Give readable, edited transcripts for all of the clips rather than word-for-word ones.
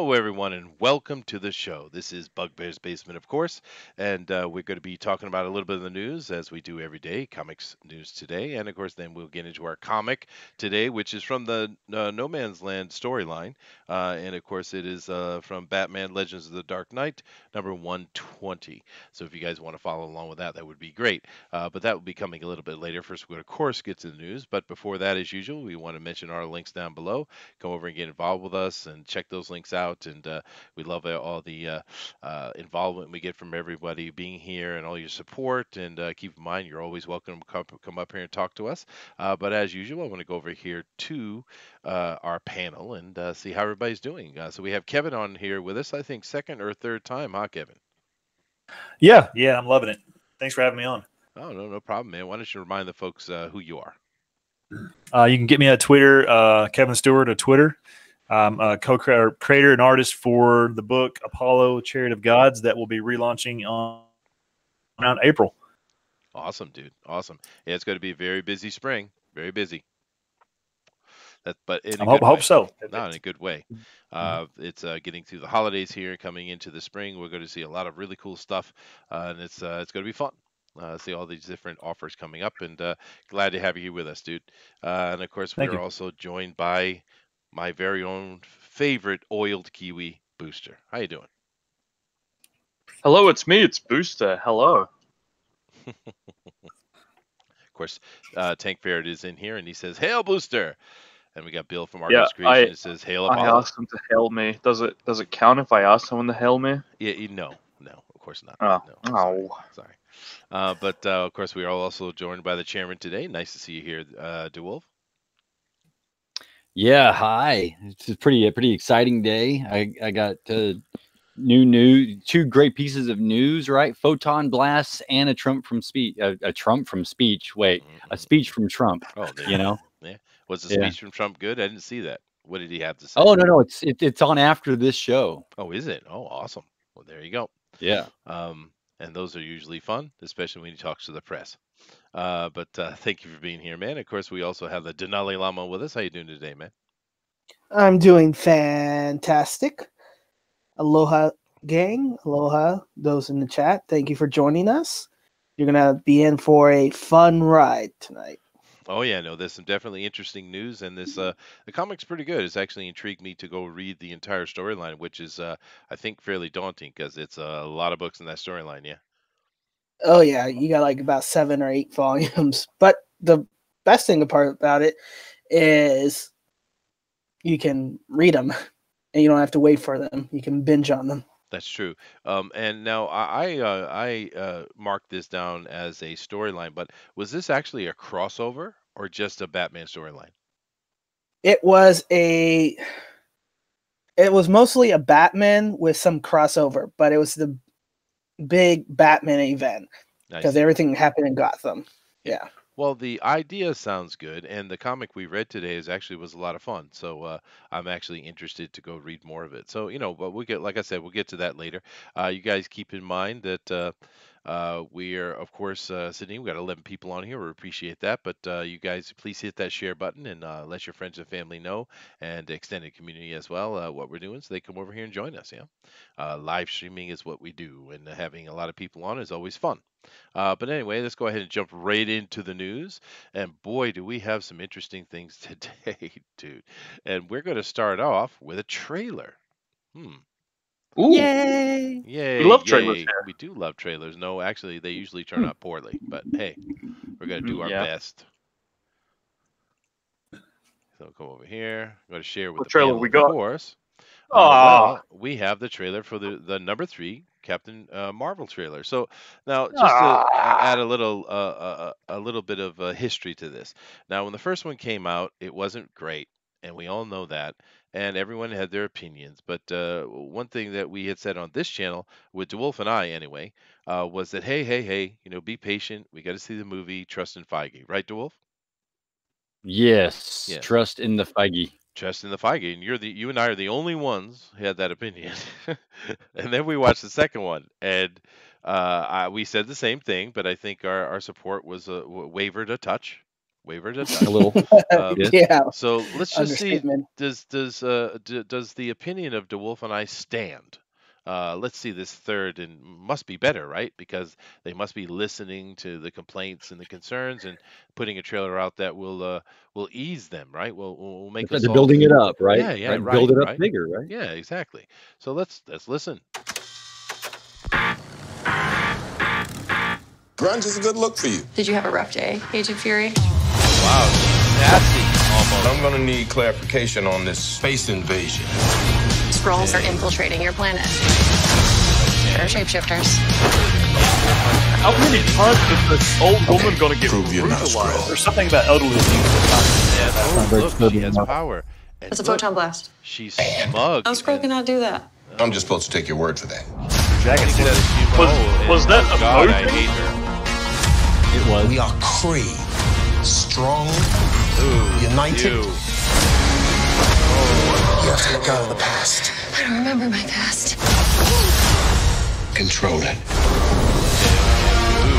Hello, everyone, and welcome to the show. This is Bugbear's Basement, of course, and we're going to be talking about a little bit of the news as we do every day, comics news today, and of course, then we'll get into our comic today, which is from the No Man's Land storyline, and of course, it is from Batman: Legends of the Dark Knight, number 120. So if you guys want to follow along with that, that would be great. But that will be coming a little bit later. First, we're going to, of course, get to the news, but before that, as usual, we want to mention our links down below. Come over and get involved with us and check those links out. And we love all the involvement we get from everybody being here and all your support. And keep in mind, you're always welcome to come up here and talk to us. But as usual, I want to go over here to our panel and see how everybody's doing. So we have Kevin on here with us, I think, second or third time, huh, Kevin? Yeah, I'm loving it. Thanks for having me on. Oh, no problem, man. Why don't you remind the folks who you are? You can get me at Twitter, Kevin Stewart at Twitter. I'm a co-creator and artist for the book Apollo, Chariot of Gods that will be relaunching on around April. Awesome, dude. Awesome. Yeah, it's going to be a very busy spring. Very busy. But in a good way. Hope so. Not in a good way. It's getting through the holidays here, coming into the spring. We're going to see a lot of really cool stuff, and it's going to be fun. See all these different offers coming up, and glad to have you here with us, dude. And of course, we're also joined by my very own favorite oiled Kiwi, Booster. How you doing? Hello, it's me. It's Booster. Hello. Of course, Tank Ferret is in here, and he says, "Hail, Booster!" And we got Bill from Argos Creation. It says, "Hail, Apollo." I asked him to hail me. Does it count if I ask someone to hail me? Yeah, no, of course not. Oh, no, sorry. But of course, we are also joined by the chairman today. Nice to see you here, DeWolf. Yeah, hi. It's a pretty exciting day. I got two great pieces of news, right? Photon blasts and a Trump from speech. A Trump from speech. Wait, a speech from Trump. Oh, you know? Yeah. Was the speech from Trump good? I didn't see that. What did he have to say? Oh no, it's on after this show. Oh, is it? Oh, awesome. Well, there you go. Yeah. And those are usually fun, especially when he talks to the press. But thank you for being here, man. Of course, we also have the Denali Lama with us. How you doing today, man? I'm doing fantastic. Aloha, gang. Aloha, those in the chat. Thank you for joining us. You're going to be in for a fun ride tonight. Oh, yeah, no, there's some definitely interesting news, and the comic's pretty good. It's actually intrigued me to go read the entire storyline, which is, I think, fairly daunting because it's a lot of books in that storyline, yeah? Oh, yeah, you got like about 7 or 8 volumes. But the best thing about it is you can read them, and you don't have to wait for them. You can binge on them. That's true. And now I marked this down as a storyline, but was this actually a crossover or just a Batman storyline? It was mostly a Batman with some crossover, but it was the big Batman event because everything happened in Gotham. Yeah. Well, the idea sounds good, and the comic we read today was a lot of fun. So I'm actually interested to go read more of it. So but like I said, we'll get to that later. You guys keep in mind that we are, of course, Sydney. We got 11 people on here. We appreciate that, but you guys please hit that share button and let your friends and family know, and extended community as well, what we're doing, so they come over here and join us. Yeah, live streaming is what we do, and having a lot of people on is always fun. But anyway, let's go ahead and jump right into the news. And boy, do we have some interesting things today, dude. And we're going to start off with a trailer. Ooh. Yay! Yay! We love trailers here. We do love trailers. No, actually, they usually turn out poorly. But hey, we're going to do our best. So come over here. I'm going to share with the trailer panel, we got? Of course. Well, we have the trailer for the number 3 Captain Marvel trailer. So now, just to add a little bit of history to this. Now, when the first one came out, it wasn't great, and we all know that. And everyone had their opinions. But one thing that we had said on this channel, with DeWolf and I anyway, was that hey, be patient. We got to see the movie. Trust in Feige, right, DeWolf? Yes. Trust in the Feige. Trust in the Feige, and you and I are the only ones who had that opinion. And then we watched the second one, and we said the same thing, but I think our support was wavered a touch. Wavered a A touch. little. Yes. Yeah, So let's just see. understatement. Does the opinion of DeWolf and I stand? Let's see this third, and must be better, right? Because they must be listening to the complaints and the concerns, and putting a trailer out that will ease them, right? Will make us They're all. building it up, right? Yeah, yeah, Right. right, Build it up right. bigger, right? Yeah, exactly. So let's listen. Grunge is a good look for you. Did you have a rough day, Agent Fury? Wow, sassy almost. I'm gonna need clarification on this space invasion. Skrulls are infiltrating your planet. They're shapeshifters. How many times is this old woman gonna get Prove you're not a brutalized? Skrull. There's something about elderly things. Yeah, not oh, very look, she exciting has enough. power. And It's a look, photon blast. she's smug. No Skrull and- cannot do that. I'm just supposed to take your word for that. Jacket She says she- Was and- that oh God, I emotion? hate her. It was. We are Kree. Strong, Ooh, United. ew. You have to let go of the past. I don't remember my past. Control it. Ooh,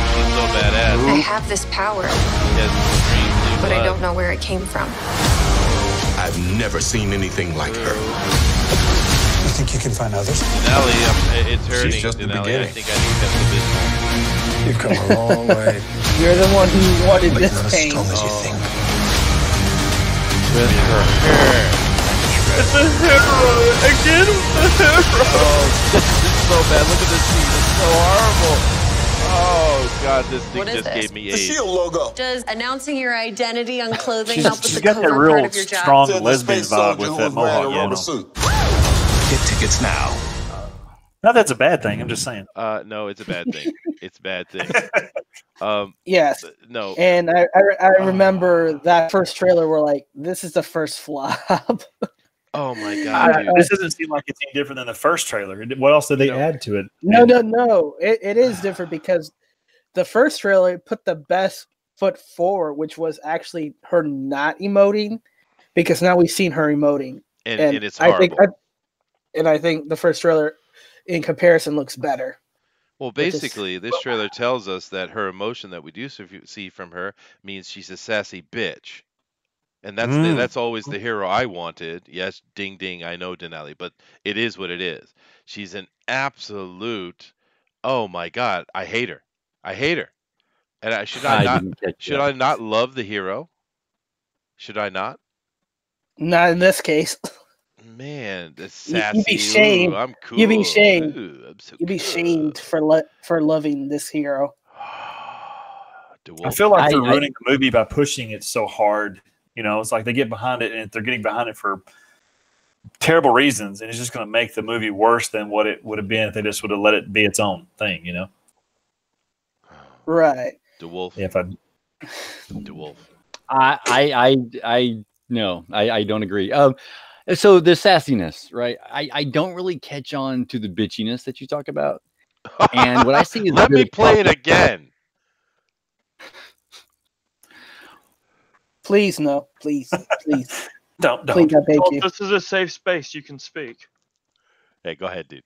she's so badass. I have this power, She has extreme blue but I blood. don't know where it came from. I've never seen anything like her. You think you can find others? Denali, it's hurting. She's just the Denali, beginning. I think that's a bit. You've come a long way. You're the one who wanted But this you're not as pain. strong as you think. With her. It's a hero! Again with the hero! Oh, this is so bad. Look at this scene. It's so horrible. Oh God, this thing What is just this? gave me The AIDS. shield logo. Does announcing your identity on clothing She's, help with she's the got that covert part real of your job? strong Said the lesbian space vibe soldier with who that was wearing mohawk. a You rubber know? suit. Get tickets now. Not that's a bad thing. I'm just saying. No, it's a bad thing. It's a bad thing. Yes, No. and I remember that first trailer. We're like, this is the first flop. Oh my God, dude. This doesn't seem like it's any different than the first trailer. What else did they No. add to it? No. It is different because the first trailer put the best foot forward, which was actually her not emoting, because now we've seen her emoting, And it's I horrible. I think the first trailer, in comparison, looks better. Well, Which is- basically, this trailer tells us that her emotion that we do see from her means she's a sassy bitch. And that's always the hero I wanted. Yes, ding ding, I know Denali, but it is what it is. She's an absolute. Oh my God, I hate her. I hate her. And didn't catch should that. I not love the hero? Should I not? Not in this case. Man, this You'd be sassy. shamed. Ooh, I'm cool. You'd be shamed. Ooh, I'm so You'd be cool. shamed for loving this hero. I feel like they're I- ruining the movie by pushing it so hard. You know, it's like they get behind it, and they're getting behind it for terrible reasons, and it's just going to make the movie worse than what it would have been if they just would have let it be its own thing. You know, Right. DeWolf. yeah, if I DeWolf. No, I don't agree. So the sassiness, right? I don't really catch on to the bitchiness that you talk about. And what I see is Let me the- play it again. Please, no. Please. don't. Please, I beg Well, you. this is a safe space. You can speak. Hey, go ahead, dude.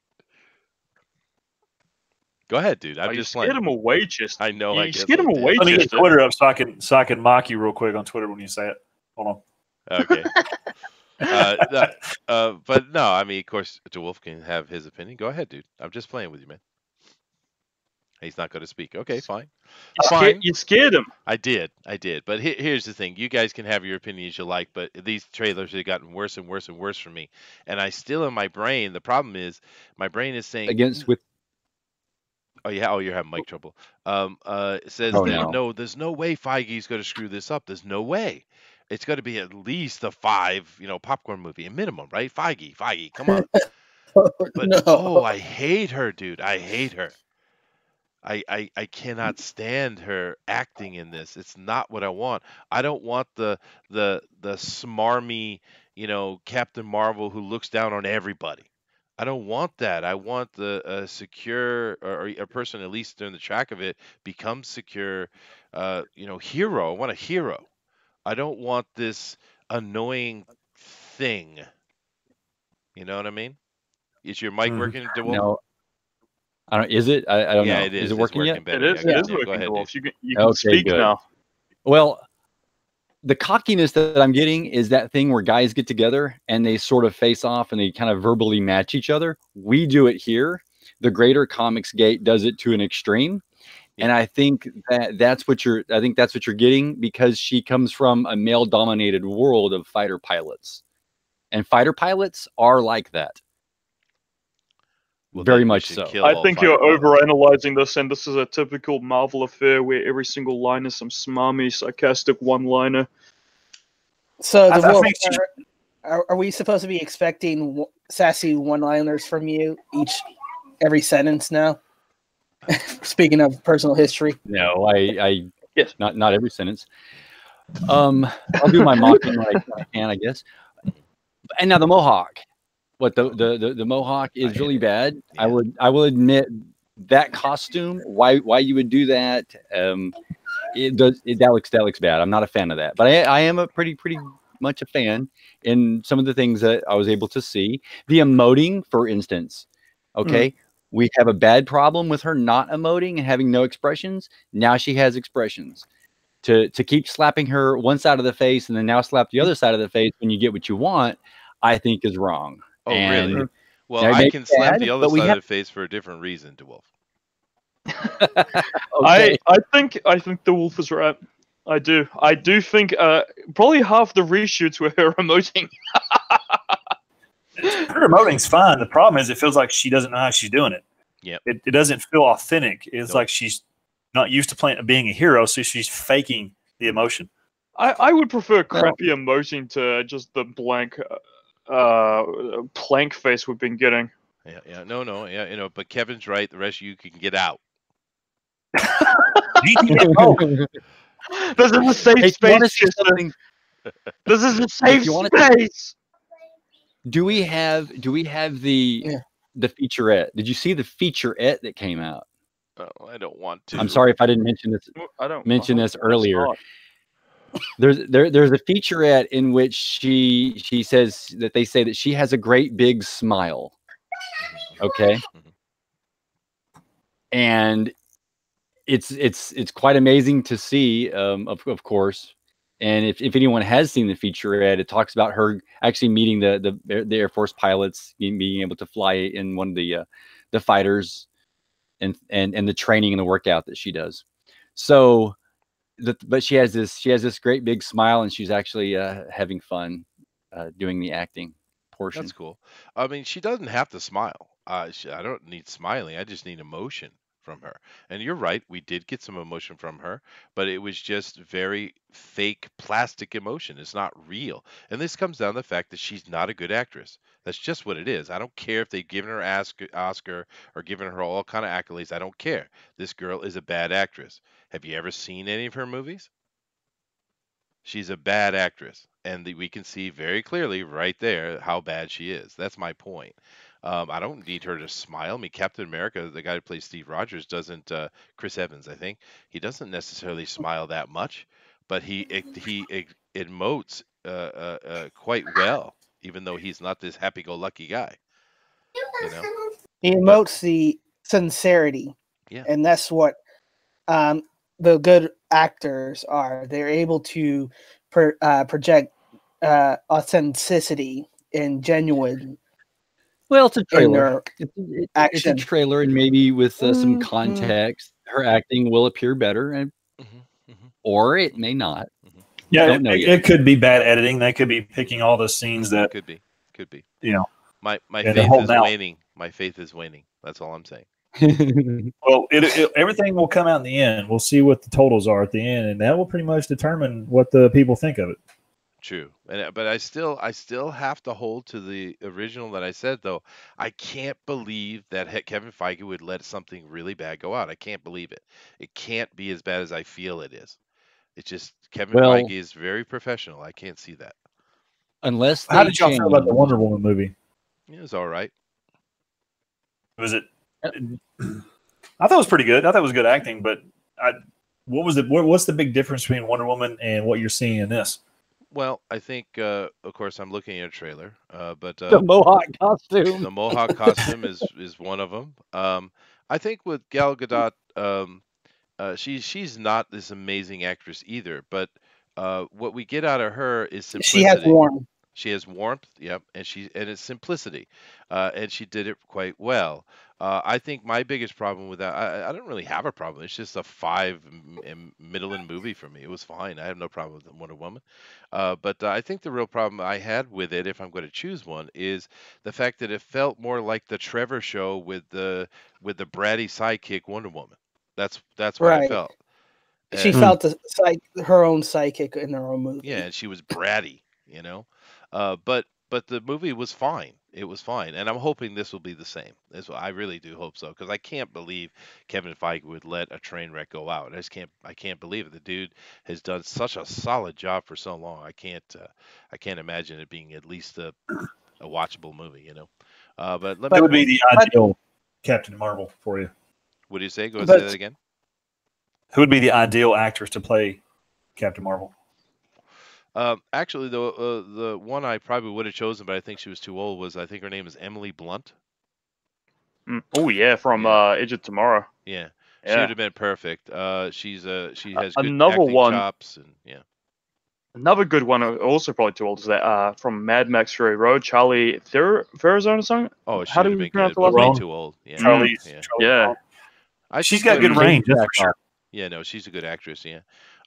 Go ahead, dude. I'm Oh, you just scared playing. him away, just. I know. You I guess scared him I did. away, Let me get just. Twitter up so I can mock you real quick on Twitter when you say it. Hold on. Okay. But no, I mean, of course, DeWolf can have his opinion. Go ahead, dude. I'm just playing with you, man. He's not going to speak. Okay, fine. Fine. You scared him. I did. But here's the thing. You guys can have your opinions you like, but these trailers have gotten worse and worse and worse for me. And I still, in my brain, the problem is my brain is saying, against with oh, yeah. Oh, you're having mic trouble. It says Oh, that, no. no, there's no way Feige's going to screw this up. There's no way. It's going to be at least a 5, popcorn movie, a minimum, right? Feige, come on. But No. oh, I hate her, dude. I hate her. I cannot stand her acting in this. It's not what I want. I don't want the smarmy, Captain Marvel who looks down on everybody. I don't want that. I want the secure or a person, at least during the track of it, becomes secure. Hero. I want a hero. I don't want this annoying thing. You know what I mean? Is your mic Mhm. working, DeWolf? no. I don't. Is it? I don't Yeah, know. it is. Is it It's working yet? better. It is. Yeah, It is go working, ahead, Wolf. dude. You can Okay, speak good. now. Well, the cockiness that I'm getting is that thing where guys get together and they sort of face off and they kind of verbally match each other. We do it here. The Greater Comics Gate does it to an extreme. Yeah. And I think that's what you're getting, because she comes from a male dominated world of fighter pilots, and fighter pilots are like that. Well, Very then we much should so. kill I all think fighter you're pilots. overanalyzing this, and this is a typical Marvel affair where every single line is some smarmy, sarcastic one-liner. So, I the Wolf, think she- are we supposed to be expecting sassy one-liners from you every sentence now? Speaking of personal history. No, I Yes. not every sentence. I'll do my mocking when I can, I guess. And now the Mohawk. What the Mohawk I is hate really it. bad. Yeah. I will admit that costume. Why you would do that? That looks bad. I'm not a fan of that, but I am a pretty much a fan in some of the things that I was able to see. The emoting, for instance. Okay, we have a bad problem with her not emoting and having no expressions. Now she has expressions. To keep slapping her one side of the face and then now slap the other side of the face when you get what you want, I think is wrong. Oh, And really? Well, that I makes can slap bad, the other but we side have- of the face for a different reason, DeWolf. Okay. I think the Wolf is right. I do think probably half the reshoots were her emoting. her emoting's fine. The problem is it feels like she doesn't know how she's doing it. Yep. It doesn't feel authentic. It's Nope. like she's not used to being a hero, so she's faking the emotion. I would prefer crappy emoting to just the blank plank face we've been getting. Yeah. No. Yeah, but Kevin's right. The rest of you can get out. GTFO. This is a safe Hey, if you wanna space, see sister. something- This is a safe you wanna- space. do we have the featurette? Did you see the featurette that came out? Oh, I don't want to. I'm sorry if I didn't mention this I don't mention I this hope that's earlier. not. There's a featurette in which she says that they say that she has a great big smile. Okay. And it's quite amazing to see, of course. And if anyone has seen the featurette, it talks about her actually meeting the Air Force pilots, being able to fly in one of the fighters, and the training and the workout that she does. So, but she has this great big smile, and she's actually having fun doing the acting portion. That's cool. I mean, she doesn't have to smile. I don't need smiling. I just need emotion from her. And you're right. We did get some emotion from her, but it was just very fake plastic emotion. It's not real. And this comes down to the fact that she's not a good actress. That's just what it is. I don't care if they've given her Oscar or given her all kind of accolades. I don't care. This girl is a bad actress. Have you ever seen any of her movies? She's a bad actress, and we can see very clearly right there how bad she is. That's my point. I don't need her to smile. I mean, Captain America, the guy who plays Steve Rogers, doesn't. Chris Evans, I think, he doesn't necessarily smile that much, but he emotes quite well, even though he's not this happy-go-lucky guy. You know? He emotes the sincerity, Yeah. and that's what the good actors are. They're able to project authenticity and genuine. Well, it's a in trailer. their It's a action. trailer, and maybe with some Mhm. context, her acting will appear better, and or it may not. Yeah, Don't know it, yet. it could be bad editing. They could be picking all the scenes that Could be. you know. My Yeah, they're faith holding is out. waning. My faith is waning. That's all I'm saying. Well, everything will come out in the end. We'll see what the totals are at the end, and that will pretty much determine what the people think of it. True, but I still have to hold to the original that I said, though. I can't believe that Kevin Feige would let something really bad go out. I can't believe it. It can't be as bad as I feel it is. It's just Kevin Well- Feige is very professional. I can't see that. Unless How they did y'all feel about the change- Wonder Woman movie? It was all right. Was it? I thought it was pretty good. I thought it was good acting, but what's the big difference between Wonder Woman and what you're seeing in this? Well, I think, of course, I'm looking at a trailer, but the Mohawk costume. the Mohawk costume is one of them. I think with Gal Gadot, she's not this amazing actress either, but What we get out of her is She has simplicity. warmth. She has warmth, yep, and it's simplicity, and she did it quite well. I think my biggest problem with that, I don't really have a problem. It's just a middling movie for me. It was fine. I have no problem with Wonder Woman. But I think the real problem I had with it, if I'm going to choose one, is the fact that it felt more like the Trevor Show with the bratty sidekick Wonder Woman. That's what I Right. felt. She And felt her own psychic in her own movie. yeah, and she was bratty, you know. But the movie was fine. It was fine, and I'm hoping this will be the same. I really do hope so, because I can't believe Kevin Feige would let a train wreck go out. I can't believe it. The dude has done such a solid job for so long. I can't imagine it being at least a watchable movie, you know. But let It me. would be the But- ideal Captain Marvel for you. What do you say? Go ahead, say but- that again. Who would be the ideal actress to play Captain Marvel? Actually, the one I probably would have chosen, but I think she was too old. I think her name is Emily Blunt. Oh yeah, from Yeah. Edge of Tomorrow. Yeah, she Yeah. would have been perfect. She has good Another acting one- chops, and yeah. Another good one, also probably too old, is that from Mad Max Fury Road, Charlie Theron or something? Oh, she How would do have we been pronounce good, the but last way name? too old. Yeah, Charlize. yeah. Yeah. Theron. I She's think got good that- range, that's for sure. Yeah, no, she's a good actress. Yeah.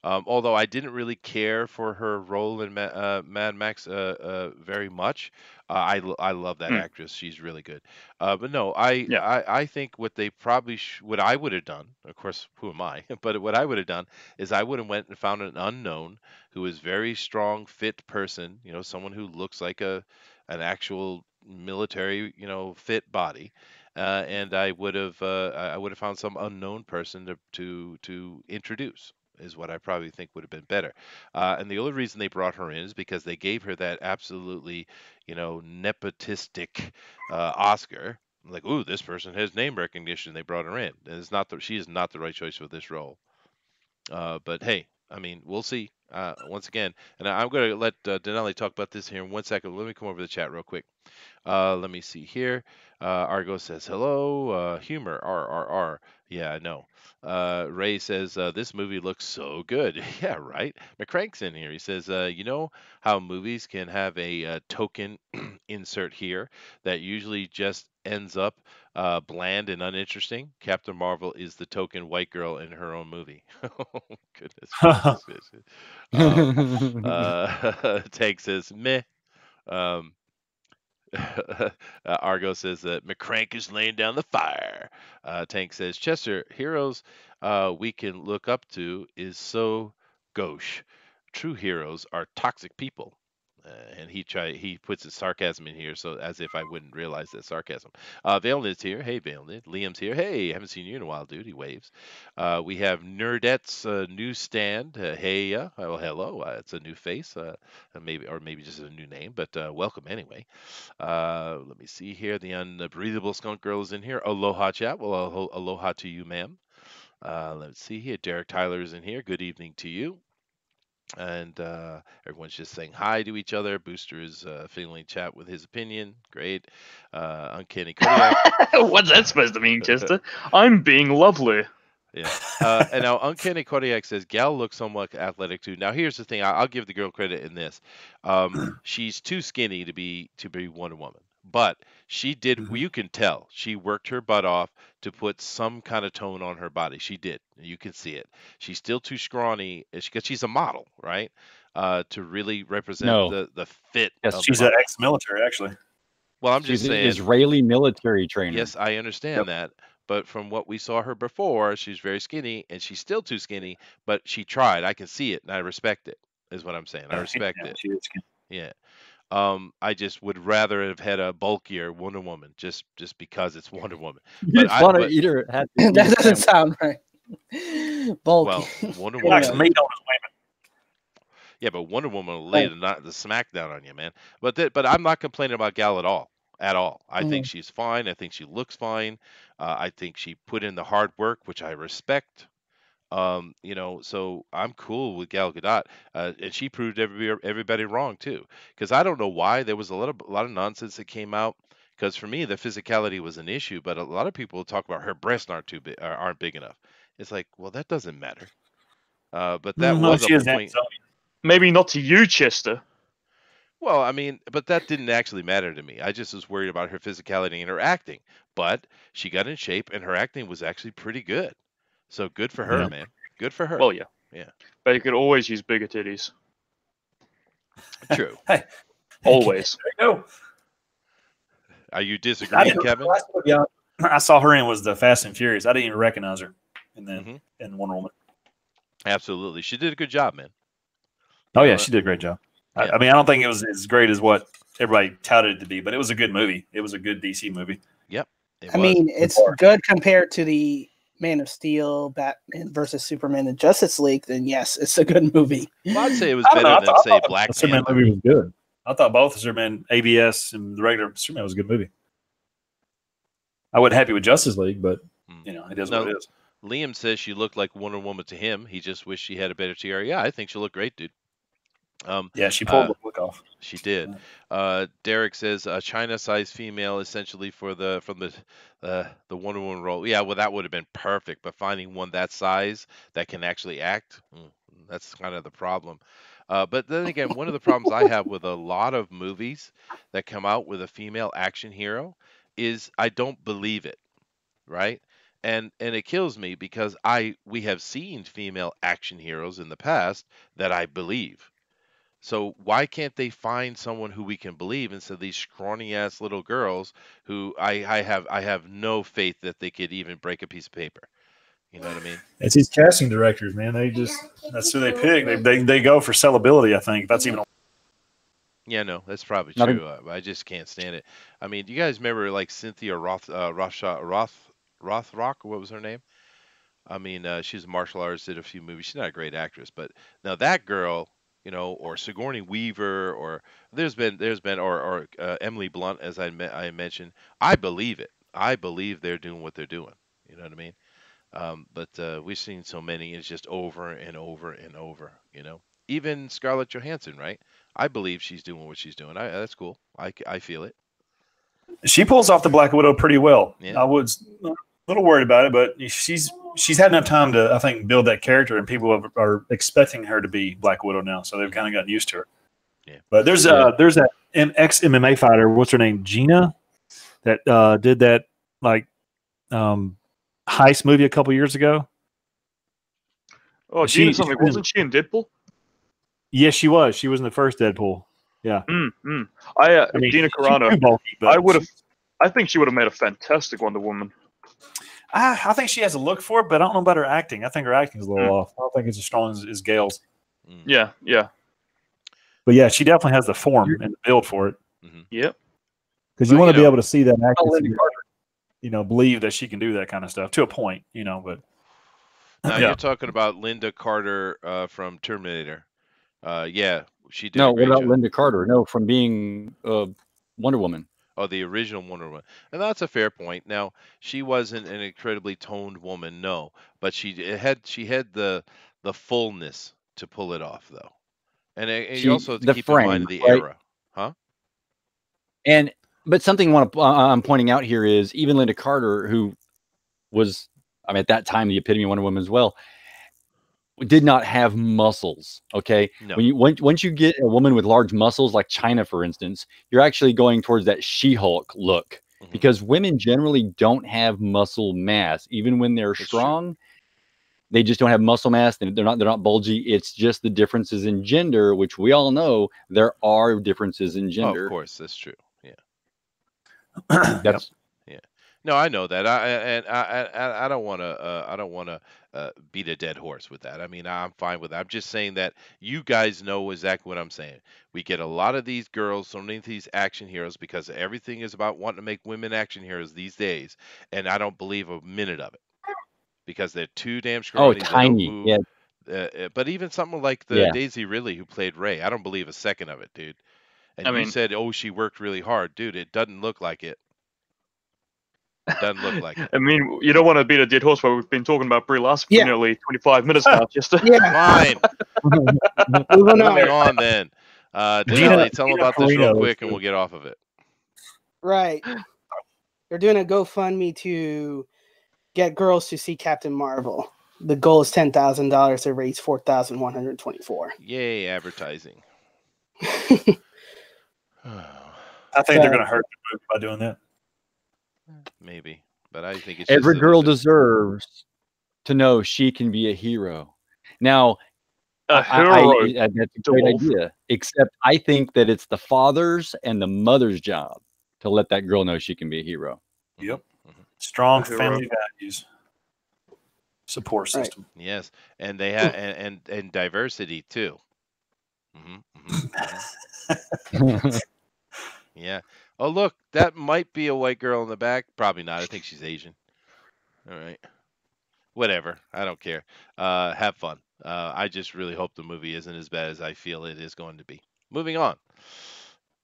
Although I didn't really care for her role in Mad Max very much. I love that Hmm. actress. She's really good. But no, Yeah. I think what they probably what I would have done. Of course, who am I? But what I would have done is I would have went and found an unknown who is very strong, fit person. You know, someone who looks like an actual military, fit body. And I would have found some unknown person to introduce, is what I probably think would have been better. And the only reason they brought her in is because they gave her that absolutely, nepotistic Oscar. Like, ooh, this person has name recognition. They brought her in, and she is not the right choice for this role. But hey, I mean, we'll see. Once again, and I'm going to let Denali talk about this here in 1 second. Let me come over to the chat real quick. Let me see here. Argo says hello. Humor. R R R. Yeah, I know. Ray says this movie looks so good. Yeah, right. McCrank's in here. He says, you know how movies can have a token insert here that usually just ends up bland and uninteresting. Captain Marvel is the token white girl in her own movie. Oh, goodness gracious. Tank says meh. Um, Argo says that McCrank is laying down the fire. Tank says Chester, heroes we can look up to is so gauche. True heroes are toxic people. And he puts his sarcasm in here, so as if I wouldn't realize that sarcasm. Valen's here. Hey, Valen. Liam's here. Hey, haven't seen you in a while, dude. He waves. We have Nerdette's newsstand. Hey, well, hello. It's a new face, maybe just a new name, but welcome anyway. Let me see here. The unbreathable skunk girl is in here. Aloha, chat. Well, aloha to you, ma'am. Let's see here. Derek Tyler is in here. Good evening to you. And everyone's just saying hi to each other. Booster is feeling chat with his opinion. Great. Uncanny Kodiak. What's that supposed to mean, Chester? I'm being lovely. Yeah. And now Uncanny Kodiak says Gal looks somewhat athletic too. Now here's the thing. I'll give the girl credit in this. She's too skinny to be Wonder Woman, but she did. You can tell she worked her butt off to put some kind of tone on her body. She did. You can see it. She's still too scrawny because she's a model, right? To really represent No. the fit. Yes, of She's the an model. ex-military, actually. Well, I'm She's just an saying. Israeli military trainer. Yes, I understand that. But from what we saw her before, she's very skinny, and she's still too skinny. But she tried. I can see it, and I respect it. Is what I'm saying. I respect Yeah, it. she is skinny. Yeah. I just would rather have had a bulkier Wonder Woman, just because it's Wonder Woman. You But just want to but- eat her. Have to That eat her doesn't sandwich. sound right. Bulky. well, Wonder He likes Woman. meat on his women. Yeah, but Wonder Woman will lay the smackdown on you, man. But I'm not complaining about Gal at all. At all. I think she's fine. I think she looks fine. I think she put in the hard work, which I respect. So I'm cool with Gal Gadot, and she proved everybody wrong too. Because I don't know why there was a lot of nonsense that came out. Because for me, the physicality was an issue, but a lot of people talk about her breasts aren't big enough. It's like, well, that doesn't matter. But that Well, was she a is point. Amazonian. Maybe not to you, Chester. Well, I mean, but that didn't actually matter to me. I just was worried about her physicality and her acting. But she got in shape, and her acting was actually pretty good. So good for her, Yeah. man. Good for her. Well, yeah. Yeah. But you could always use bigger titties. True. Hey, Always. there you go. Are you I disagreeing, didn't, Kevin? last movie I saw her in was the Fast and Furious. I didn't even recognize her in Wonder Woman. Absolutely. She did a good job, man. Oh You yeah, know, she did a great job. Yeah. I mean, I don't think it was as great as what everybody touted it to be, but it was a good movie. It was a good DC movie. Yep. It I was. mean, it's good compared to the Man of Steel, Batman versus Superman, and Justice League. Then yes, it's a good movie. Well, I'd say it was I don't know, better than, say, the Black Superman Panther. movie was good. I thought both Superman, ABS, and the regular Superman was a good movie. I wasn't happy with Justice League, but it is what it is. Liam says she looked like Wonder Woman to him. He just wished she had a better tiara. Yeah, I think she looked great, dude. Yeah, she pulled the look off. She did. Derek says a China-sized female, essentially from the Wonder Woman role. Yeah, well, that would have been perfect. But finding one that size that can actually act, that's kind of the problem. But then again, one of the problems I have with a lot of movies that come out with a female action hero is I don't believe it, right? And it kills me because we have seen female action heroes in the past that I believe. So why can't they find someone who we can believe instead of these scrawny ass little girls who I have no faith that they could even break a piece of paper. You know what I mean? It's these casting directors, man. That's who they pick. They go for sellability. I think that's even. Yeah, no, that's probably Not true. I just can't stand it. I mean, do you guys remember like Cynthia Rothrock? What was her name? I mean, she's a martial artist, did a few movies. She's not a great actress, but now that girl, or Sigourney Weaver, or there's been or Emily Blunt, as I mentioned. I believe it. I believe they're doing what they're doing. You know what I mean? But we've seen so many. It's just over and over and over. Even Scarlett Johansson, right? I believe she's doing what she's doing. That's cool. I feel it. She pulls off the Black Widow pretty well. Yeah. I was a little worried about it, but she's had enough time to, I think, build that character, and people are expecting her to be Black Widow now, so they've kind of gotten used to her. Yeah. But there's that ex MMA fighter, what's her name, Gina, that did that heist movie a couple years ago. Oh, Gina something. Wasn't she in Deadpool? Yes, she was. She was in the first Deadpool. Yeah. I mean, Gina she's Carano. too bulky, but I think she would have made a fantastic Wonder Woman. I think she has a look for it, but I don't know about her acting. I think her acting is a little off. I don't think it's as strong as Gail's. Yeah. But yeah, she definitely has the form and the build for it. Yep. Because you want to be able to see that actress, believe that she can do that kind of stuff to a point, But now you're talking about Linda Carter from Terminator. Yeah, she did. No, what about Linda Carter? No, from being Wonder Woman. Oh, the original Wonder Woman. And that's a fair point. Now, she wasn't an incredibly toned woman, no, but she had the fullness to pull it off, though. And you also have to keep in mind the era, huh? But something I'm pointing out here is even Linda Carter, who was, at that time the epitome of Wonder Woman as well, did not have muscles. Okay, no. Once you get a woman with large muscles, like China, for instance, you're actually going towards that She-Hulk look, because women generally don't have muscle mass, even when they're strong. True. They just don't have muscle mass. They're not bulgy. It's just the differences in gender, which we all know there are differences in gender. Oh, of course, that's true. Yeah, that's. No, I know that. I don't want to beat a dead horse with that. I mean, I'm fine with that. I'm just saying that you guys know exactly what I'm saying. We get a lot of these girls, so many of these action heroes, because everything is about wanting to make women action heroes these days, and I don't believe a minute of it because they're too damn scrawny. Oh, tiny. Yeah. But even something like Daisy Ridley, who played Rey, I don't believe a second of it, dude. And you said, "Oh, she worked really hard, dude." It doesn't look like it. Doesn't look like it. I mean, you don't want to beat a dead horse, but we've been talking about Brie Larson for nearly 25 minutes now. Just Fine. Moving on then. Denali, tell them about this real quick, and we'll get off of it. Right. They're doing a GoFundMe to get girls to see Captain Marvel. The goal is $10,000 to raise 4,124. Yay, advertising. I think they're going to hurt the movie by doing that. Maybe, but I think it's Every just girl deserves to know she can be a hero. Now, that's a great idea. Except I think that it's the father's and the mother's job to let that girl know she can be a hero. Yep. Strong family values. Support system. Right. Yes, and they have and diversity too. Yeah. Oh, look, that might be a white girl in the back. Probably not. I think she's Asian. All right. Whatever. I don't care. Have fun. I just really hope the movie isn't as bad as I feel it is going to be. Moving on.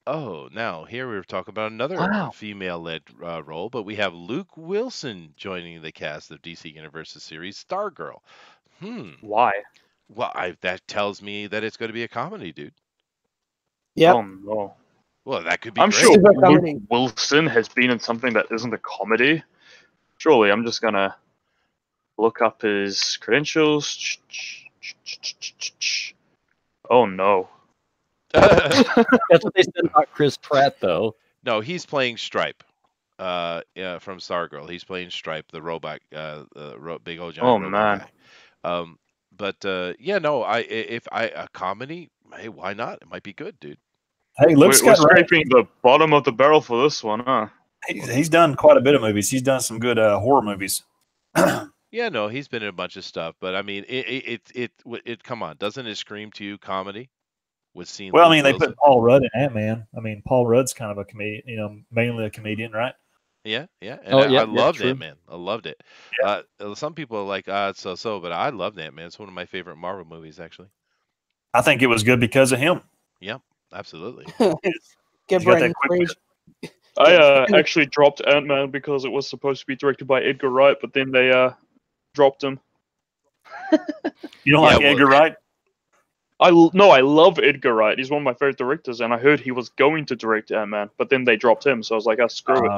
Oh, now here we're talking about another female-led role, but we have Luke Wilson joining the cast of DC Universe's series Stargirl. Why? Well, that tells me that it's going to be a comedy, dude. Yep. Oh no. Well, that could be I'm great. sure Luke Wilson has been in something that isn't a comedy. Surely, I'm just gonna look up his credentials. Oh no. That's what they said about Chris Pratt, though. No, he's playing Stripe. From Stargirl, he's playing Stripe, the robot, big old giant robot guy. But yeah, no, a comedy, hey, why not? It might be good, dude. Hey, Luke's we're scraping the bottom of the barrel for this one, huh? He's done quite a bit of movies. He's done some good horror movies. Yeah, no, he's been in a bunch of stuff, but I mean, it come on, doesn't it scream to you comedy? With seeing well, Luke I mean, they Wilson? put Paul Rudd in Ant-Man. I mean, Paul Rudd's kind of a comedian, mainly a comedian, right? Yeah, and I loved Ant-Man. I loved it. Yeah. Some people are like, it's so, but I loved Ant-Man. It's one of my favorite Marvel movies, actually. I think it was good because of him. Yep, absolutely. I actually dropped Ant-Man because it was supposed to be directed by Edgar Wright, but then they dropped him. You don't like Edgar Wright? I love Edgar Wright. He's one of my favorite directors, and I heard he was going to direct Ant-Man, but then they dropped him, so I was like, screw it.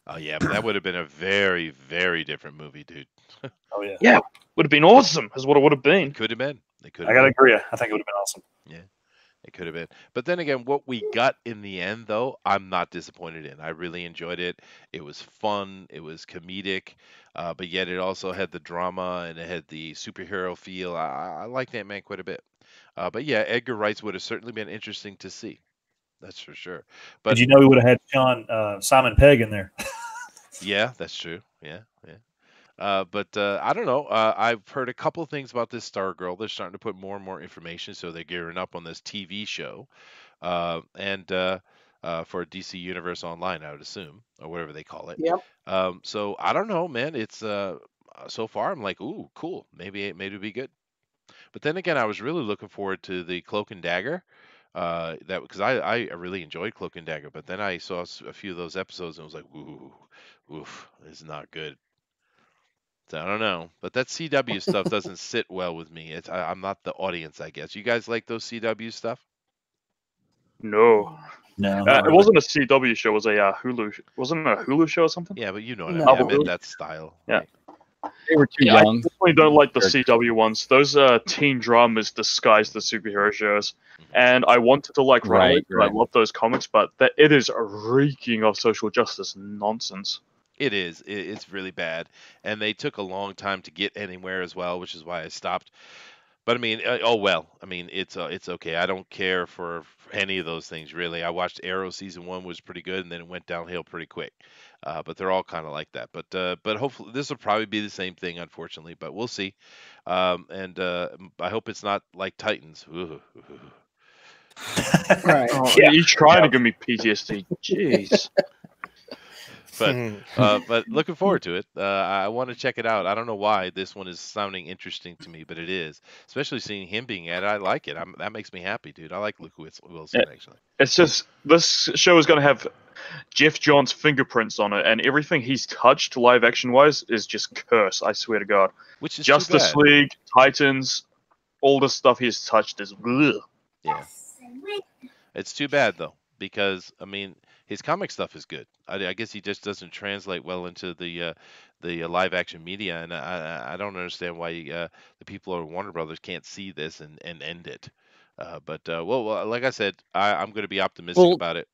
Oh yeah, but that would have been a very, very different movie, dude. Oh yeah. Yeah, would have been awesome, is what it would have been. It could have been. I gotta agree. I think it would have been awesome. Yeah, it could have been. But then again, what we got in the end, though, I'm not disappointed in. I really enjoyed it. It was fun. It was comedic, but yet it also had the drama and it had the superhero feel. I liked Ant-Man quite a bit. But yeah, Edgar Wright's would have certainly been interesting to see. That's for sure. But did you know we would have had Simon Pegg in there? Yeah, that's true. Yeah. But I don't know. I've heard a couple things about this Stargirl. They're starting to put more and more information, so they're gearing up on this TV show, and for DC Universe Online, I would assume, or whatever they call it. Yep. So I don't know, man. It's so far I'm like, ooh, cool. Maybe it'll be good. But then again, I was really looking forward to the Cloak and Dagger. That because I really enjoyed Cloak and Dagger, but then I saw a few of those episodes and was like, oof, this is not good. So I don't know, but that CW stuff doesn't sit well with me. I'm not the audience, I guess. You guys like those CW stuff? No. It wasn't a CW show. It was a Hulu. Wasn't it a Hulu show or something? Yeah, but you know what I meant that style. Yeah. Right? They were too I young. definitely don't like the CW ones. Those teen dramas disguise the superhero shows, and I wanted to like Right. I love those comics, but it is reeking of social justice nonsense. It is. It's really bad, and they took a long time to get anywhere as well, which is why I stopped. But I mean, oh well. I mean, it's okay. I don't care for any of those things really. I watched Arrow season 1 was pretty good, and then it went downhill pretty quick. But they're all kind of like that. But hopefully this will probably be the same thing, unfortunately. But we'll see. And I hope it's not like Titans. Right. You're trying to give me PTSD. Jeez. But looking forward to it. I want to check it out. I don't know why this one is sounding interesting to me, but it is. Especially seeing him being at it. I like it. That makes me happy, dude. I like Luke Wilson, actually. It's just, this show is going to have Jeff Johns' fingerprints on it, and everything he's touched live action wise is just curse, I swear to God. Which is Justice League, Titans, all the stuff he's touched is bleh. Yeah. It's too bad, though, because, I mean, his comic stuff is good. I guess he just doesn't translate well into the live action media, and I don't understand why the people at Warner Brothers can't see this and end it. Well, like I said, I'm going to be optimistic Well, about it.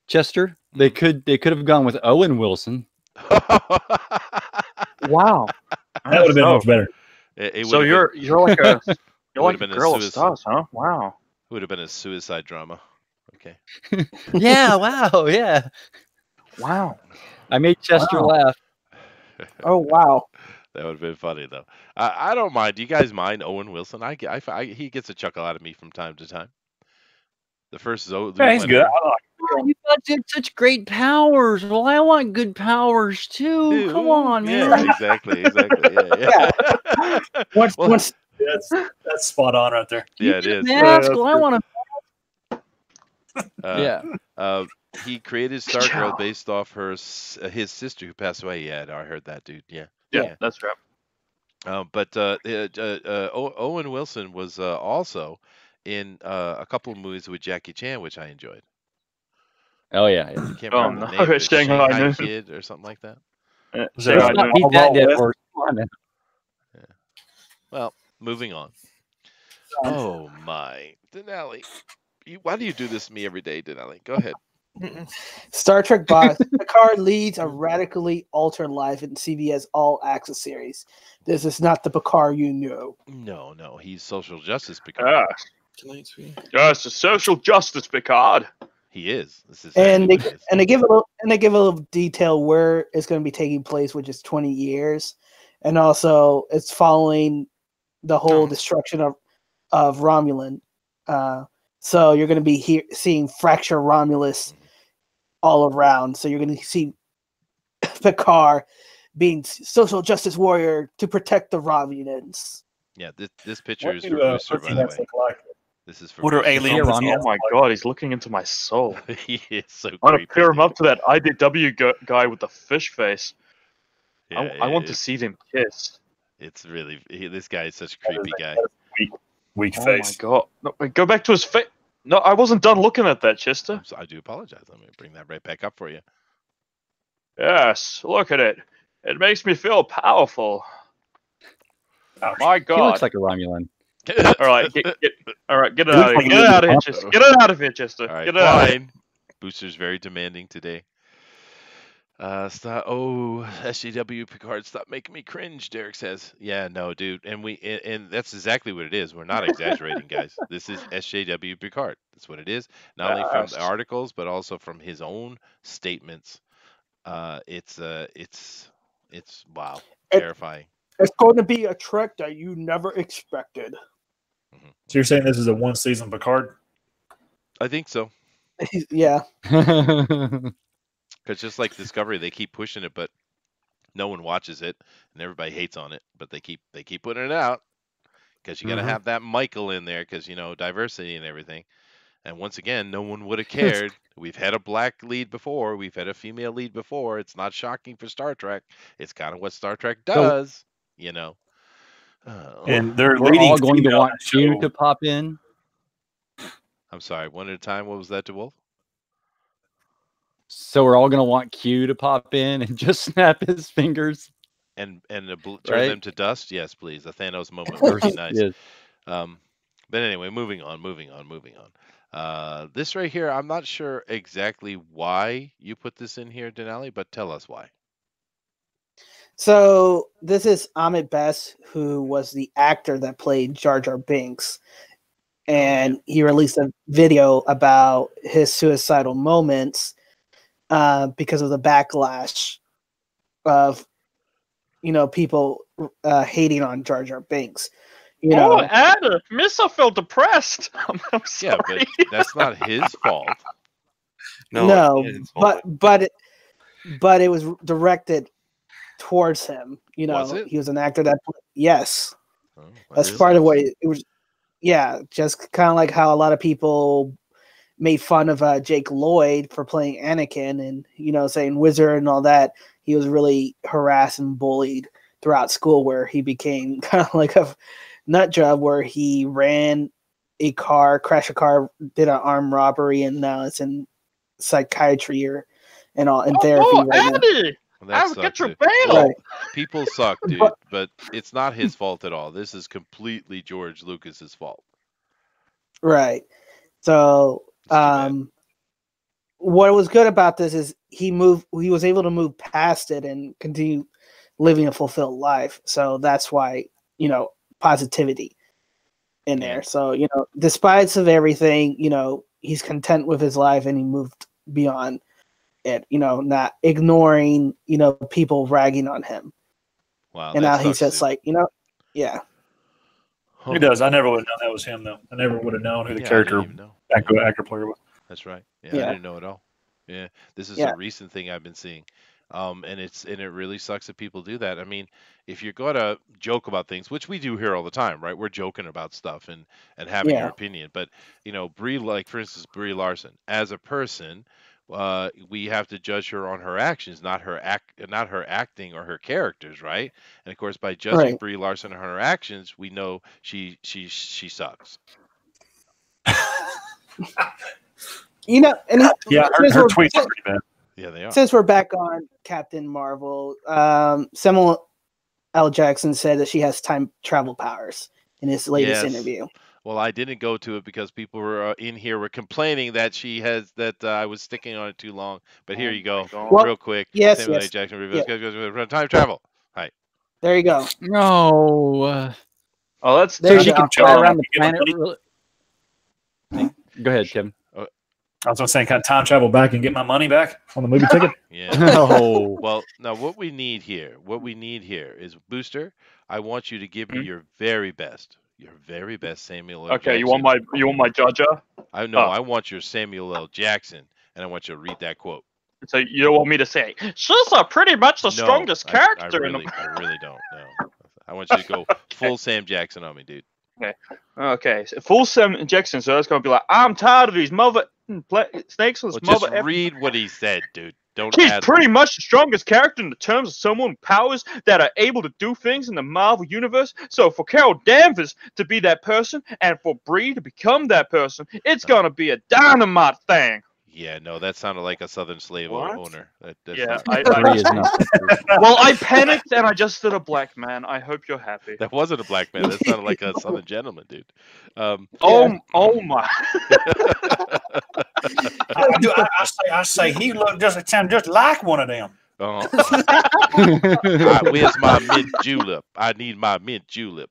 Chester, they could have gone with Owen Wilson. Wow. That would have been much better. It So would have you're like a you're like would've a been a girl of suicide. stars, huh? Wow. would have been a suicide drama. Okay. Yeah, wow, yeah. Wow. I made Chester Wow. laugh. Oh wow. That would have been funny though. I don't mind. Do you guys mind Owen Wilson? He gets a chuckle out of me from time to time. The first Zoe Yeah, he's good. Leonard. I like Oh, you got such great powers. Well, I want good powers too. Come on, man. Yeah, exactly. Yeah. Once Well, once it. That's spot on right there. yeah, it is. Mask. that's Well, I want to. Uh, Yeah. he created Stargirl based off his sister who passed away. Yeah, I heard that, dude. Yeah. Yeah, that's right. Owen Wilson was also in a couple of movies with Jackie Chan, which I enjoyed. Oh yeah. I can't Oh, remember the no, name. But it's Shanghai Noon. Kid or something like that. So, Let's not beat that dead horse. Come on, man. Well, moving on. Oh my, Denali, why do you do this to me every day, Denali? Go ahead. Star Trek box, Picard leads a radically altered life in CBS All Access series. This is not the Picard you knew. No, he's social justice Picard. Yes, it's social justice, Picard. He is. This is And exactly what it is. they give a little detail where it's going to be taking place, which is 20 years, and also it's following the whole destruction of Romulan. So you're going to be seeing fracture Romulus all around. So you're going to see Picard being social justice warrior to protect the Romulans. Yeah, this picture is What for do Booster, by the way. look like? This is for What are Booster. alien? Oh my god, he's looking into my soul. He is so I want to creepy. pair him up to that IDW guy with the fish face. Yeah, I want to see them kiss. It's really this guy is such a creepy guy. Weak Oh face. my god. No, wait, go back to his face. No, I wasn't done looking at that, Chester. I do apologize. Let me bring that right back up for you. Yes, look at it. It makes me feel powerful. My He god. looks like a Romulan. All right, get it out looks of here. like Get it out of here, a- Chester. Get it out of here, Chester. All right, Get it out of here. fine. Booster's very demanding today. Stop. Oh, SJW Picard, stop making me cringe. Derek says, "Yeah, no, dude," and that's exactly what it is. We're not exaggerating, guys. This is SJW Picard. That's what it is. Not only from the articles, but also from his own statements. It's wow, terrifying. It's going to be a Trek that you never expected. So you're saying this is a one season Picard? I think so. Yeah. Because just like Discovery, they keep pushing it, but no one watches it, and everybody hates on it. But they keep putting it out because you got to have that Michael in there because diversity and everything. And once again, no one would have cared. We've had a black lead before. We've had a female lead before. It's not shocking for Star Trek. It's kind of what Star Trek does, And they're We're leading all going to female want on the you show. to pop in. I'm sorry, one at a time. What was that, DeWolf? So we're all going to want Q to pop in and just snap his fingers. And turn Right? them to dust? Yes, please. A Thanos moment would be nice. Yes. But anyway, moving on. This right here, I'm not sure exactly why you put this in here, Denali, but tell us why. So this is Ahmed Best, who was the actor that played Jar Jar Binks, and he released a video about his suicidal moments because of the backlash of people hating on Jar Jar Binks. Oh, Adam, Miss, I felt depressed. I'm Yeah, sorry. but that's not his fault. No, but it was directed towards him. Was it? He was an actor that yes. Oh, That's well, part of what it was. Yeah, just kind of like how a lot of people made fun of Jake Lloyd for playing Anakin and, saying wizard and all that. He was really harassed and bullied throughout school where he became kind of like a nut job where he ran a car, crashed a car, did an armed robbery, and now it's in psychiatry or and all in therapy Oh, right now. Andy! That I'll sucks, get your dude. bail. Well, Right. people suck, dude, But- but it's not his fault at all. This is completely George Lucas's fault. Right. So, It's too bad. what was good about this is he was able to move past it and continue living a fulfilled life. So that's why, positivity in Yeah. there. So, despite of everything, he's content with his life and he moved beyond it, not ignoring, people ragging on him. Wow, And that now he's sucks, just dude. like, yeah. Huh. He does. I never would have known that was him, though. I never would have known who the Yeah, I character didn't even know. actor player was. That's right. Yeah, I Yeah. didn't know at all. Yeah, this is Yeah. a recent thing I've been seeing, and it really sucks that people do that. I mean, if you're gonna joke about things, which we do here all the time, right? We're joking about stuff and having Yeah. your opinion, but Brie, like for instance, Brie Larson, as a person, we have to judge her on her actions, not her acting or her characters, right? And of course, by judging Right. Brie Larson on her actions, we know she sucks. And Yeah, since her we're- tweets are pretty bad. Yeah, they are. Since we're back on Captain Marvel, Samuel L. Jackson said that she has time travel powers in his latest Yes. interview. Well, I didn't go to it because people were in here were complaining that I was sticking on it too long. But here you go, Well, real quick. yes, Samuel L. yes. Jackson reveals time travel. Hi. There you go. No. Oh, that's There So you she go. can fly around the Give her planet. money. Really? Go ahead, Tim. I was saying, can I time travel back and get my money back on the movie ticket? Yeah. No. Well, now what we need here is Booster. I want you to give me your very best Samuel L. Okay, Jackson. you want my judger? I know. I want your Samuel L. Jackson, and I want you to read that quote. So you don't want me to say she's pretty much the No, strongest I character in the. really don't. No, I want you to go full Sam Jackson on me, dude. Okay, so full Sam Jackson. So that's gonna be like, I'm tired of these mother snakes and Well, this just mother. read what he said, dude. Don't She's add. pretty much the strongest character in the terms of someone with powers that are able to do things in the Marvel universe. So for Carol Danvers to be that person, and for Brie to become that person, it's gonna be a dynamite thing. Yeah, no, that sounded like a Southern slave What? owner. That's Yeah, not- Three is nothing. well, I panicked and I just did a black man. I hope you're happy. that wasn't a black man. That sounded like a Southern gentleman, dude. Oh my! I say he looked just like one of them. Where's my mint julep? I need my mint julep.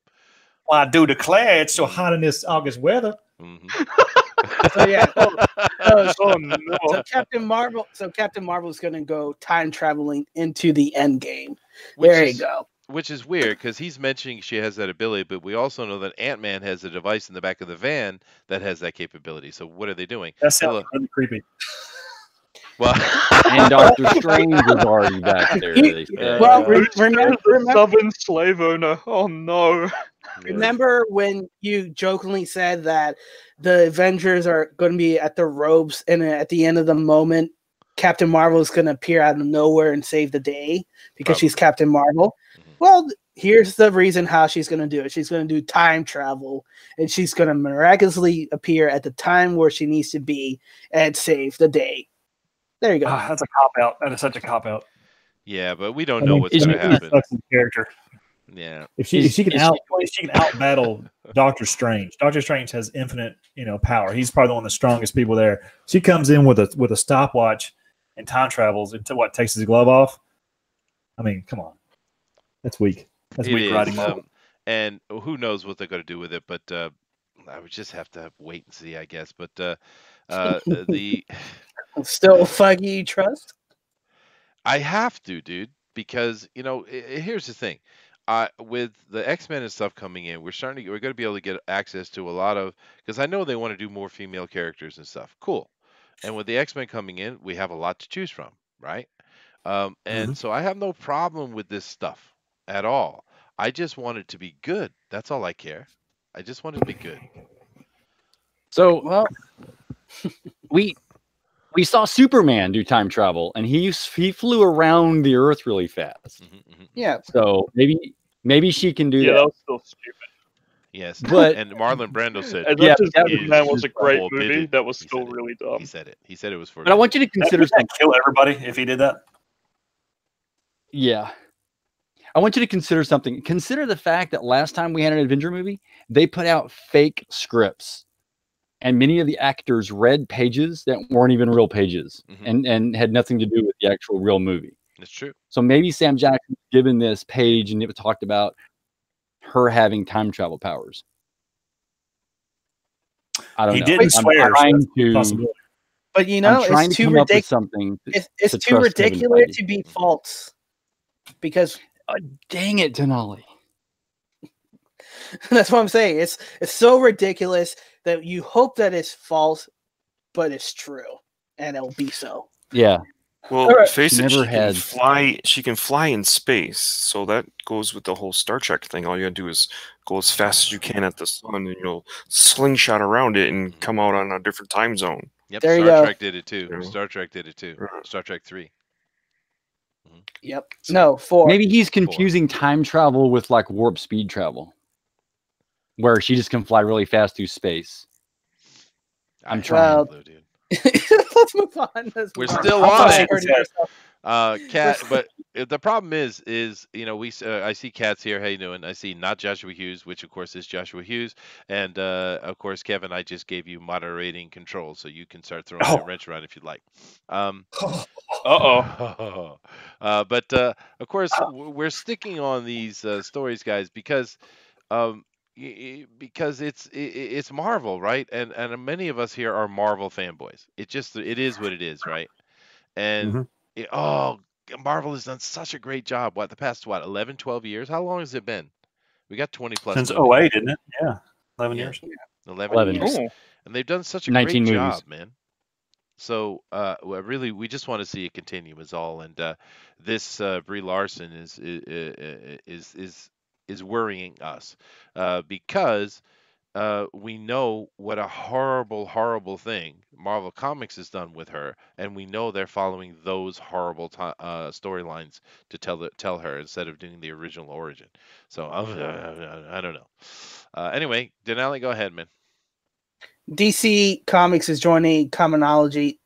Well, I do declare it's so hot in this August weather. Mhm. So yeah. Oh no! So Captain Marvel's gonna go time traveling into the end game. Which There is- you go. Which is weird because he's mentioning she has that ability, but we also know that Ant-Man has a device in the back of the van that has that capability. So what are they doing? That sounds Hello. really creepy. Well, And Doctor Strange is already back there. They said. Well, Who's remember, the Southern slave owner? Oh no! remember when you jokingly said that the Avengers are going to be at the ropes, and at the end of the moment, Captain Marvel is going to appear out of nowhere and save the day because she's Captain Marvel? Well, here's the reason how she's going to do it. She's going to do time travel, and she's going to miraculously appear at the time where she needs to be and save the day. There you go. That's a cop out. That is such a cop out. Yeah, but we don't know what's is going to it- happen. Sucks in character. Yeah. If she can out battle Doctor Strange. Doctor Strange has infinite, power. He's probably one of the strongest people there. She comes in with a stopwatch and time travels until takes his glove off. I mean, come on, that's weak. That's It weak is, writing. and who knows what they're going to do with it, but I would just have to wait and see, I guess. But the Still Fuggy you trust? I have to, dude, because here's the thing. With the X-Men and stuff coming in, we're going to be able to get access to a lot of, because I know they want to do more female characters and stuff. Cool. And with the X-Men coming in, we have a lot to choose from, right? And so I have no problem with this stuff at all. I just want it to be good. That's all I care. I just want it to be good. So Well, we saw Superman do time travel, and he flew around the Earth really fast. Mhm. yeah. So maybe she can do Yeah, that that. was still stupid. Yes. But And Marlon Brando said, As yeah, much as that Green is Man was a great forbidden. movie, that was He still said it. really He dumb. said it. He said it was but I forbidden. want you to consider Wouldn't that something. kill everybody if he did that? Yeah. I want you to consider something. Consider the fact that last time we had an Avenger movie, they put out fake scripts. And many of the actors read pages that weren't even real pages and had nothing to do with the actual real movie. It's true. So maybe Sam Jackson was given this page and it talked about her having time travel powers. I don't He know. didn't I'm swear. So trying that's a to, possibility. But you I'm know, trying it's to too come up with ridiculous. something It's to too trust Kevin ridiculous Feige. to be false. Because Dang it, Denali. that's what I'm saying. It's so ridiculous that you hope that it's false, but it's true, and it'll be so. Yeah. Well, Alright. face She it, never she can had- fly. She can fly in space, so that goes with the whole Star Trek thing. All you gotta do is go as fast as you can at the sun, and you'll slingshot around it and come out on a different time zone. Yep. There you Star go. Trek did it too. Yeah. Star Trek did it too. Right. Star Trek 3. Yep. No, 4. Maybe he's confusing time travel with like warp speed travel, where she just can fly really fast through space. I I'm have trying. no Well, clue, dude. Let's move on. We're still I'm on fine it. with that. Cat, but the problem is you know I see Cat's here. How you doing? I see not Joshua Hughes, which of course is Joshua Hughes, and of course Kevin. I just gave you moderating control, so you can start throwing that wrench around if you'd like. Uh-oh. But of course we're sticking on these stories, guys, because because it's Marvel, right? And many of us here are Marvel fanboys. It is what it is, right? And Mhm. Marvel has done such a great job. The past 11, 12 years? How long has it been? We got 20 plus Since movies. 08, isn't it? Yeah. 11 Yeah. years. 11 years. Oh. And they've done such a 19 great movies. job, man. So really, we just want to see it continue is all. And this Brie Larson is worrying us because we know what a horrible, horrible thing Marvel Comics has done with her, and we know they're following those horrible storylines to tell her instead of doing the original origin. So I don't know. Anyway, Denali, go ahead, man. DC Comics is joining Comixology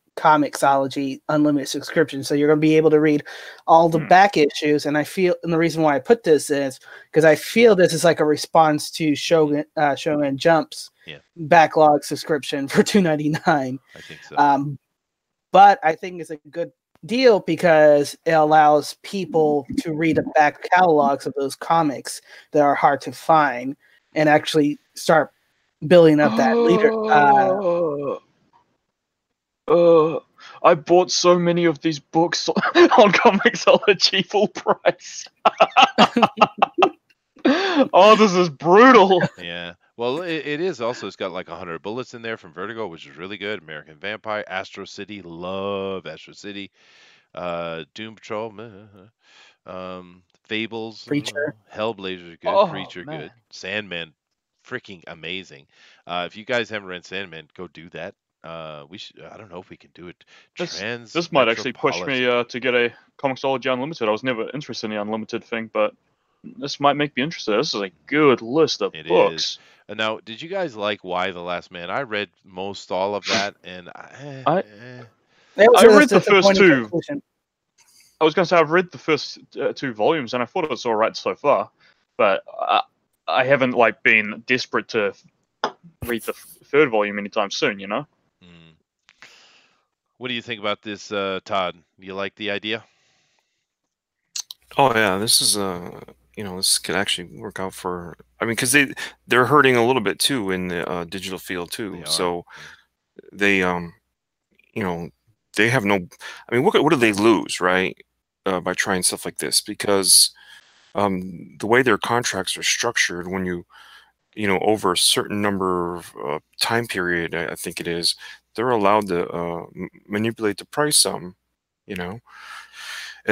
Unlimited subscription, so you're going to be able to read all the back issues. And the reason why I put this is because I feel this is like a response to Shogun Jump's backlog subscription for $2.99. I think so. But I think it's a good deal because it allows people to read the back catalogs of those comics that are hard to find and actually start building up that leader. I bought so many of these books on Comixology full price. Oh, this is brutal. Yeah. Well, it is also. It's got like 100 bullets in there from Vertigo, which is really good. American Vampire, Astro City, love Astro City. Doom Patrol, Fables, Preacher. Hellblazer, good. Oh, Preacher, man. good. Sandman, freaking amazing. If you guys haven't read Sandman, go do that. We should. I don't know if we can do it. This might actually push me to get a Comixology Unlimited. I was never interested in the Unlimited thing, but this might make me interested. This is a good list of books. Now, did you guys like Why the Last Man? I read most all of that, and I I read the first two. Conclusion. I was going to say I've read the first 2 volumes, and I thought it was all right so far, but I haven't like been desperate to read the 3rd volume anytime soon. You know. What do you think about this, Todd? Do you like the idea? Oh yeah, this is this could actually work out for. I mean, because they're hurting a little bit too in the digital field too. So they they have no. I mean, what do they lose, right? By trying stuff like this, because the way their contracts are structured, when you over a certain number of time period, I think it is, they're allowed to manipulate the price some, and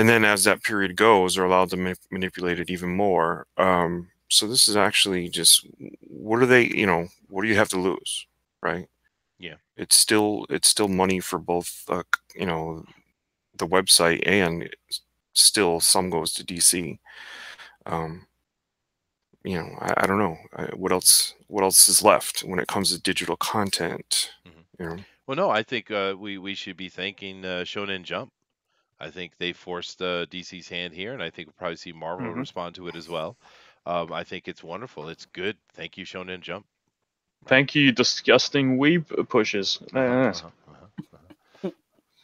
then as that period goes, they're allowed to manipulate it even more. So this is actually just, what do they, what do you have to lose, right? Yeah. It's still money for both, the website, and still some goes to DC. you know, I don't know what else is left when it comes to digital content. You know, Well, no, I think we should be thanking Shonen Jump. I think they forced DC's hand here, and I think we'll probably see Marvel Mhm. respond to it as well. I think it's wonderful. It's good. Thank you, Shonen Jump. Thank you, disgusting weeb pushes.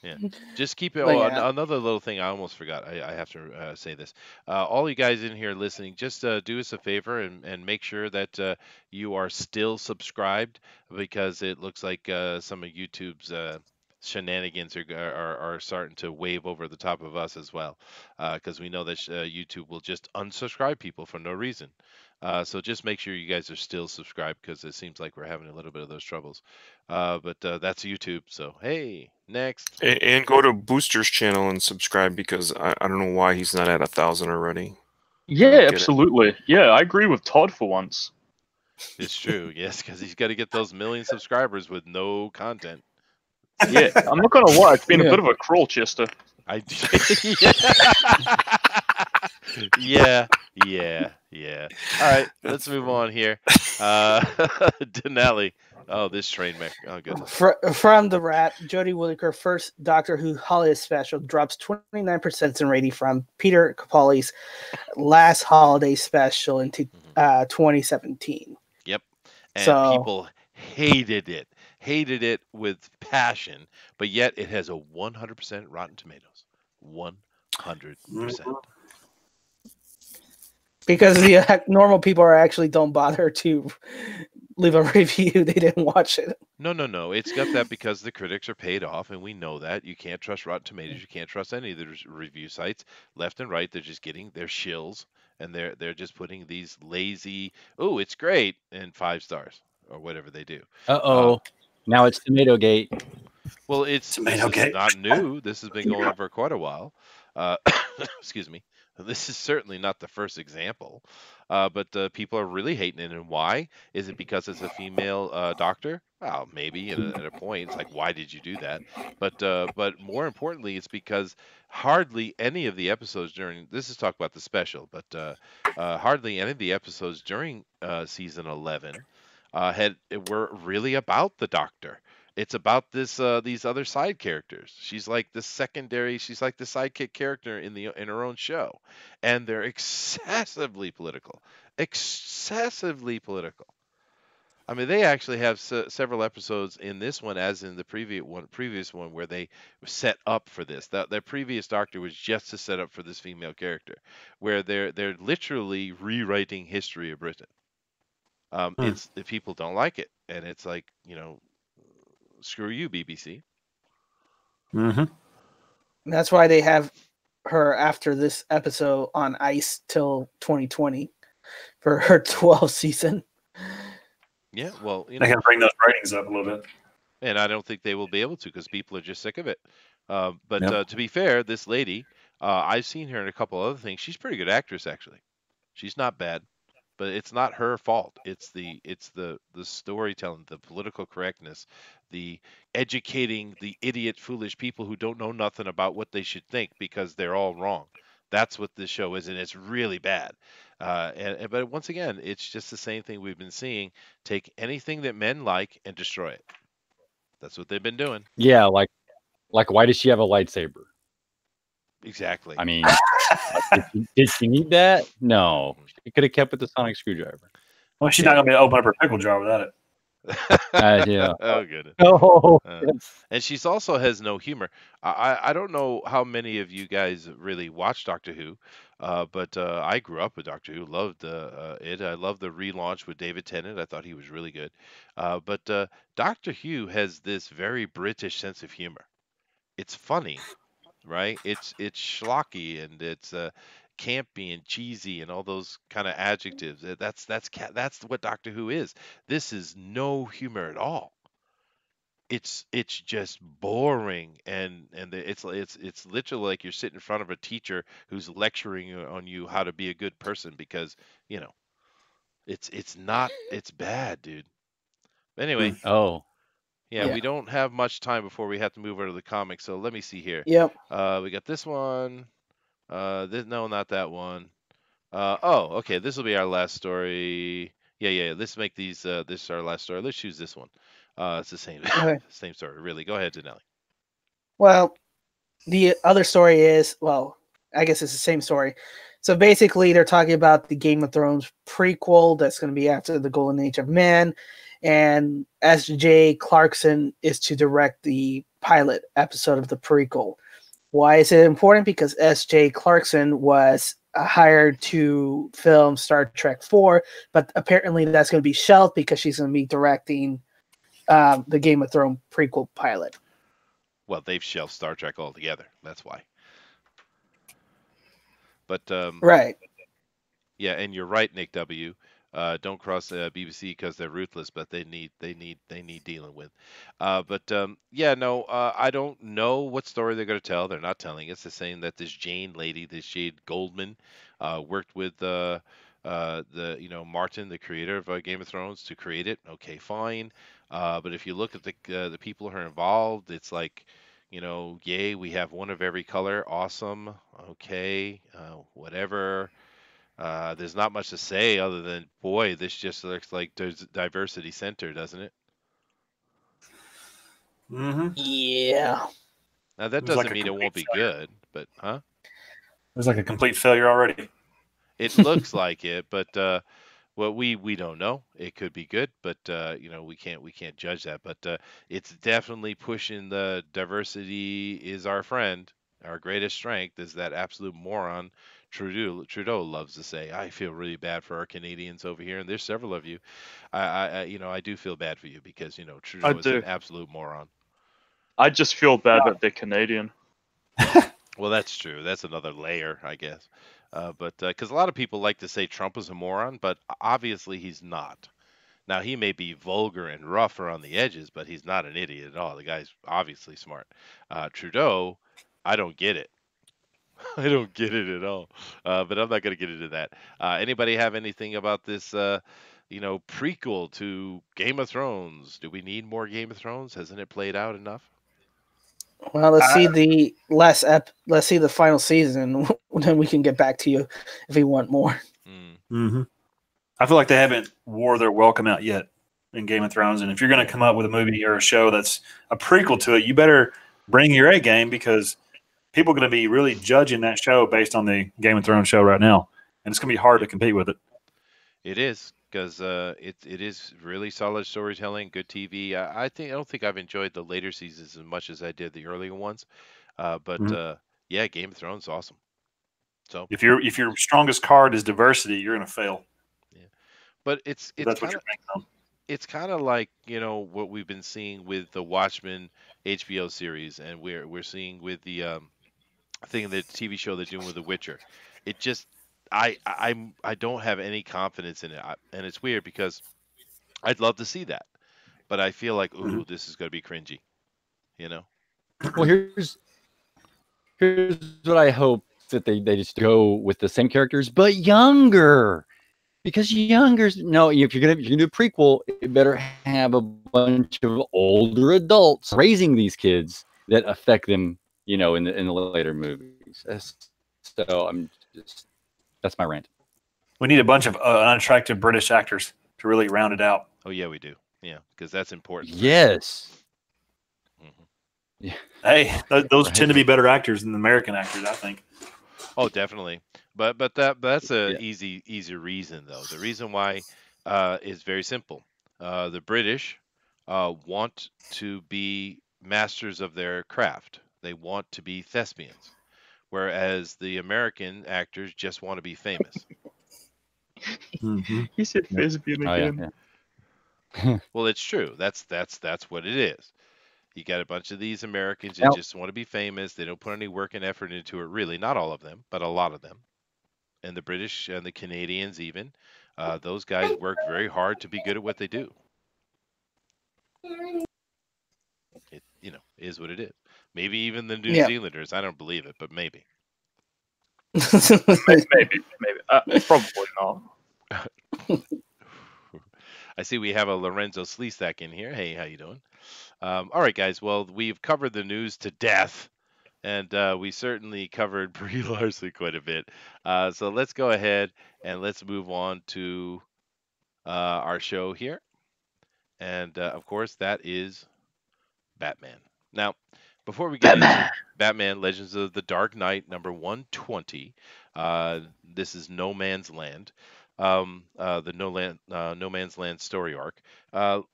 Yeah, just keep it. But Oh, yeah. another little thing I almost forgot. I have to say this. All you guys in here listening, just do us a favor and make sure that you are still subscribed, because it looks like some of YouTube's shenanigans are starting to wave over the top of us as well, because we know that YouTube will just unsubscribe people for no reason. So just make sure you guys are still subscribed, because it seems like we're having a little bit of those troubles. But that's YouTube. So hey, next. and go to Booster's channel and subscribe, because I don't know why he's not at 1,000 already. Yeah, get it. absolutely. Yeah, I agree with Todd for once. It's true, yes, because he's got to get those million subscribers with no content. Yeah, I'm not gonna lie, it's been a Yeah. bit of a crawl, Chester. I yeah, yeah. All right, let's That's move on here. Denali. Oh, this train wreck. Oh goodness. From the Wrap, Jodie Whittaker first Doctor Who holiday special drops 29% in rating from Peter Capaldi's last holiday special in 2017. Yep. And So- people hated it with passion, but yet it has a 100% Rotten Tomatoes. 100%. Because the normal people are actually don't bother to leave a review, they didn't watch it. No. It's got that because the critics are paid off, and we know that. You can't trust Rotten Tomatoes. You can't trust any of the review sites. Left and right, they're just getting their shills, and they're just putting these lazy, oh, it's great, and 5 stars or whatever they do. Uh-oh. Now it's Tomato Gate. Well, this Tomato is Gate. not new. This has been going on for quite a while. Excuse me. This is certainly not the first example, but people are really hating it. And why? Is it because it's a female doctor? Well, maybe at a point. It's like, why did you do that? But more importantly, it's because hardly any of the episodes during this is talk about the special, but hardly any of the episodes during season 11 were really about the doctor. It's about these other side characters. She's like the secondary. She's like the sidekick character in her own show, and they're excessively political. Excessively political. I mean, they actually have several episodes in this one, as in the previous one, where they set up for this. That their previous Doctor was just to set up for this female character, where they're literally rewriting history of Britain. It's if people don't like it, and it's like, screw you, BBC. Mm-hmm. That's why they have her after this episode on ice till 2020 for her 12th season. Yeah, well, They can bring those ratings up a little bit. and I don't think they will be able to, because people are just sick of it. But Yep. to be fair, this lady, I've seen her in a couple other things. She's a pretty good actress, actually. She's not bad, but it's not her fault. It's the storytelling, the political correctness, the educating the idiot, foolish people who don't know nothing about what they should think because they're all wrong. That's what this show is, and it's really bad. But once again, it's just the same thing we've been seeing. Take anything that men like and destroy it. That's what they've been doing. Yeah, like why does she have a lightsaber? Exactly. I mean, did she need that? No. She could have kept with the sonic screwdriver. Well, she's not going to be able to open up her pickle jar without it. Yeah. Oh, goodness. Oh, And she's also has no humor. I don't know how many of you guys really watch Doctor Who, but I grew up with Doctor Who. Loved it. I love the relaunch with David Tennant. I thought he was really good. But Doctor Who has this very British sense of humor. It's funny, right? It's schlocky, and it's campy and cheesy and all those kind of adjectives. That's what Doctor Who is. This is no humor at all. It's just boring, and it's literally like you're sitting in front of a teacher who's lecturing on you how to be a good person, because it's not, it's bad, dude. Anyway, oh. yeah, we don't have much time before we have to move over to the comics, so let me see here. Yep. We got this one. No, not that one. Okay. This will be our last story. Yeah, yeah. Let's make these. This is our last story. Let's choose this one. It's the same, Okay. same story. Really. Go ahead, Denali. Well, the other story is, well, I guess it's the same story. So basically, they're talking about the Game of Thrones prequel that's going to be after the Golden Age of Man, and S.J. Clarkson is to direct the pilot episode of the prequel. Why is it important? Because S.J. Clarkson was hired to film Star Trek 4, but apparently that's going to be shelved because she's going to be directing the Game of Thrones prequel pilot. Well, they've shelved Star Trek altogether. That's why. But Right. yeah, and you're right, Nick W. Don't cross BBC because they're ruthless, but they need dealing with. But yeah, no, I don't know what story they're going to tell. They're not telling us. They're saying that this Jane lady, this Jade Goldman, worked with the Martin, the creator of Game of Thrones, to create it. Okay, fine. But if you look at the people who are involved, it's like, yay, we have one of every color. Awesome. Okay, whatever. There's not much to say other than, boy, this just looks like there's diversity center, doesn't it? Mm-hmm. Yeah. Now that It was like doesn't a mean it complete won't be failure. good, but It was like a complete failure already. it looks like it, but well, we don't know. It could be good, but we can't judge that. But it's definitely pushing the diversity is our friend. Our greatest strength is that absolute moron Trudeau loves to say. I feel really bad for our Canadians over here, and there's several of you. I do feel bad for you because I Trudeau is an do. absolute moron. I just feel bad that they're Canadian. Well, that's true. That's another layer, I guess. But because a lot of people like to say Trump is a moron, but obviously he's not. Now he may be vulgar and rough around the edges, but he's not an idiot at all. The guy's obviously smart. Trudeau, I don't get it. I don't get it at all. But I'm not going to get into that. Anybody have anything about this? Prequel to Game of Thrones. Do we need more Game of Thrones? Hasn't it played out enough? Well, let's see the let's see the final season. Then we can get back to you if we want more. Mm-hmm. I feel like they haven't wore their welcome out yet in Game of Thrones. And if you're going to come up with a movie or a show that's a prequel to it, you better bring your A game because people are going to be really judging that show based on the Game of Thrones show right now. And it's going to be hard to compete with it. It is because it is really solid storytelling, good TV. I don't think I've enjoyed the later seasons as much as I did the earlier ones. But Mhm. yeah, Game of Thrones is awesome. So If your strongest card is diversity, you're going to fail. yeah, but it's That's what kind you're of banking on. it's kind of like what we've been seeing with the Watchmen HBO series, and we're seeing with the thing the TV show they're doing with The Witcher. It just I don't have any confidence in it, and it's weird because I'd love to see that, but I feel like Mhm. ooh, this is gonna be cringy, you know. Well, here's what I hope that they just go with the same characters but younger. Because younger, no, if you're gonna do a prequel, it better have a bunch of older adults raising these kids that affect them, in the later movies. So that's my rant. We need a bunch of unattractive British actors to really round it out. Oh yeah, we do. Yeah, because that's important. Right? Yes. Mhm. Yeah. Hey, those Right. tend to be better actors than American actors, I think. Oh, definitely. But that's a easy reason though. The reason why is very simple. The British want to be masters of their craft. They want to be thespians, whereas the American actors just want to be famous. Mm-hmm. He said Yep. lesbian Oh yeah, again. yeah. Well, it's true. That's what it is. You got a bunch of these Americans that Now, just want to be famous. They don't put any work and effort into it, really. Not all of them, but a lot of them. And the British and the Canadians, even, those guys work very hard to be good at what they do. It, is what it is. Maybe even the New Yeah. Zealanders. I don't believe it, but maybe. Maybe. Probably not. I see we have a Lorenzo Sleestack in here. Hey, how you doing? All right, guys. Well, we've covered the news to death. and we certainly covered Brie Larson quite a bit. So let's go ahead and let's move on to our show here. And of course, that is Batman. Now, before we get Batman. into Batman Legends of the Dark Knight number 120, this is No Man's Land. The No Man's Land story arc.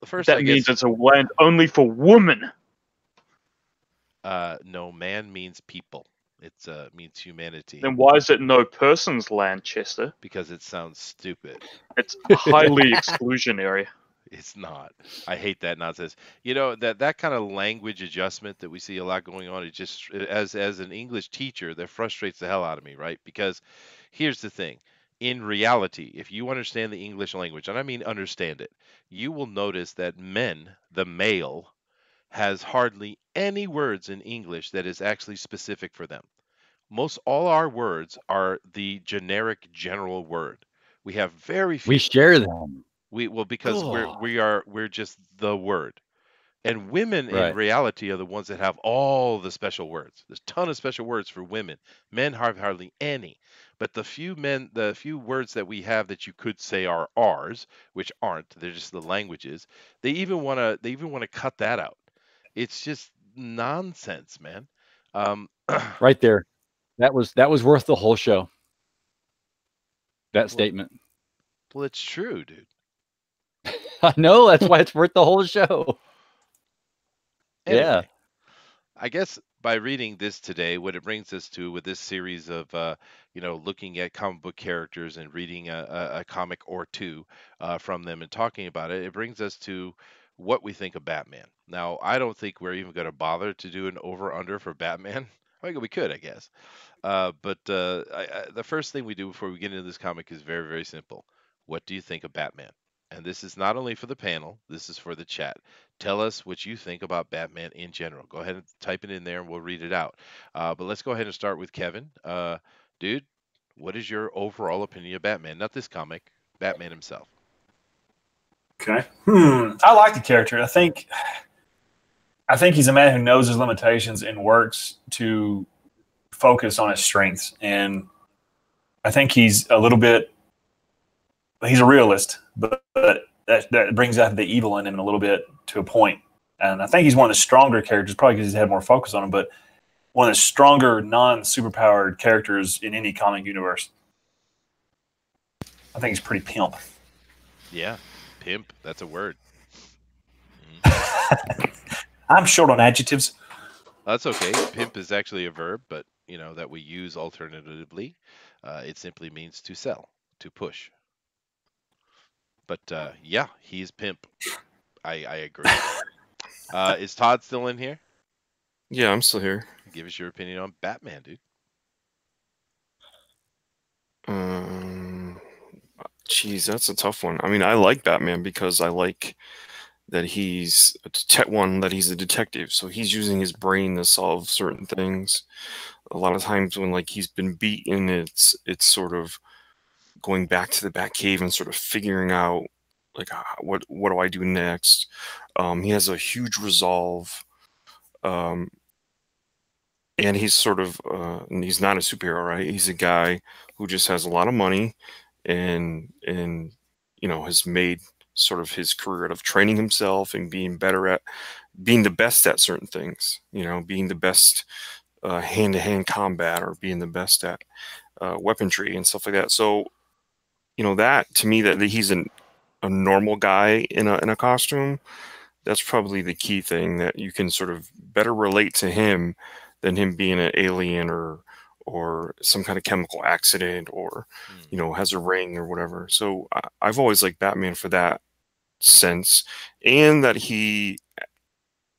First, I That means guess it's a land only for women. no man means people. It means humanity Then why is it no person's land, Chester? because it sounds stupid. It's highly exclusionary. It's not. I hate that nonsense. You know that kind of language adjustment that we see a lot going on. It just as an English teacher that frustrates the hell out of me, right? Because here's the thing. In reality, if you understand the English language, and I mean understand it, you will notice that men, the male, has hardly any words in English that is actually specific for them. Most all our words are the generic general word. We have very We few. share them. Because Oh, we're just the word. And women in right. reality are the ones that have all the special words. There's a ton of special words for women. Men have hardly any. But the few words that we have that you could say are ours, which aren't, they're just the languages. They even want to cut that out. It's just nonsense, man. Um, Right there. That was worth the whole show. That well, statement. well, it's true, dude. I know that's why it's worth the whole show. Yeah. Anyway, I guess by reading this today, what it brings us to with this series of, looking at comic book characters and reading a comic or two from them and talking about it, it brings us to what we think of Batman. Now, I don't think we're even going to bother to do an over under for Batman. I think we could, I guess. But the first thing we do before we get into this comic is very, very simple. What do you think of Batman? And this is not only for the panel, this is for the chat. Tell us what you think about Batman in general. Go ahead and type it in there and we'll read it out. But let's go ahead and start with Kevin. Dude, what is your overall opinion of Batman? Not this comic, Batman himself. Okay. I like the character. I think he's a man who knows his limitations and works to focus on his strengths. And I think he's a realist, but that brings out the evil in him a little bit to a point. And I think he's one of the stronger characters, probably because he's had more focus on him, but one of the stronger non-superpowered characters in any comic universe. I think he's pretty pimp. Yeah, pimp, that's a word. I'm short on adjectives. That's okay. Pimp is actually a verb, but that we use alternatively. It simply means to sell, to push. But yeah, he's pimp. I agree. Is Todd still in here? Yeah, I'm still here. Give us your opinion on Batman, dude. Geez, that's a tough one. I mean, I like Batman because I like that he's a detective, so he's using his brain to solve certain things. A lot of times when he's been beaten, it's sort of going back to the Batcave and sort of figuring out what do I do next. He has a huge resolve, and he's sort of he's not a superhero, right? He's a guy who just has a lot of money and has made sort of his career out of training himself and being the best at certain things, being the best hand-to-hand combat, or being the best at weaponry and stuff like that. So that to me, that he's a normal guy in a costume, that's probably the key thing, that you can sort of better relate to him than him being an alien or some kind of chemical accident, or has a ring or whatever. So I've always liked Batman for that sense, and that he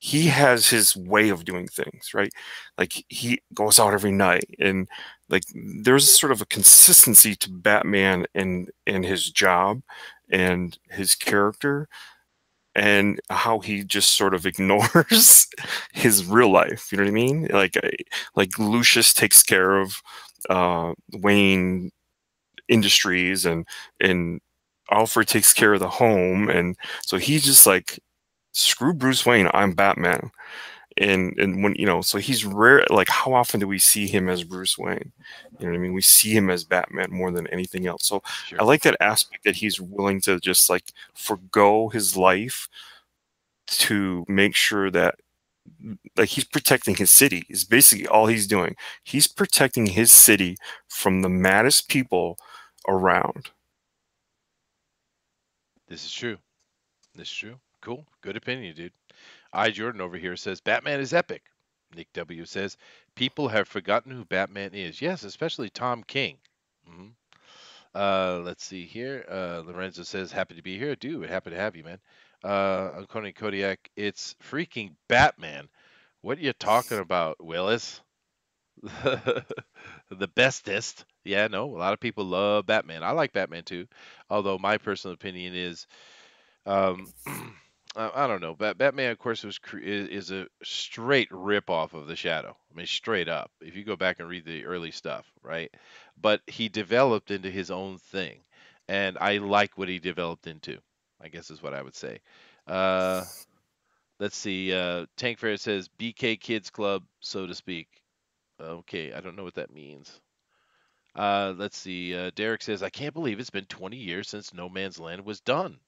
has his way of doing things, right? Like, he goes out every night, and there's sort of a consistency to Batman and his job and his character, and how he just sort of ignores his real life. You know what I mean? Like Lucius takes care of Wayne Industries, and Alfred takes care of the home, and so he's just like, screw Bruce Wayne, I'm Batman. and when so he's rare. Like, how often do we see him as Bruce Wayne? You know what I mean? We see him as Batman more than anything else. So Sure. I like that aspect that he's willing to just like forgo his life to make sure that like he's protecting his city is basically all he's doing. He's protecting his city from the maddest people around. This is true. This is true. Cool. Good opinion, dude. I Jordan over here says Batman is epic. Nick W says people have forgotten who Batman is. Yes, especially Tom King. hmm let's see here. Lorenzo says happy to be here. Dude, happy to have you, man. Conan Kodiak, it's freaking Batman. What are you talking about, Willis? The bestest. Yeah, no, a lot of people love Batman. I like Batman too. Although my personal opinion is um, I don't know. Batman, of course, is a straight rip off of the Shadow. I mean, straight up. If you go back and read the early stuff, right? But he developed into his own thing, and I like what he developed into. I guess is what I would say. Uh, let's see. Tank Fair says BK Kids Club, so to speak. Okay, I don't know what that means. Let's see. Derek says, I can't believe it's been 20 years since No Man's Land was done.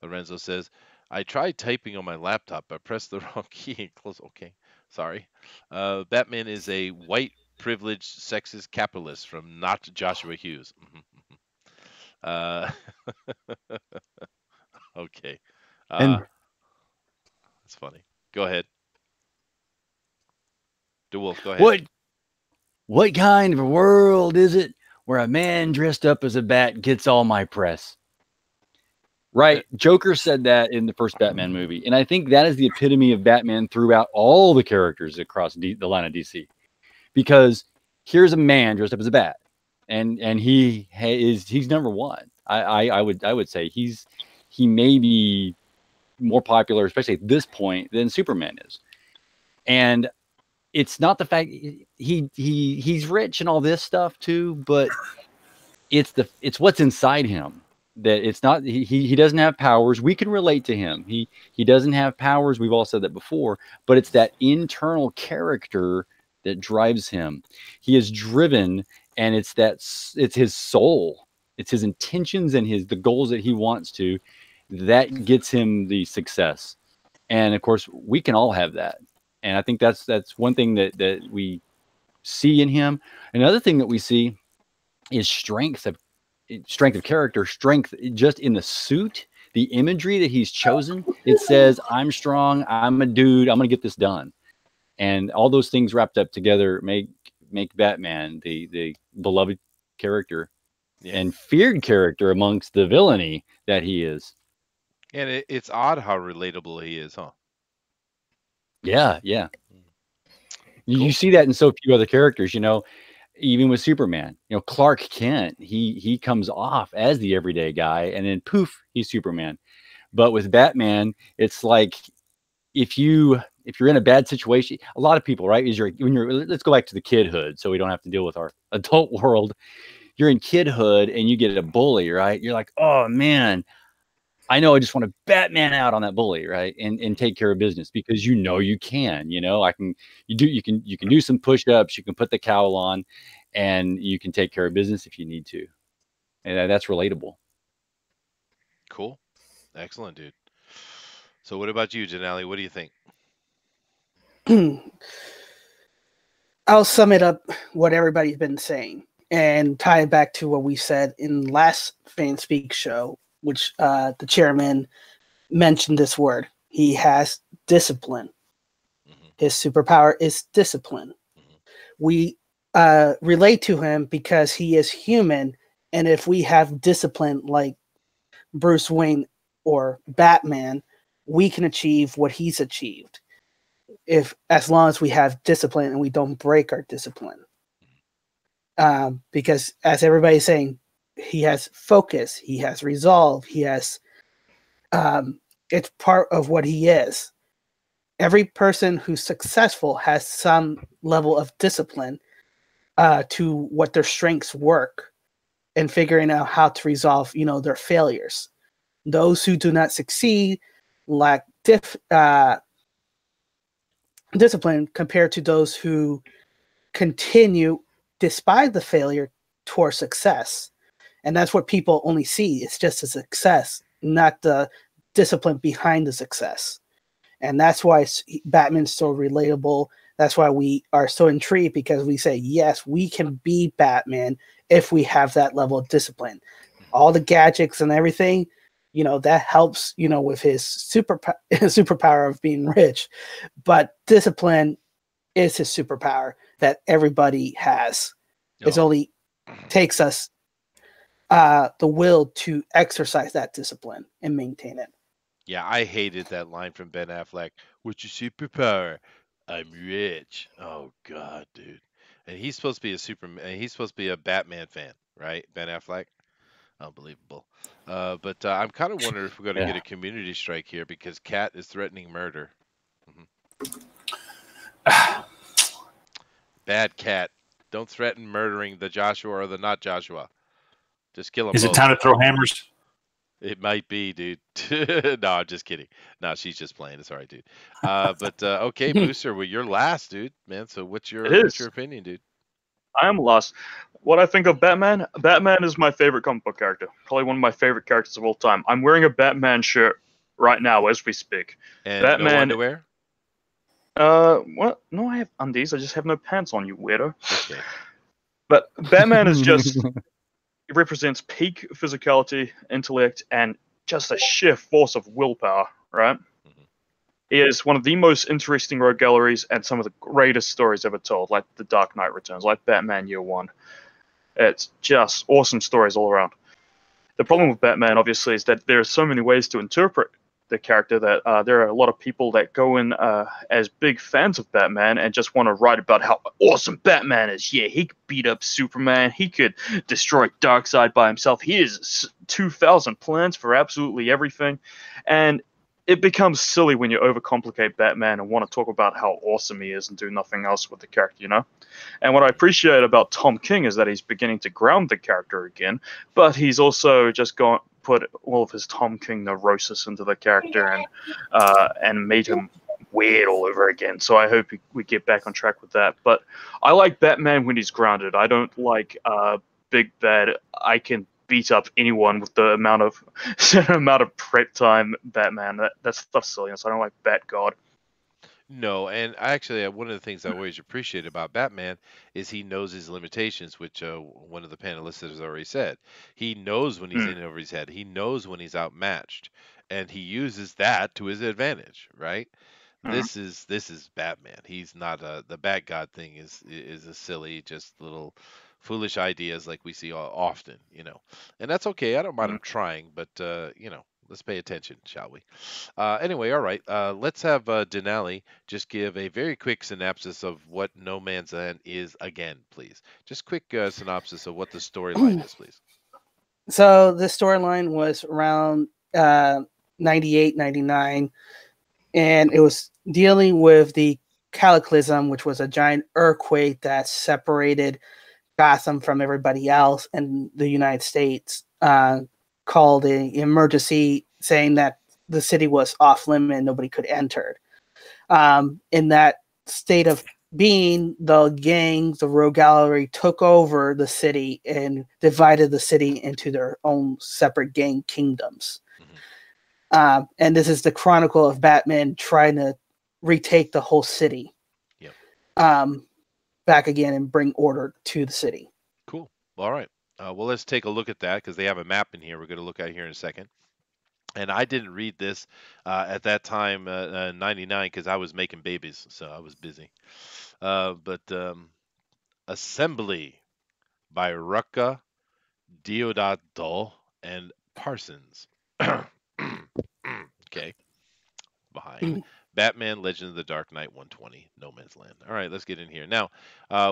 Lorenzo says, I tried typing on my laptop, but pressed the wrong key and close. Okay, sorry. Batman is a white, privileged, sexist capitalist from not Joshua Hughes. uh, okay. And That's funny. Go ahead. DeWolf, go ahead. what kind of a world is it where a man dressed up as a bat gets all my press? Right. Joker said that in the first Batman movie. And I think that is the epitome of Batman throughout all the characters across the line of DC. Because here's a man dressed up as a bat. And he's number one. I would say he may be more popular, especially at this point, than Superman is. And it's not the fact he's rich and all this stuff too, but it's what's inside him. That it's not he doesn't have powers. We can relate to him. He doesn't have powers. We've all said that before, but it's that internal character that drives him. He is driven, and it's his soul. It's his intentions and the goals that he wants to that gets him the success. And of course, we can all have that. And I think that's one thing that we see in him. Another thing that we see is strength of character, strength just in the suit, the imagery that he's chosen. It says, I'm strong, I'm a dude, I'm gonna get this done. And all those things wrapped up together make Batman the beloved character and feared character amongst the villainy that he is. And it's odd how relatable he is, huh? Yeah. You see that in so few other characters, even with Superman, Clark Kent, he comes off as the everyday guy, and then poof, he's Superman. But with Batman, it's like if you're in a bad situation, a lot of people, right? Let's go back to the kidhood, so we don't have to deal with our adult world. You're in kidhood and you get a bully, right? You're like, oh man, I know I just want to Batman out on that bully, right? And take care of business because you can, you can do some push-ups, you can put the cowl on, and you can take care of business if you need to. And that's relatable. Cool. Excellent, dude. So what about you, Janelle? What do you think? I'll sum it up what everybody's been saying and tie it back to what we said in last Fan Speak show, which the chairman mentioned this word. He has discipline. His superpower is discipline. We relate to him because he is human, and if we have discipline like Bruce Wayne or Batman, we can achieve what he's achieved. As long as we have discipline and we don't break our discipline. Because as everybody's saying, he has focus, he has resolve, he has it's part of what he is. Every person who's successful has some level of discipline to what their strengths work and figuring out how to resolve, their failures. Those who do not succeed lack discipline compared to those who continue despite the failure towards success. And that's what people only see. It's just a success, not the discipline behind the success. And that's why Batman's so relatable. That's why we are so intrigued, because we say, yes, we can be Batman if we have that level of discipline. All the gadgets and everything, that helps, with his superpower of being rich. But discipline is his superpower that everybody has. It only takes us the will to exercise that discipline and maintain it. Yeah, I hated that line from Ben Affleck. What's your superpower? I'm rich. Oh God, dude. And he's supposed to be a Superman. He's supposed to be a Batman fan, right? Ben Affleck. Unbelievable. But I'm kind of wondering if we're going to get Yeah. a community strike here because Cat is threatening murder. Bad Cat. Don't threaten murdering the Joshua or the not Joshua. Just kill them Is it both. time to throw hammers? It might be, dude. No, I'm just kidding. No, she's just playing. It's all right, dude. But okay, Booster, well, you're last, dude, man. So what's your opinion, dude? I am lost. What I think of Batman, Batman is my favorite comic book character. Probably one of my favorite characters of all time. I'm wearing a Batman shirt right now as we speak. And Batman, no underwear? What? No, I have undies. I just have no pants on, you weirdo. Okay. But Batman is just, it represents peak physicality, intellect, and just a sheer force of willpower, right? He is one of the most interesting rogue galleries and some of the greatest stories ever told, like The Dark Knight Returns, like Batman Year One. It's just awesome stories all around. The problem with Batman, obviously, is that there are so many ways to interpret the character that there are a lot of people that go in as big fans of Batman and just want to write about how awesome Batman is. Yeah, he could beat up Superman. He could destroy Darkseid by himself. He has 2,000 plans for absolutely everything. And it becomes silly when you overcomplicate Batman and want to talk about how awesome he is and do nothing else with the character, And what I appreciate about Tom King is that he's beginning to ground the character again, but he's also just put all of his Tom King neurosis into the character and made him weird all over again. So I hope we get back on track with that. But I like Batman when he's grounded. I don't like big bad. I can beat up anyone with the amount of prep time Batman. That stuff's silliness. I don't like Bat God. No, and actually, one of the things I always appreciate about Batman is he knows his limitations, which one of the panelists has already said. He knows when he's in over his head. He knows when he's outmatched, and he uses that to his advantage, right? This is Batman. He's not the Bat God thing is a silly, just little foolish ideas like we see often, and that's okay. I don't mind him trying, but let's pay attention, shall we? Anyway, all right. Let's have Denali just give a very quick synopsis of what No Man's Land is again, please. Just quick synopsis of what the storyline is, please. So the storyline was around 98, 99, and it was dealing with the Cataclysm, which was a giant earthquake that separated Gotham from everybody else, and the United States called an emergency, saying that the city was off limit and nobody could enter. In that state of being, the gangs, the Rogue Gallery, took over the city and divided the city into their own separate gang kingdoms. And this is the chronicle of Batman trying to retake the whole city back again and bring order to the city. Cool. All right. Well, let's take a look at that because they have a map in here we're going to look at here in a second. And I didn't read this at that time, 99, because I was making babies, so I was busy. But Assembly by Rucka, Diodato, and Parsons. Okay. Behind. Batman Legend of the Dark Knight 120, No Man's Land. All right, let's get in here. Now,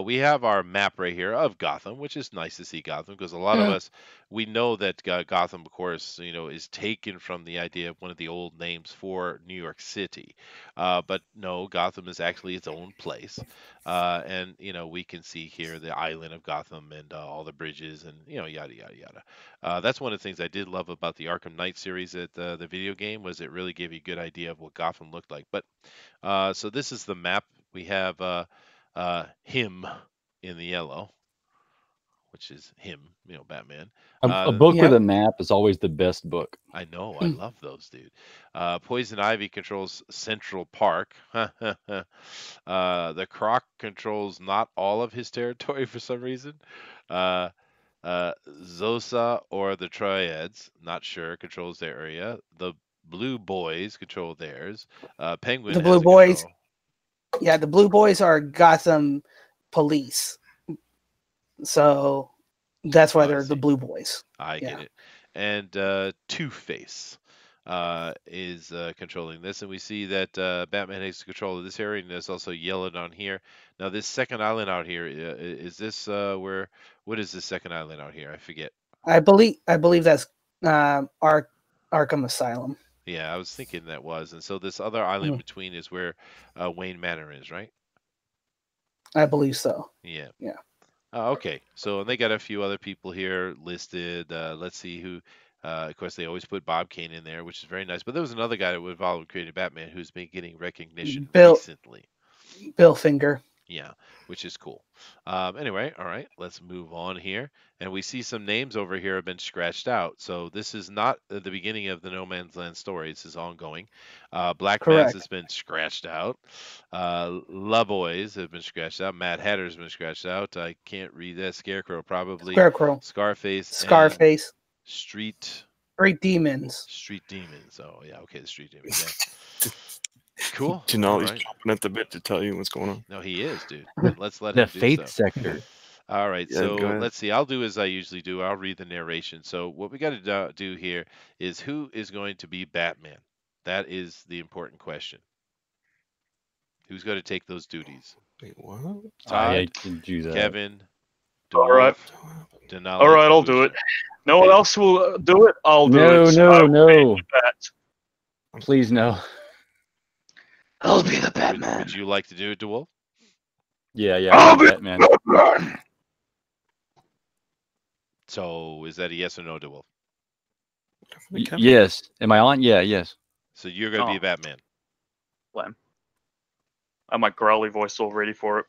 we have our map right here of Gotham, which is nice to see Gotham because a lot of us, we know that Gotham, of course, is taken from the idea of one of the old names for New York City. But no, Gotham is actually its own place. And, we can see here the island of Gotham and all the bridges and, yada, yada, yada. That's one of the things I did love about the Arkham Knight series at the video game was it really gave you a good idea of what Gotham looked like But so this is the map. We have him in the yellow, which is him, Batman. A book with Yep. a map is always the best book. I know, I love those, dude. Poison Ivy controls Central Park. The Croc controls not all of his territory for some reason. Uh, Zosa or the Triads, not sure, controls their area. The Blue Boys control theirs. Penguin The has Blue a Boys. control. Yeah, the Blue Boys are Gotham police, so that's why Oh, I they're the see. Blue Boys. I Yeah. get it. And Two-Face is controlling this, and we see that Batman has control of this area, and there's also yellow down here. Now, this second island out here, is this where? What is this second island out here? I forget. I believe that's Arkham Asylum. Yeah, I was thinking that was, and so this other island Mm. between is where Wayne Manor is, right? I believe so. Yeah. Yeah. Okay, so they got a few other people here listed. Let's see who. Of course, they always put Bob Kane in there, which is very nice. But there was another guy that was involved with creating Batman who's been getting recognition recently. Bill Finger. Yeah, which is cool. Anyway, all right, let's move on here. And we see some names over here have been scratched out. So this is not the beginning of the No Man's Land story. This is ongoing. Black Mass has been scratched out. La Boys have been scratched out. Mad Hatter's been scratched out. I can't read that. Scarecrow probably. Scarecrow. Scarface. And Street Demons. Street Demons. Oh, yeah. Okay, the Street Demons. Yeah. Cool. Denali's chomping at the bit to tell you what's going on. No, he is, dude. Let's let The him do faith so. sector. All right, Yeah, so go ahead. let's see. I'll do as I usually do. I'll read the narration. So what we got to do here is who is going to be Batman? That is the important question. Who's going to take those duties? Wait, what? Todd, can do that. Kevin, All right. Denali. All right, I'll do it. No one else will do it. I'll do it. No. Bat. Please no. I'll be the Batman. Would you like to do it, DeWolf? Yeah, I'll be Batman. Batman. So is that a yes or no, DeWolf? Yes. Am I on? Yeah, yes. So you're going to be Oh. Batman. Lame. I have my growly voice all ready for it.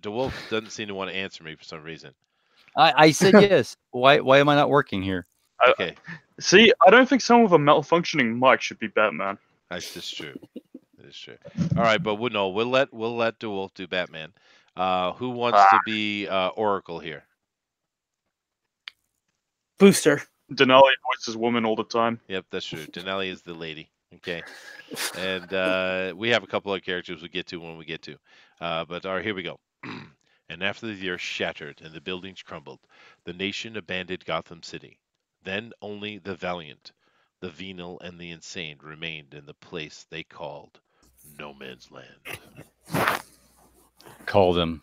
DeWolf doesn't seem to want to answer me for some reason. I said yes. Why am I not working here? Okay, See, I don't think someone with a malfunctioning mic should be Batman. that's just true. That is true. All right, but we'll let DeWolf do Batman. Who wants to be Oracle here? Booster. Denali voices woman all the time. Yep, that's true. Denali is the lady. Okay, and we have a couple of characters we'll get to when we get to. But all right, here we go. And after the earth shattered and the buildings crumbled, the nation abandoned Gotham City. Then only the valiant, the venal, and the insane remained in the place they called No Man's Land. Call them.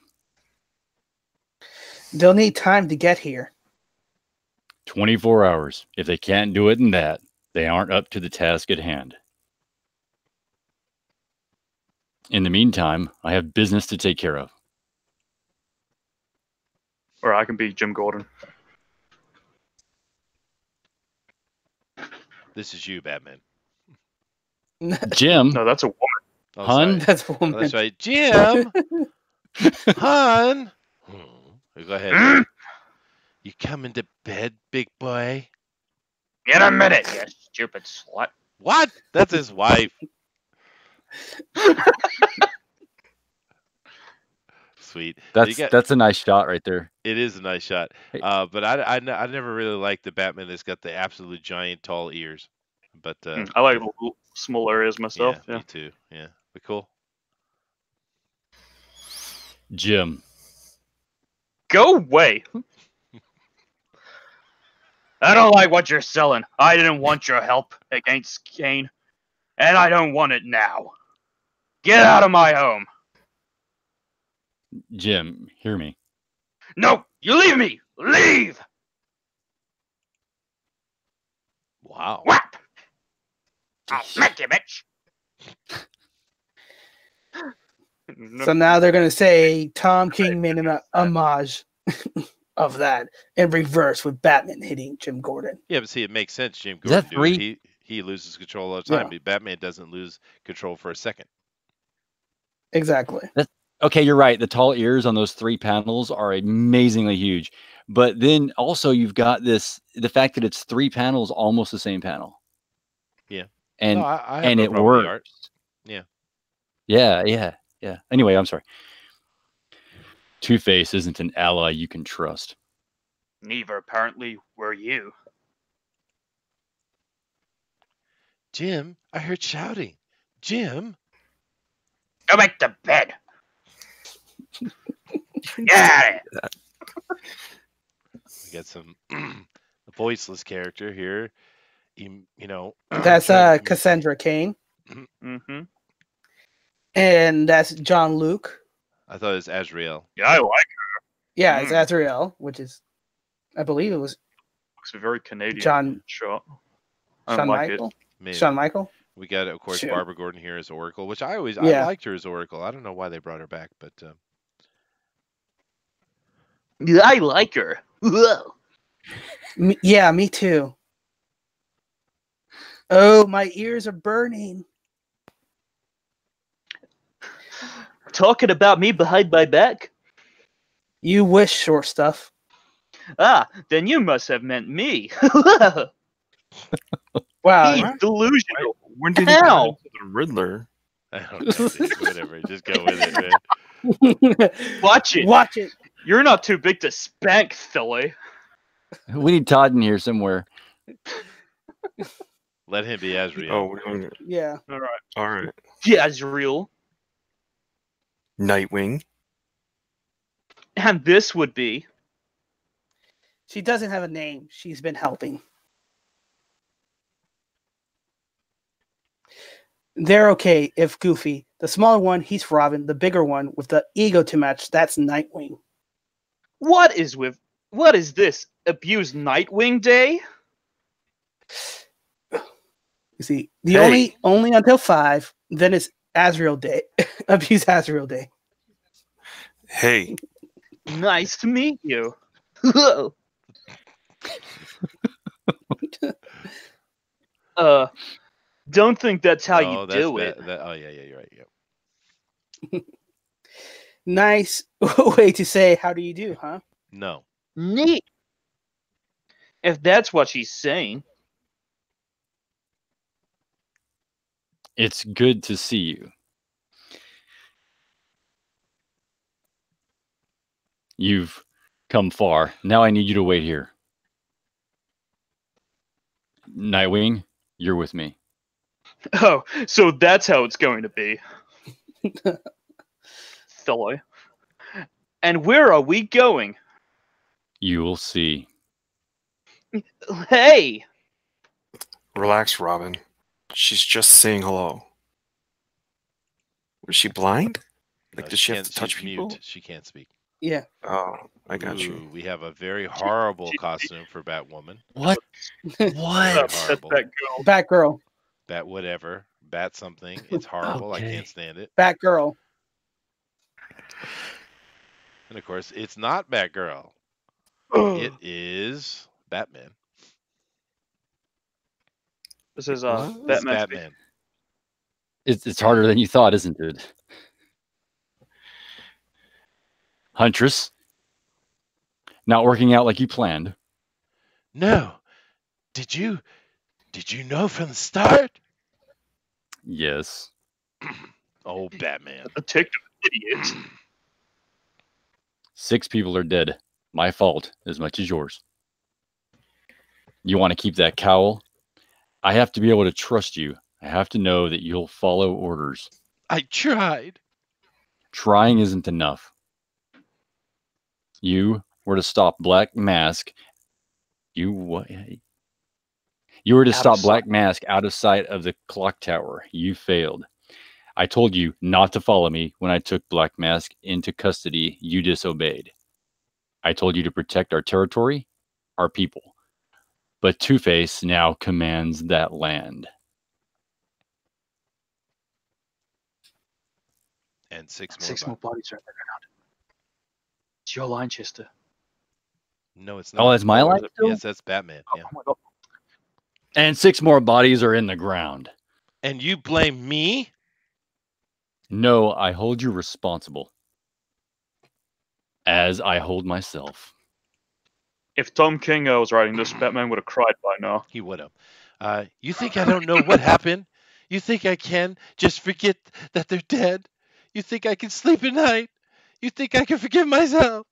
They'll need time to get here. 24 hours. If they can't do it in that, they aren't up to the task at hand. In the meantime, I have business to take care of. Or I can be Jim Gordon. This is you, Batman. Jim, No, that's a woman. Oh, Hun? sorry. That's a Oh, woman. that's right, Jim. Hun. Go ahead. You coming to bed, big boy? In a minute, you stupid slut. What? That's his wife. Sweet. that's a nice shot right there. It is a nice shot. Hey. But I never really liked the Batman that's got the absolute giant tall ears. But I like little small areas myself. Yeah. me too. Yeah, but cool. Jim, Go away. I don't like what you're selling. I didn't want your help against Kane, and I don't want it now. Get out of my home. Jim, hear me. No, you leave me. Leave. Wow. Whap. I'll smack you, bitch. So now they're going to say Tom King made an homage of that in reverse with Batman hitting Jim Gordon. Yeah, but see, it makes sense. Jim Is that Gordon. three? he loses control all the time. Yeah. But Batman doesn't lose control for a second. Exactly. Okay, you're right. The tall ears on those 3 panels are amazingly huge. But then also you've got the fact that it's 3 panels, almost the same panel. Yeah. And No, I have and no it problem with the art. works. Yeah. Yeah. Anyway, I'm sorry. Two-Face isn't an ally you can trust. Neither apparently were you. Jim, I heard shouting. Jim. Go back to bed. Yeah. We got some voiceless character here. That's trying to- Cassandra Cain, Mm-hmm. and that's John Luke. I thought it was Azrael. Yeah, I like Yeah, it's Mm. Azrael, which is, I believe it was Looks very Canadian. John Shot. I Shawn like Michael. Maybe. Shawn Michael. We got, of course, Sure. Barbara Gordon here as Oracle, which I Yeah. liked her as Oracle. I don't know why they brought her back, but it. I like her. Whoa. Yeah, me too. Oh, my ears are burning. Talking about me behind my back? You wish, short stuff. Ah, then you must have meant me. Wow. He's delusional. When did he How? turn into the Riddler? I don't know. Dude, whatever. Just go with it, man. Watch it. Watch it. You're not too big to spank, silly. We need Todd in here somewhere. Let him be Azrael. Oh, okay. Yeah. All right. Yeah, it's real. Nightwing. And this would be. She doesn't have a name. She's been helping. They're okay if Goofy. The smaller one, he's Robin. The bigger one with the ego to match, that's Nightwing. What is this? Abuse Nightwing Day? You see, the Hey. only until 5, then it's Azrael Day. Abuse Azrael Day. Hey, Nice to meet you. Don't think that's how you do it. Oh, yeah, you're right. Yeah. Nice way to say how do you do, huh? No. Neat. If that's what she's saying. It's good to see you. You've come far. Now I need you to wait here. Nightwing, you're with me. Oh, so that's how it's going to be. Silly. And where are we going? You will see. Hey! relax, Robin. She's just saying hello. Was she blind? Like, does she have to touch she's people? Mute. She can't speak. Yeah. Oh, I got you. Ooh, we have a very horrible costume for Batwoman. What? Very That's horrible. Batgirl. Batgirl. Bat whatever. Bat something. It's horrible. I Okay. can't stand it. Batgirl. And of course, it's not Batgirl. It is Batman. This is It's Batman. Batman. It's harder than you thought, isn't it? Huntress, not working out like you planned. No. Did you know from the start? Yes. Oh, Batman. Detective idiot. 6 people are dead. My fault as much as yours. You want to keep that cowl? I have to be able to trust you. I have to know that you'll follow orders. I tried. Trying isn't enough. You were to stop Black Mask. You were to stop Black Mask out of sight of the clock tower. You failed. I told you not to follow me when I took Black Mask into custody. You disobeyed. I told you to protect our territory, our people. But Two-Face now commands that land. And 6 more. 6 more bodies are on the ground. It's your line, Chester. No, it's not. Oh, that's my line? Yes, that's Batman. Yeah. Oh my god. And 6 more bodies are in the ground. And you blame me? No, I hold you responsible. As I hold myself. If Tom King was writing this, Batman would have cried by now. He would have. You think I don't know what happened? You think I can just forget that they're dead? You think I can sleep at night? You think I can forgive myself?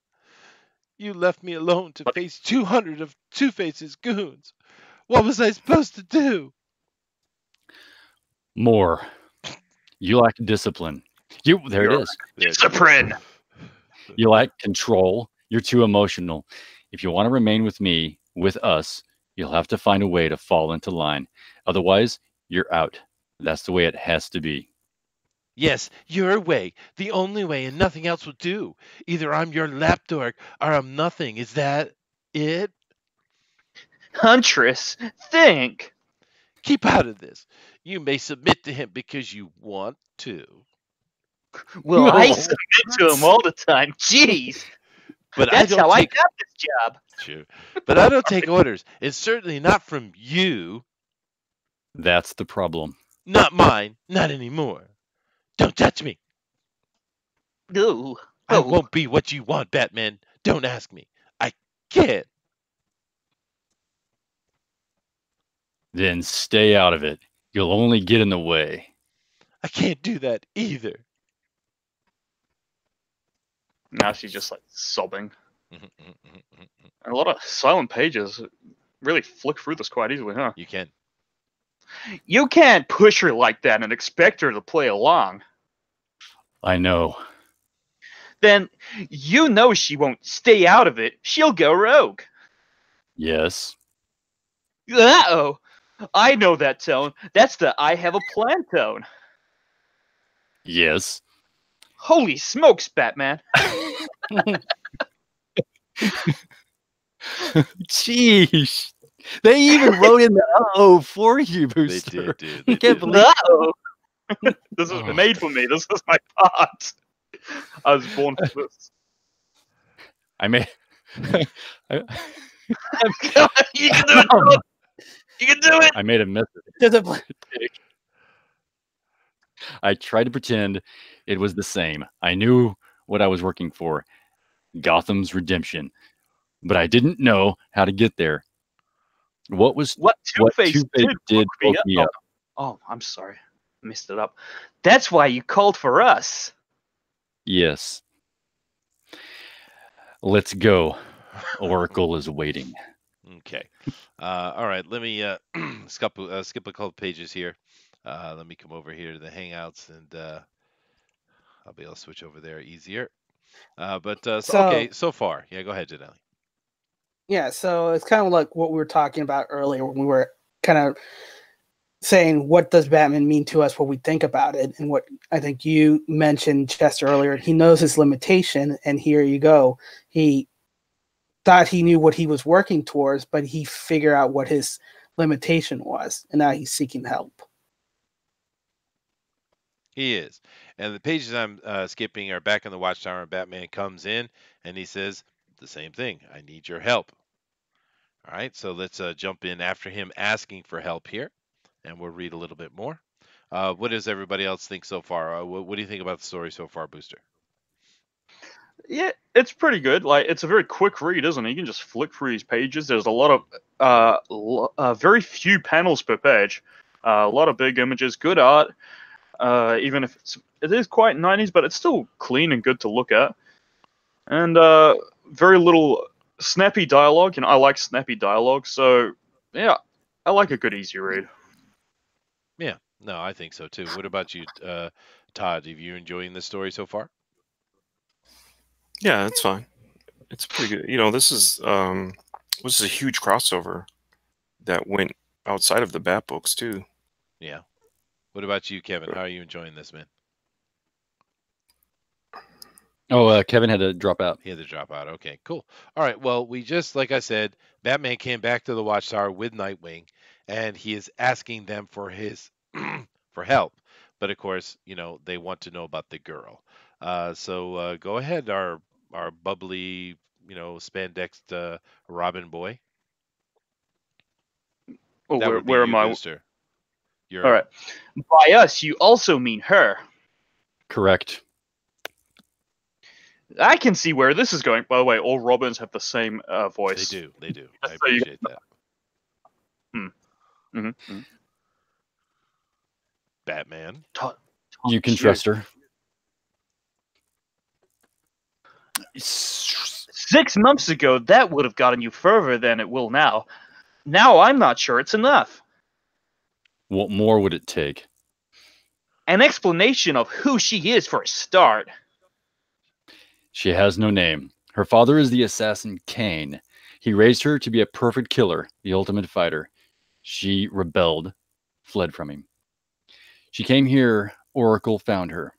You left me alone to face 200 of Two-Face's goons. What was I supposed to do? More. You lack discipline. There it is. Discipline. You lack control. You're too emotional. If you want to remain with me, with us, you'll have to find a way to fall into line. Otherwise, you're out. That's the way it has to be. Yes, your way. The only way, and nothing else will do. Either I'm your lapdog or I'm nothing. Is that it? Huntress, think. Keep out of this. You may submit to him because you want to. Well, I No. submit to him all the time. Jeez. But That's I don't how I take got this job. True. But I don't take orders. It's certainly not from you. That's the problem. Not mine. Not anymore. Don't touch me. Ooh. I Oh. won't be what you want, Batman. Don't ask me. I can't. Then stay out of it. You'll only get in the way. I can't do that either. Now she's just like sobbing. A lot of silent pages. Really flick through this quite easily, huh? You can. You can't push her like that and expect her to play along. I know. Then you know she won't stay out of it. She'll go rogue. Yes. Uh-oh. I know that tone. That's the I have a plan tone. Yes. Holy smokes, Batman. Jeez. They even wrote in the uh-oh for you, Booster. They did, dude. I They can't did. believe Uh-oh. This was Oh. made for me. This is my part. I was born for this. I made. Come on, you can do it. Tom. You can do it. I made a mess of it. Discipline. I tried to pretend it was the same. I knew what I was working for, Gotham's redemption, but I didn't know how to get there. What Two-Face Two-Face did woke woke me me up. up. Oh, I'm sorry. I messed it up. That's why you called for us. Yes. Let's go. Oracle is waiting. Okay. All right. Let me skip a couple pages here. Let me come over here to the Hangouts, and I'll be able to switch over there easier. Okay, so far. Yeah, go ahead, Janelle. Yeah, so it's kind of like what we were talking about earlier when we were kind of saying what does Batman mean to us when we think about it, and what I think you mentioned, Chester, earlier. He knows his limitation, and here you go. He thought he knew what he was working towards, but he figured out what his limitation was, and now he's seeking help. He is. And the pages I'm skipping are back in the Watchtower, and Batman comes in, and he says the same thing. I need your help. All right, so let's jump in after him asking for help here, and we'll read a little bit more. What does everybody else think so far? What do you think about the story so far, Booster? Yeah, it's pretty good. Like, it's a very quick read, isn't it? You can just flick through these pages. There's a lot of very few panels per page. A lot of big images, good art. Even if it is quite 90s, but it's still clean and good to look at. And very little snappy dialogue. I like snappy dialogue, so yeah, I like a good easy read. Yeah, no, I think so too. What about you, Todd? Are you enjoying this story so far? Yeah, it's fine. It's pretty good. You know, this is a huge crossover that went outside of the Bat books too. Yeah. What about you, Kevin? How are you enjoying this, man? Oh, Kevin had to drop out. He had to drop out. Okay, cool. All right. Well, we just, like I said, Batman came back to the Watchtower with Nightwing, and he is asking them for his for help. But of course, you know, they want to know about the girl. So go ahead, our bubbly, you know, spandexed Robin boy. Oh, That would be where you, am I? Booster. You're All right. By us, you also mean her. Correct. I can see where this is going. By the way, all Robins have the same voice. They do. They do. I Just so you- appreciate that. Mhm. Batman. You can Shit. trust her. 6 months ago, that would have gotten you further than it will now. Now I'm not sure it's enough. What more would it take? An explanation of who she is for a start. She has no name. Her father is the assassin Kane. He raised her to be a perfect killer, the ultimate fighter. She rebelled, fled from him. She came here. Oracle found her.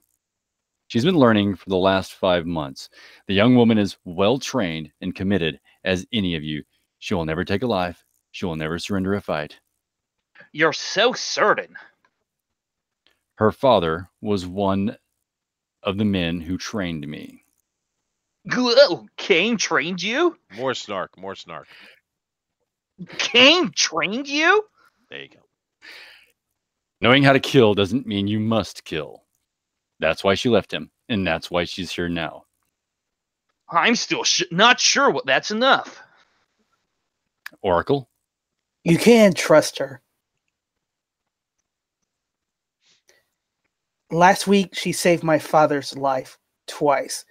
She's been learning for the last 5 months. The young woman is well trained and committed as any of you. She will never take a life. She will never surrender a fight. You're so certain. Her father was one of the men who trained me. Whoa, Kane trained you? More snark. More snark. Kane trained you? There you go. Knowing how to kill doesn't mean you must kill. That's why she left him, and that's why she's here now. I'm still not sure what that's enough. Oracle? You can trust her. Last week, she saved my father's life twice.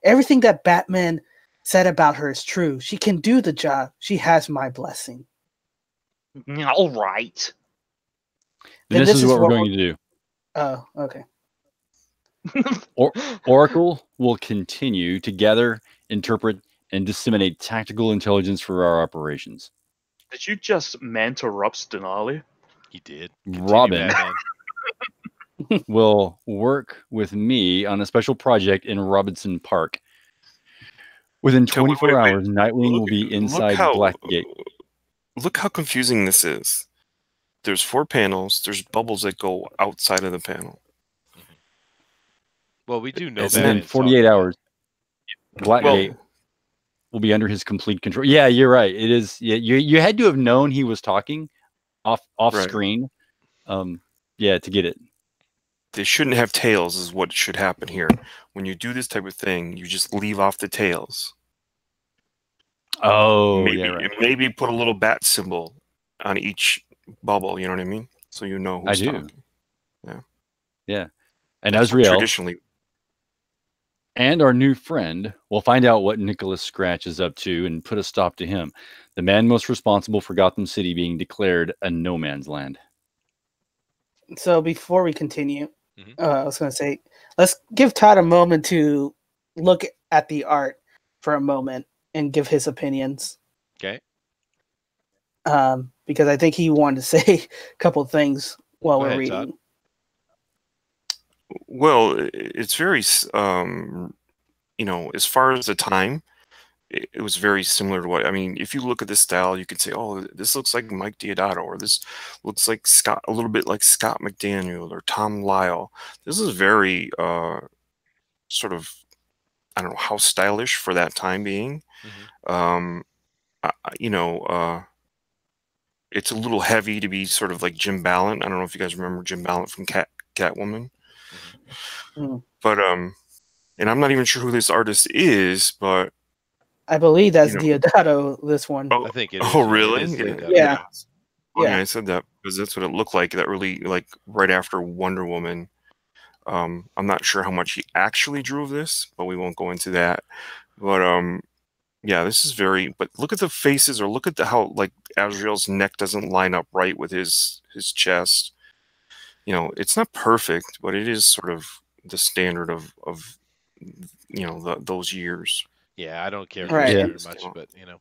Everything that Batman said about her is true. She can do the job. She has my blessing. All right. Then this is what we're going to do. Oh, okay. Oracle will continue to gather, interpret, and disseminate tactical intelligence for our operations. Did you just interrupt Denali? He did. Continue, Robin Batman. will work with me on a special project in Robinson Park. Within 24 hours, Nightwing will be inside Blackgate. Look how confusing this is. There's 4 panels. There's bubbles that go outside of the panel. Well, we do know And then Batman. 48 hours, Blackgate will be under his complete control. Yeah, you're right. It is. Yeah, you had to have known he was talking off Right. screen. Yeah, to get it. They shouldn't have tails is what should happen here. When you do this type of thing, you just leave off the tails. Oh, maybe, yeah, right. Maybe put a little bat symbol on each bubble, you know what I mean? So you know who's I do. talking. Yeah. Yeah. And That's Azrael traditionally. and our new friend will find out what Nicholas Scratch is up to and put a stop to him, the man most responsible for Gotham City being declared a no man's land. So before we continue, I was going to say, let's give Todd a moment to look at the art for a moment and give his opinions. Okay. Because I think he wanted to say a couple of things while we're reading. Todd. Well, it's very, you know, as far as the time, it was very similar to what, I mean, if you look at this style, you could say, oh, this looks like Mike Deodato, or this looks like Scott, a little bit like Scott McDaniel or Tom Lyle. This is very sort of, I don't know, how stylish for that time being. You know, it's a little heavy to be sort of like Jim Ballant. I don't know if you guys remember Jim Ballant from Catwoman. But and I'm not even sure who this artist is, but I believe that's Deodato, this one. Oh, I think it is. oh really? It is Deodato. Yeah. Okay, I said that because that's what it looked like. That really, like, right after Wonder Woman. I'm not sure how much he actually drew of this, but we won't go into that. But yeah, this is very. But look at the faces, or look at how like Azrael's neck doesn't line up right with his chest. You know, it's not perfect, but it is sort of the standard of you know those years. Yeah, I don't care for Right. it very much, but you know,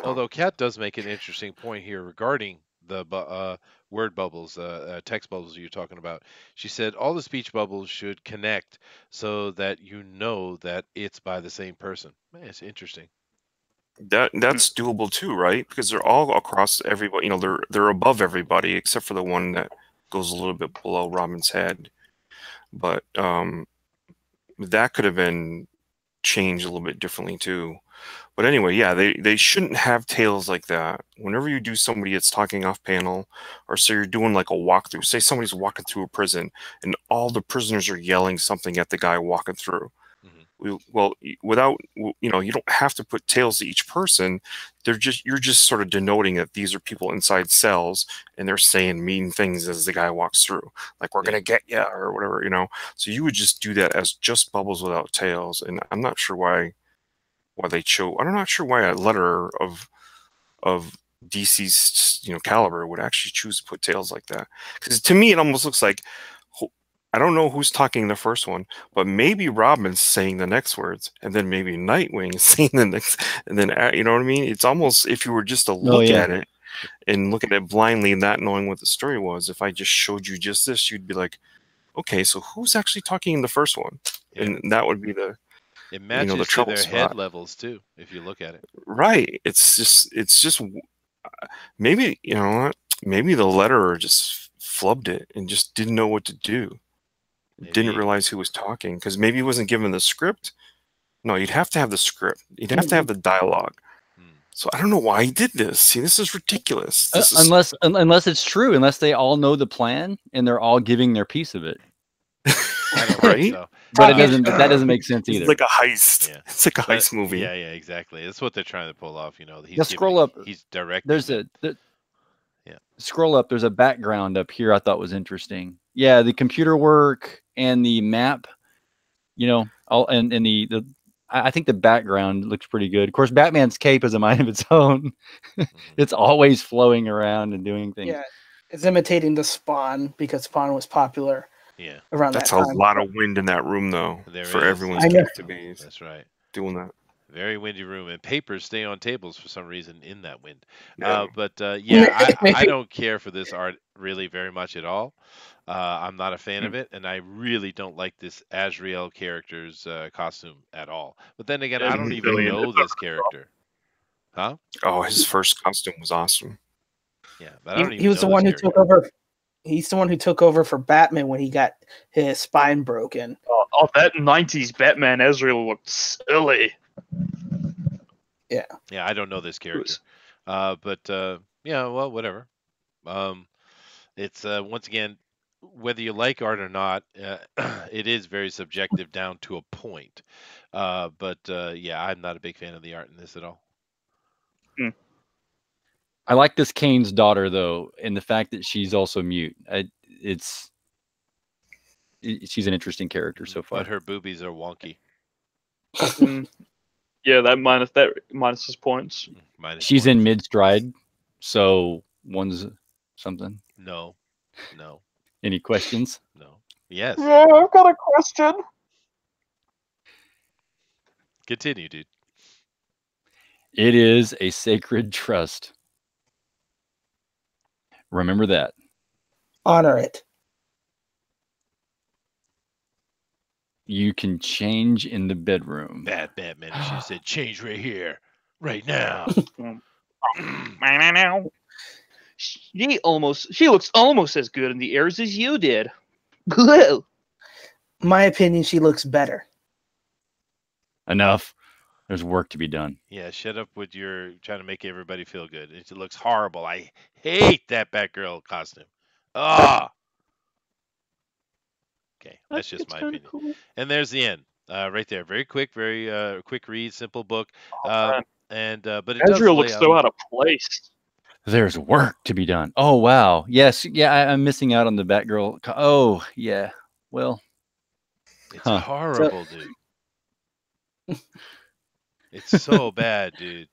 although Kat does make an interesting point here regarding the word bubbles, text bubbles you're talking about. She said all the speech bubbles should connect so that you know that it's by the same person. Man, it's interesting. That's doable too, right? Because they're all across everybody. You know, they're above everybody except for the one that goes a little bit below Robin's head. But that could have been changed a little bit differently too. But anyway, yeah, they shouldn't have tales like that. Whenever you do somebody that's talking off panel, or say you're doing like a walkthrough, say somebody's walking through a prison and all the prisoners are yelling something at the guy walking through. Well, without, you don't have to put tales to each person. You're just sort of denoting that these are people inside cells and they're saying mean things as the guy walks through, like we're gonna get you or whatever. So you would just do that as just bubbles without tails, and I'm not sure why they chose. I'm not sure why a letter of DC's caliber would actually choose to put tales like that, because to me it almost looks like, I don't know who's talking the first one, but maybe Robin's saying the next words, and then maybe Nightwing is saying the next, and then you know what I mean? It's almost, if you were just to look at it and look at it blindly, not knowing what the story was, if I just showed you just this, you'd be like, okay, so who's actually talking in the first one? Yeah. And that would be the It matches the to trouble their spot. head levels too, if you look at it. Right. It's just maybe, you know what? Maybe the letterer just flubbed it and just didn't know what to do. Didn't realize who was talking, because maybe he wasn't given the script. No, you'd have to have the script. You'd have to have the dialogue. So I don't know why he did this. See, this is ridiculous. This is... unless it's true, unless they all know the plan and they're all giving their piece of it. I don't right? think so. But that doesn't make sense either. It's like a heist. Yeah. It's like a heist movie. Yeah, exactly. That's what they're trying to pull off. He's scroll up. He's directing. There's scroll up. There's a background up here I thought was interesting. Yeah, the computer work and the map. All and the I think the background looks pretty good. Of course, Batman's cape is a mind of its own. It's always flowing around and doing things. Yeah, it's imitating the Spawn, because Spawn was popular. Yeah, around that's that time. a lot of wind in that room, though, for everyone's cape to be. That's right. Doing that. Very windy room, and papers stay on tables for some reason in that wind. Yeah. I don't care for this art really very much at all. I'm not a fan of it, and I really don't like this Azrael character's costume at all. But then again, I don't even know this character. Huh? Oh, his first costume was awesome. Yeah, but I don't even he was the one who took over. He's the one who took over for Batman when he got his spine broken. Oh, that 90s Batman Ezreal looked silly. Yeah. Yeah, I don't know this character. Yeah, well, whatever. It's once again, whether you like art or not, it is very subjective down to a point. Yeah, I'm not a big fan of the art in this at all. I like this Kane's daughter, though, and the fact that she's also mute. She's an interesting character so far. But her boobies are wonky. Yeah, that minus his points. She's in mid stride, so one's something. No. Any questions? No. Yes. Yeah, I've got a question. Continue, dude. It is a sacred trust. Remember that. Honor it. You can change in the bedroom. Bad Batman. She said, change right here, right now. She looks almost as good in the airs as you did. Whoa. My opinion, she looks better. Enough. There's work to be done. Yeah, shut up with your trying to make everybody feel good. It looks horrible. I hate that Batgirl costume. Ah. Okay, that's just my opinion. Cool. And there's the end, right there. Very quick, very quick read, simple book. But it Ezreal looks so out of place. There's work to be done. Oh wow, yes, yeah. I'm missing out on the Batgirl. Oh yeah. Well, it's horrible, dude. It's so bad, dude.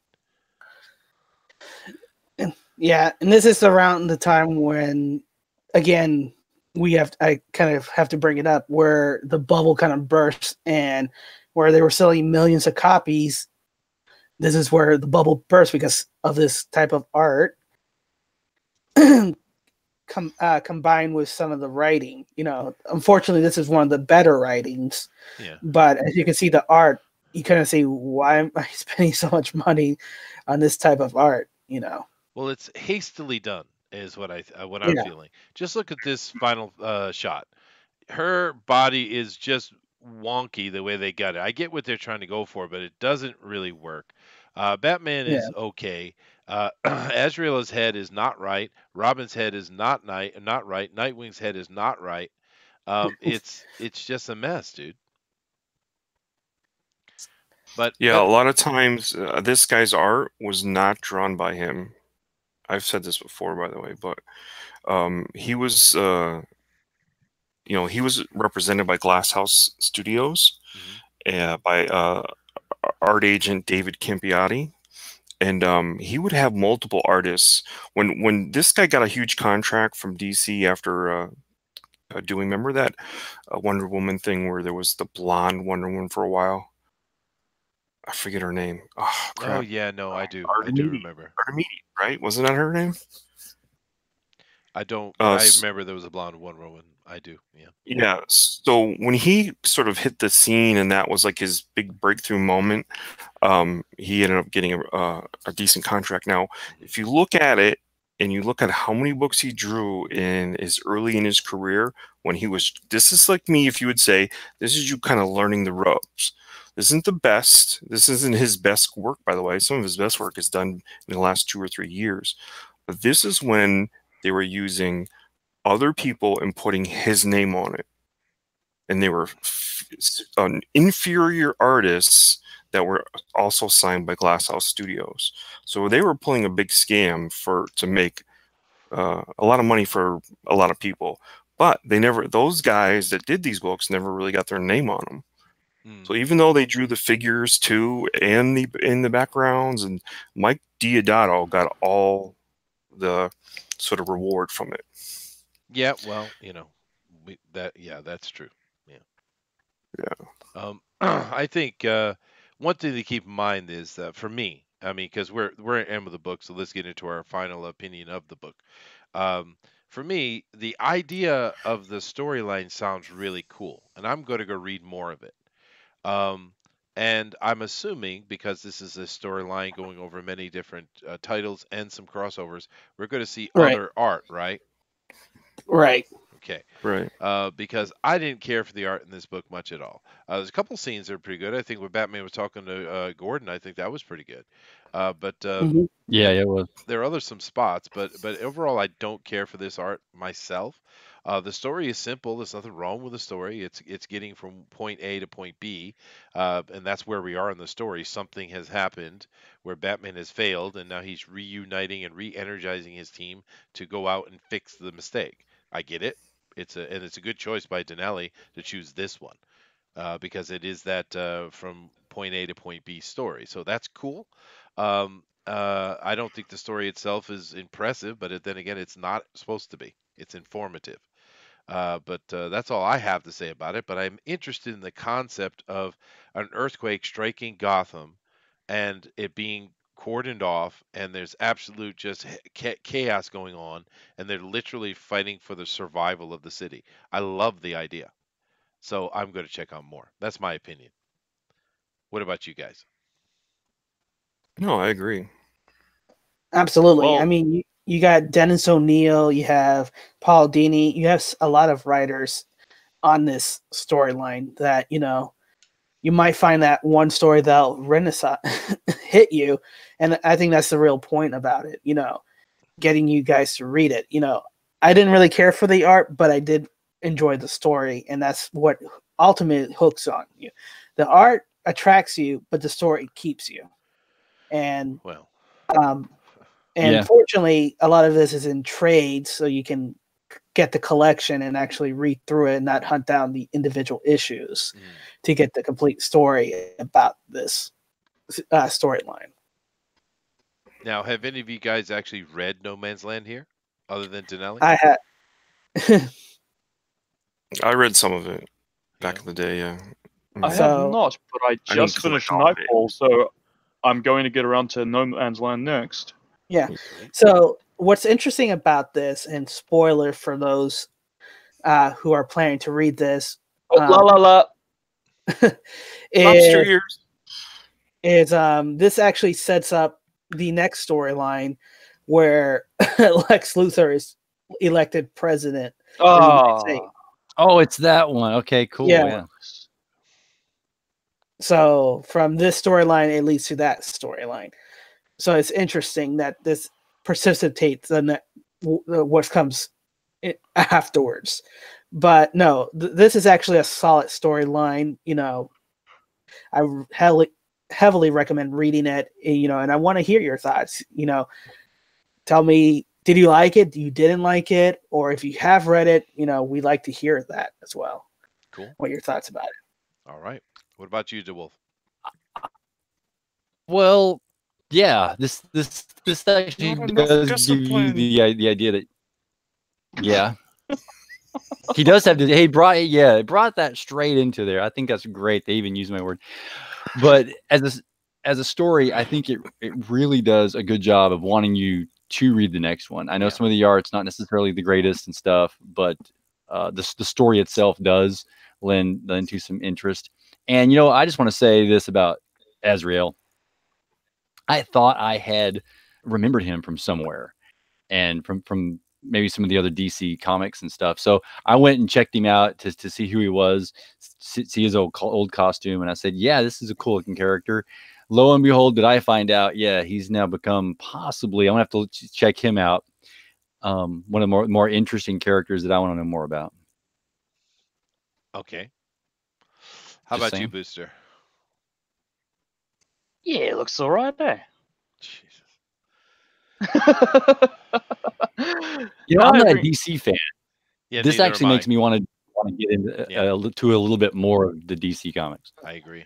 Yeah, and this is around the time when, again, I kind of have to bring it up, where the bubble kind of burst and where they were selling millions of copies. This is where the bubble burst because of this type of art, combined with some of the writing. Unfortunately, this is one of the better writings. Yeah. But as you can see, the art, you kind of see, why am I spending so much money on this type of art? Well, it's hastily done, is what I'm feeling. Just look at this final shot. Her body is just wonky the way they got it. I get what they're trying to go for, but it doesn't really work. Batman Yeah. is okay. Azrael's head is not right. Robin's head is not right. Nightwing's head is not right. It's just a mess, dude. But Yeah, a lot of times this guy's art was not drawn by him. I've said this before, by the way, but he was, he was represented by Glasshouse Studios, by art agent David Campiati, and he would have multiple artists. When this guy got a huge contract from DC after doing, remember that Wonder Woman thing where there was the blonde Wonder Woman for a while? I forget her name. Oh oh crap. yeah, no, I do Artemidi, remember. right? Wasn't that her name? I don't. Uh, I s- remember there was a blonde Wonder Woman. I do. Yeah. yeah. So when he sort of hit the scene, and that was like his big breakthrough moment, he ended up getting a decent contract. Now, if you look at it and you look at how many books he drew in his early in his career, when he was, this is like me, if you would say, this is you kind of learning the ropes. This isn't the best. This isn't his best work, by the way. Some of his best work is done in the last 2 or 3 years. But this is when they were using other people and putting his name on it. And they were inferior artists that were also signed by Glasshouse Studios. So they were pulling a big scam to make a lot of money for a lot of people. But those guys that did these books never really got their name on them. So even though they drew the figures too and in the backgrounds, and Mike Diodato got all the sort of reward from it. Yeah. Well, that's true. Yeah. Yeah. I think one thing to keep in mind is that for me, I mean, because we're at the end of the book, so let's get into our final opinion of the book. For me, the idea of the storyline sounds really cool, and I'm going to go read more of it. Um, and I'm assuming because this is a storyline going over many different titles and some crossovers, we're going to see Right. other art, right? Right. Okay. Right. Because I didn't care for the art in this book much at all. There's a couple scenes that are pretty good. I think when Batman was talking to Gordon, I think that was pretty good. But Mhm. Yeah, it was. there are some spots, but overall, I don't care for this art myself. The story is simple. There's nothing wrong with the story. It's getting from point A to point B, and that's where we are in the story. Something has happened where Batman has failed, and now he's reuniting and re-energizing his team to go out and fix the mistake. I get it. It's a good choice by Donnelly to choose this one because it is that from point A to point B story. So that's cool. I don't think the story itself is impressive, but then again, it's not supposed to be. It's informative. But that's all I have to say about it. But I'm interested in the concept of an earthquake striking Gotham and it being cordoned off, and there's absolute just chaos going on, and they're literally fighting for the survival of the city. I love the idea. So I'm going to check on more. That's my opinion. What about you guys? No, I agree. Absolutely. I Well, mean, you got Dennis O'Neil, you have Paul Dini, you have a lot of writers on this storyline that, you might find that one story that'll renaissance hit you. And I think that's the real point about it, getting you guys to read it. I didn't really care for the art, but I did enjoy the story. And that's what ultimately hooks on you. The art attracts you, but the story keeps you. And, Well, um, and Yeah. fortunately, a lot of this is in trades, so you can get the collection and actually read through it and not hunt down the individual issues to get the complete story about this storyline. now, have any of you guys actually read No Man's Land here, other than Denelli? I had I read some of it back Yeah. in the day. Yeah. I Mhm. have So- not, but I I didn't just collect finished all of it. Nightfall, so I'm going to get around to No Man's Land next. yeah. Sweet. So what's interesting about this, and spoiler for those who are planning to read this, Oh, la la la. Lobster ears. is this actually sets up the next storyline where Lex Luthor is elected president of the United Ah, States. Oh, it's that one. Okay, cool. Yeah. Yeah. So from this storyline, it leads to that storyline. So it's interesting that this precipitates what comes afterwards. But no, this is actually a solid storyline. You know, I heavily recommend reading it. You know, and I want to hear your thoughts. You know, tell me, did you like it? You didn't like it? Or if you have read it, you know, we'd like to hear that as well. Cool. What your thoughts about it? All right. What about you, DeWolf? Well, yeah, this actually Not enough does give you discipline. the idea that yeah, he does have to. He brought it brought that straight into there. I think that's great. They even use my word, but as a story, I think it really does a good job of wanting you to read the next one. I know Yeah. some of the art's not necessarily the greatest and stuff, but the story itself does lend to some interest. And you know, I just want to say this about Azrael. I thought I had remembered him from somewhere, and from maybe some of the other DC comics and stuff. So I went and checked him out to see who he was, see his old costume, and I said, "Yeah, this is a cool looking character." Lo and behold, did I find out? Yeah, he's now become possibly. I'm gonna have to check him out. One of the more interesting characters that I want to know more about. Okay. How Just about you, saying. Booster? Yeah, it looks all right there. Jesus. You know, No, I'm not a every- DC fan. Yeah, This neither actually am I. makes me want to get into Yeah. to a little bit more of the DC comics. I agree.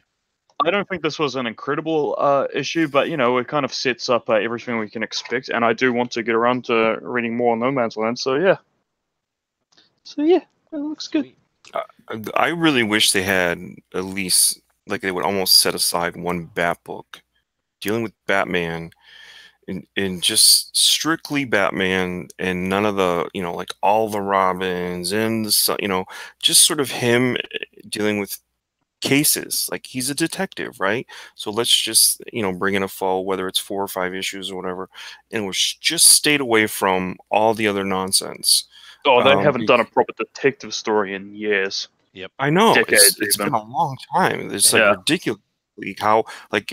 I don't think this was an incredible issue, but you know, it kind of sets up everything we can expect, and I do want to get around to reading more on No Man's Land. So yeah, it looks good. Sweet. I really wish they had at least like they would almost set aside one Bat book dealing with Batman in just strictly Batman and none of the, you know, like all the Robins and you know, just sort of him dealing with cases. Like he's a detective, right? So let's just, you know, bring in a foe, whether it's 4 or 5 issues or whatever, and we're just stayed away from all the other nonsense. Oh, they Um, haven't done a proper detective story in years. Yep. I know Decades it's even. been a long time. It's like Yeah. ridiculous how like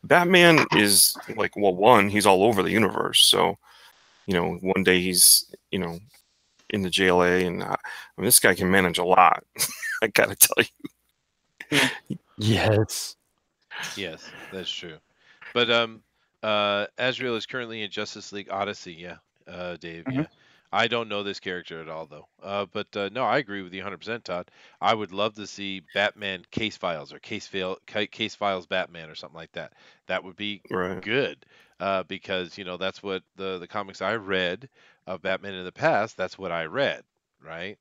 Batman is like, well, one, he's all over the universe. So, you know, one day he's, you know, in the JLA, and I mean, this guy can manage a lot. I gotta tell you. Yes. Yes, that's true. But Azrael is currently in Justice League Odyssey. Yeah, Dave. Mhm. Yeah, I don't know this character at all though. But no, I agree with you 100%, Todd. I would love to see Batman Case Files or Case Files Batman or something like that. That would be Right. good. Because you know that's what the comics I read of Batman in the past. That's what I read, right?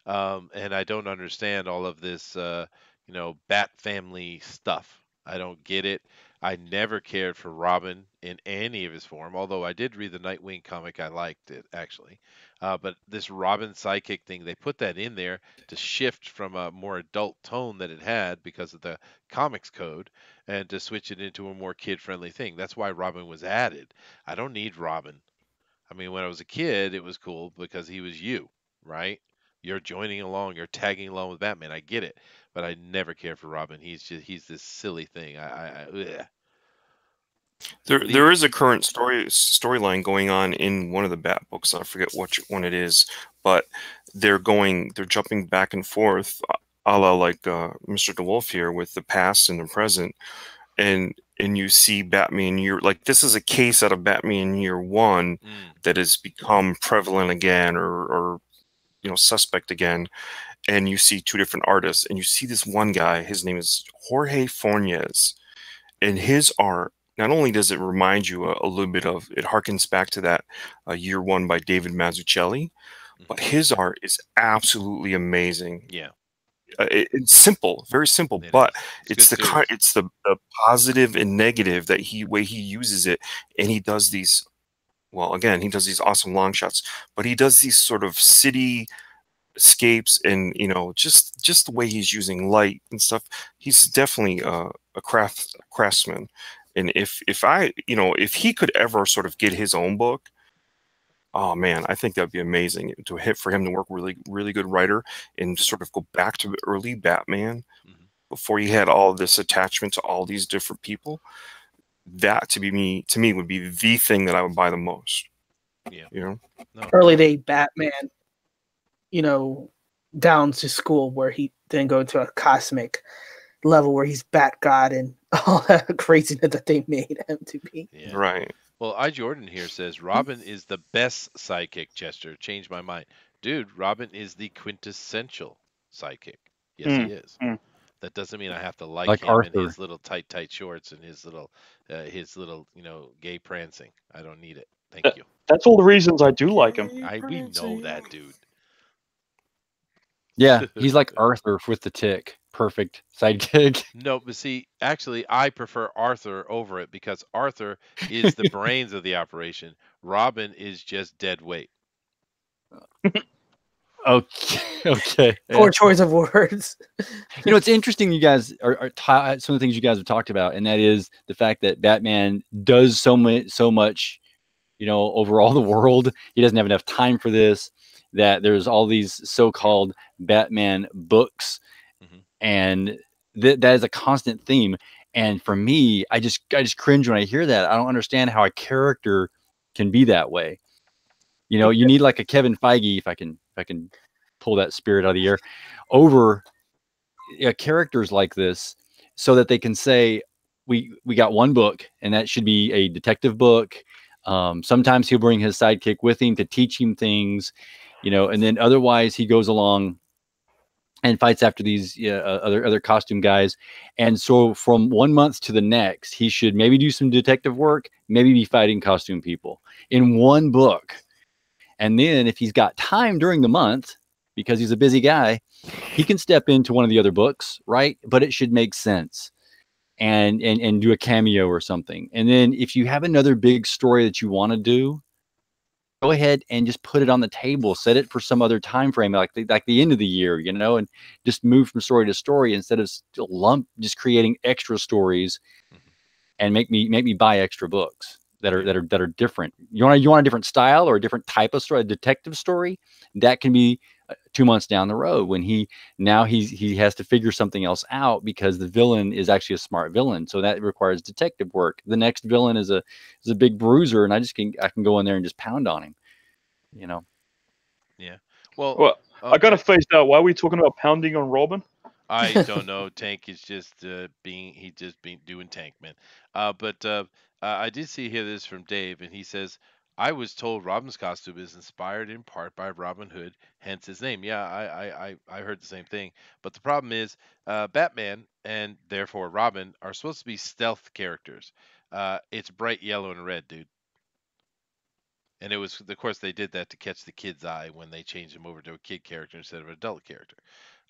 And I don't understand all of this, you know, Bat family stuff. I don't get it. I never cared for Robin in any of his form, although I did read the Nightwing comic. I liked it actually. But this Robin psychic thing, they put that in there to shift from a more adult tone that it had because of the comics code and to switch it into a more kid-friendly thing. That's why Robin was added. I don't need Robin. I mean, when I was a kid, it was cool because he was you, right? You're joining along, you're tagging along with Batman. I get it, but I never cared for Robin. He's this silly thing. Ugh. There is a current storyline going on in one of the Bat books. I forget which one it is, but they're jumping back and forth, a la like Mr. DeWolf here with the past and the present, and you see Batman year like this is a case out of Batman year one that has become prevalent again or you know suspect again, and you see 2 different artists, and you see this one guy. His name is Jorge Fornes, and his art, not only does it remind you a little bit of, it harkens back to that year one by David Mazzucchelli, but his art is absolutely amazing. Yeah, it's simple, very simple, It but is. it's good the series. it's the positive and negative that way he uses it, and he does these. Well, again, he does these awesome long shots, but he does these sort of city escapes, and you know, just the way he's using light and stuff. He's definitely a craftsman, and if I, you know, if he could ever sort of get his own book, oh man, I think that'd be amazing to hit for him to work really good writer and sort of go back to the early Batman. Mhm. before he had all this attachment to all these different people, that to me would be the thing that I would buy the most. Yeah. You know? No. Early day Batman, down to school where he then go to a cosmic level where he's Bat God and all that craziness that they made him to be. Yeah. Right. Well, I Jordan here says Robin is the best sidekick. Chester, changed my mind, dude. Robin is the quintessential sidekick. Yes, he is. That doesn't mean I have to like him and Arthur. his little tight shorts and his little gay prancing. I don't need it. Thank you. That's all the reasons I do like him. We know that, dude. Yeah, he's like Arthur with the tick. Perfect sidekick. No, but see, actually, I prefer Arthur over it because Arthur is the brains of the operation. Robin is just dead weight. Okay. Okay. Poor choice of words. It's interesting. You guys are some of the things you guys have talked about, and that is the fact that Batman does so much, over all the world. He doesn't have enough time for this. That there's all these so-called Batman books, and that is a constant theme. And for me, I just cringe when I hear that. I don't understand how a character can be that way. You need like a Kevin Feige, if I can pull that spirit out of the air, over characters like this, so that they can say, we got one book, and that should be a detective book. Sometimes he'll bring his sidekick with him to teach him things, and then otherwise he goes along and fights after these other costume guys. And so from 1 month to the next, he should maybe do some detective work, maybe be fighting costume people in one book. And then if he's got time during the month, because he's a busy guy, he can step into one of the other books, right? But it should make sense and do a cameo or something. And then if you have another big story that you want to do, go ahead and just put it on the table, set it for some other time frame, like the end of the year, and just move from story to story instead of just creating extra stories and make me buy extra books that are different. You want a different style or a different type of story, a detective story that can be 2 months down the road when he has to figure something else out because the villain is actually a smart villain. So that requires detective work. The next villain is a big bruiser, and I can go in there and just pound on him. Yeah. Well, Well, I gotta face out. Why are we talking about pounding on Robin? I don't know. Tank is just being doing Tank, man. But I did see here this from Dave, and he says, "I was told Robin's costume is inspired in part by Robin Hood, hence his name." Yeah, I heard the same thing. But the problem is, Batman and therefore Robin are supposed to be stealth characters. It's bright yellow and red, dude. And it was, of course, they did that to catch the kid's eye when they changed him over to a kid character instead of an adult character.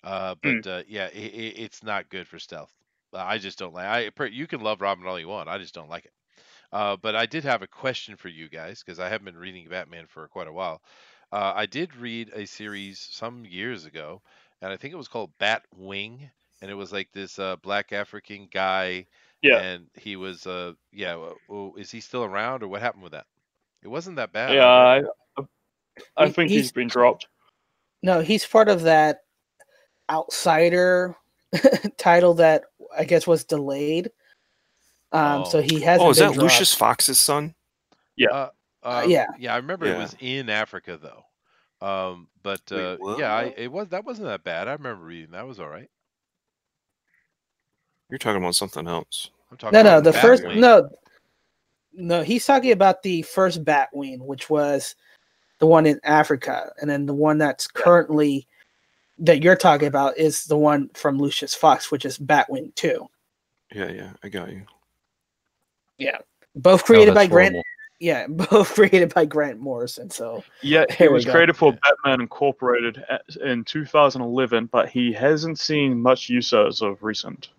Yeah, it's not good for stealth. I just don't like. You can love Robin all you want. I just don't like it. But I did have a question for you guys because I haven't been reading Batman for quite a while. I did read a series some years ago, and I think it was called Batwing, and it was like this black African guy, Yeah. and he was is he still around or what happened with that? It wasn't that bad. I read Yeah, it. I think he's been dropped. No, he's part of that outsider title that I guess was delayed. So he hasn't. Oh, is been that dropped. Lucius Fox's son? Yeah. Yeah. Yeah, I remember it was in Africa though. But Wait, that wasn't that bad. I remember reading that was all right. You're talking about something else. I'm talking No, about the first Batwing. no, he's talking about the first Batwing, which was the one in Africa, and then the one that's currently that you're talking about is the one from Lucius Fox, which is Batwing 2. Yeah, I got you. Yeah, both created by Grant. Horrible. Yeah, both created by Grant Morrison. So Yeah, it There we was go. created for Batman Incorporated in 2011, but he hasn't seen much use as of recent.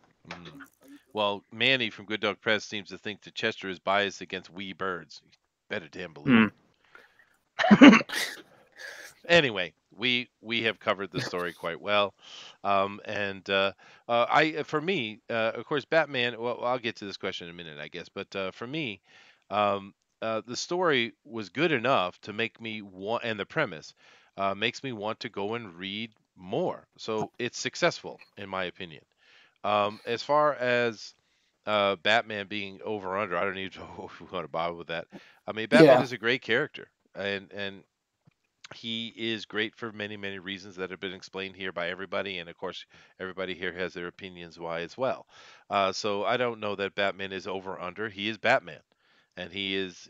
Well, Manny from Good Dog Press seems to think that Chester is biased against wee birds. Better damn believe it. Anyway, we have covered the story quite well, for me, of course, Batman. Well, I'll get to this question in a minute, I guess. But for me, the story was good enough to make me want, and the premise makes me want to go and read more. So it's successful, in my opinion. As far as Batman being over under, I don't even know if we want to bother with that. I mean, Batman Yeah. is a great character, and he is great for many, many reasons that have been explained here by everybody, and of course, everybody here has their opinions why as well. So I don't know that Batman is over or under. He is Batman, and he is,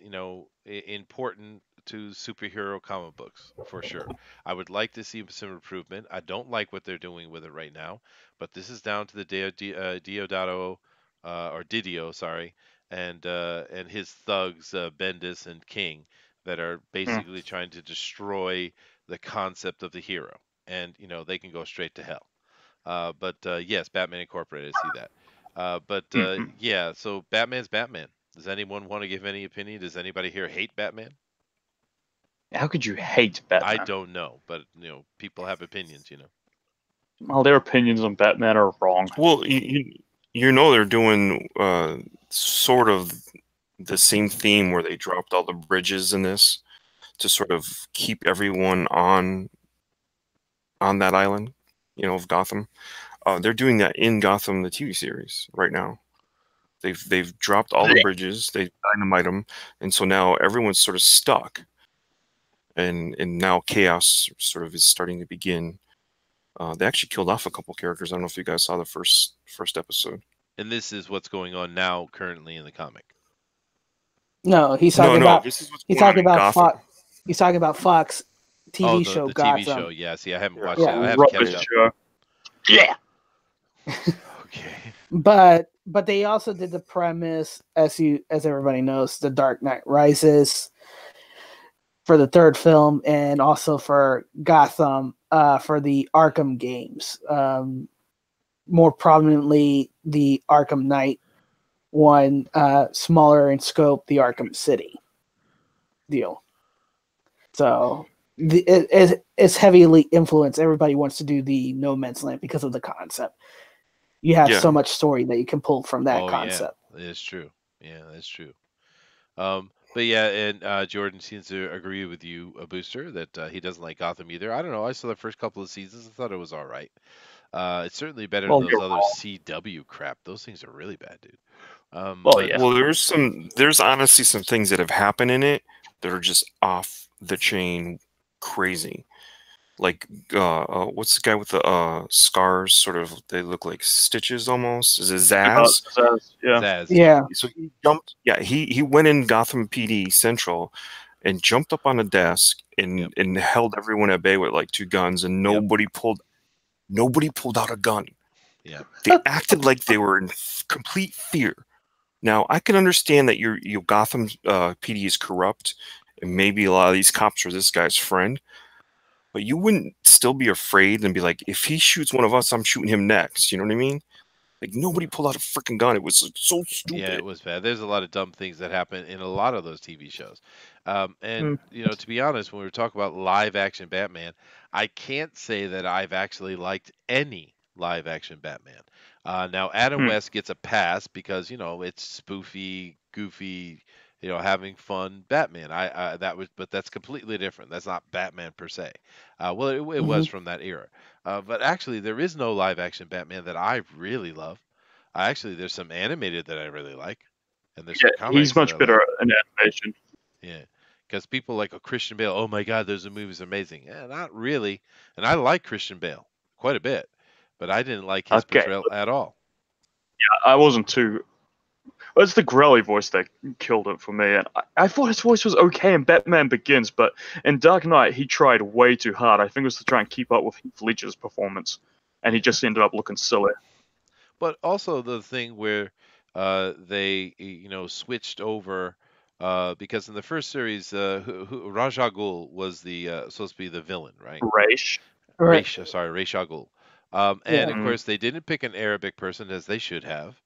important to superhero comic books for sure. I would like to see some improvement. I don't like what they're doing with it right now, but this is down to the Diodato, or Didio, sorry, and his thugs, Bendis and King, that are Hmm. basically trying to destroy the concept of the hero. And, they can go straight to hell. But yes, Batman Incorporated, I see that. But Mhm. yeah, so Batman's Batman. Does anyone want to give any opinion? Does anybody here hate Batman? How could you hate I Batman? don't know, but people have opinions. Well, their opinions on Batman are wrong. Well, you know they're doing sort of the same theme where they dropped all the bridges in this to sort of keep everyone on that island, of Gotham. They're doing that in Gotham, the TV series, right now. They've dropped all the bridges, they dynamite them, and so now everyone's sort of stuck, and now chaos sort of is starting to begin. They actually killed off a couple characters. I don't know if you guys saw the first episode. And this is what's going on now, currently in the comic. No, he's No, talking no, about this is what's he's going on talking in about Gotham. Fox. He's talking about Fox Oh, TV the show the TV Gotham. show. Yeah, see, I haven't watched Yeah. it. I haven't Rubbish kept up. show. Yeah. Okay. But they also did the premise, as everybody knows, The Dark Knight Rises for the third film, and also for Gotham for the Arkham games. More prominently, the Arkham Knight one, smaller in scope, the Arkham City deal. So it's heavily influenced. Everybody wants to do the No Man's Land because of the concept. You have Yeah. so much story that you can pull from that Oh concept. yeah, it's true. Yeah, that's true. But yeah, and Jordan seems to agree with you, Booster, that he doesn't like Gotham either. I don't know. I saw the first couple of seasons. I thought it was all right. It's certainly better than Well, those you're other wrong. CW crap. Those things are really bad, dude. Well, But yeah. Well, there's honestly some things that have happened in it that are just off the chain crazy. Like, what's the guy with the scars? Sort of, they look like stitches almost. Is it Zaz? Yeah. Zaz, Yeah. So he jumped. Yeah, he went in Gotham PD Central and jumped up on a desk and Yep. and held everyone at bay with like two guns, and nobody pulled out a gun. Yeah. They acted like they were in complete fear. Now, I can understand that your Gotham PD is corrupt, and maybe a lot of these cops are this guy's friend, but you wouldn't still be afraid and be like, if he shoots one of us, I'm shooting him next. You know what I mean? Like, nobody pulled out a freaking gun. It was like, so stupid. Yeah, it was bad. There's a lot of dumb things that happen in a lot of those TV shows. And to be honest, when we talk about live action Batman, I can't say that I've actually liked any live action Batman. Now Adam West gets a pass because it's spoofy, goofy, having fun Batman. But that's completely different. That's not Batman per se. Well, it was from that era. But actually, there is no live action Batman that I really love. There's some animated that I really like, and there's some Yeah, he's comics that I much better like. in animation. Yeah, because people like Christian Bale. Oh my God, those movies are amazing. Yeah, not really. And I like Christian Bale quite a bit, but I didn't like his Okay, portrayal at all. I wasn't too. Well, it's the growly voice that killed it for me, and I thought his voice was okay in Batman Begins, but in Dark Knight he tried way too hard. I think it was to try and keep up with Heath Ledger's performance, and he just ended up looking silly. But also the thing where they switched over because in the first series, Ra's al Ghul was the supposed to be the villain, right? Raish. Right. Ra's al Ghul. And Yeah. of course, they didn't pick an Arabic person as they should have.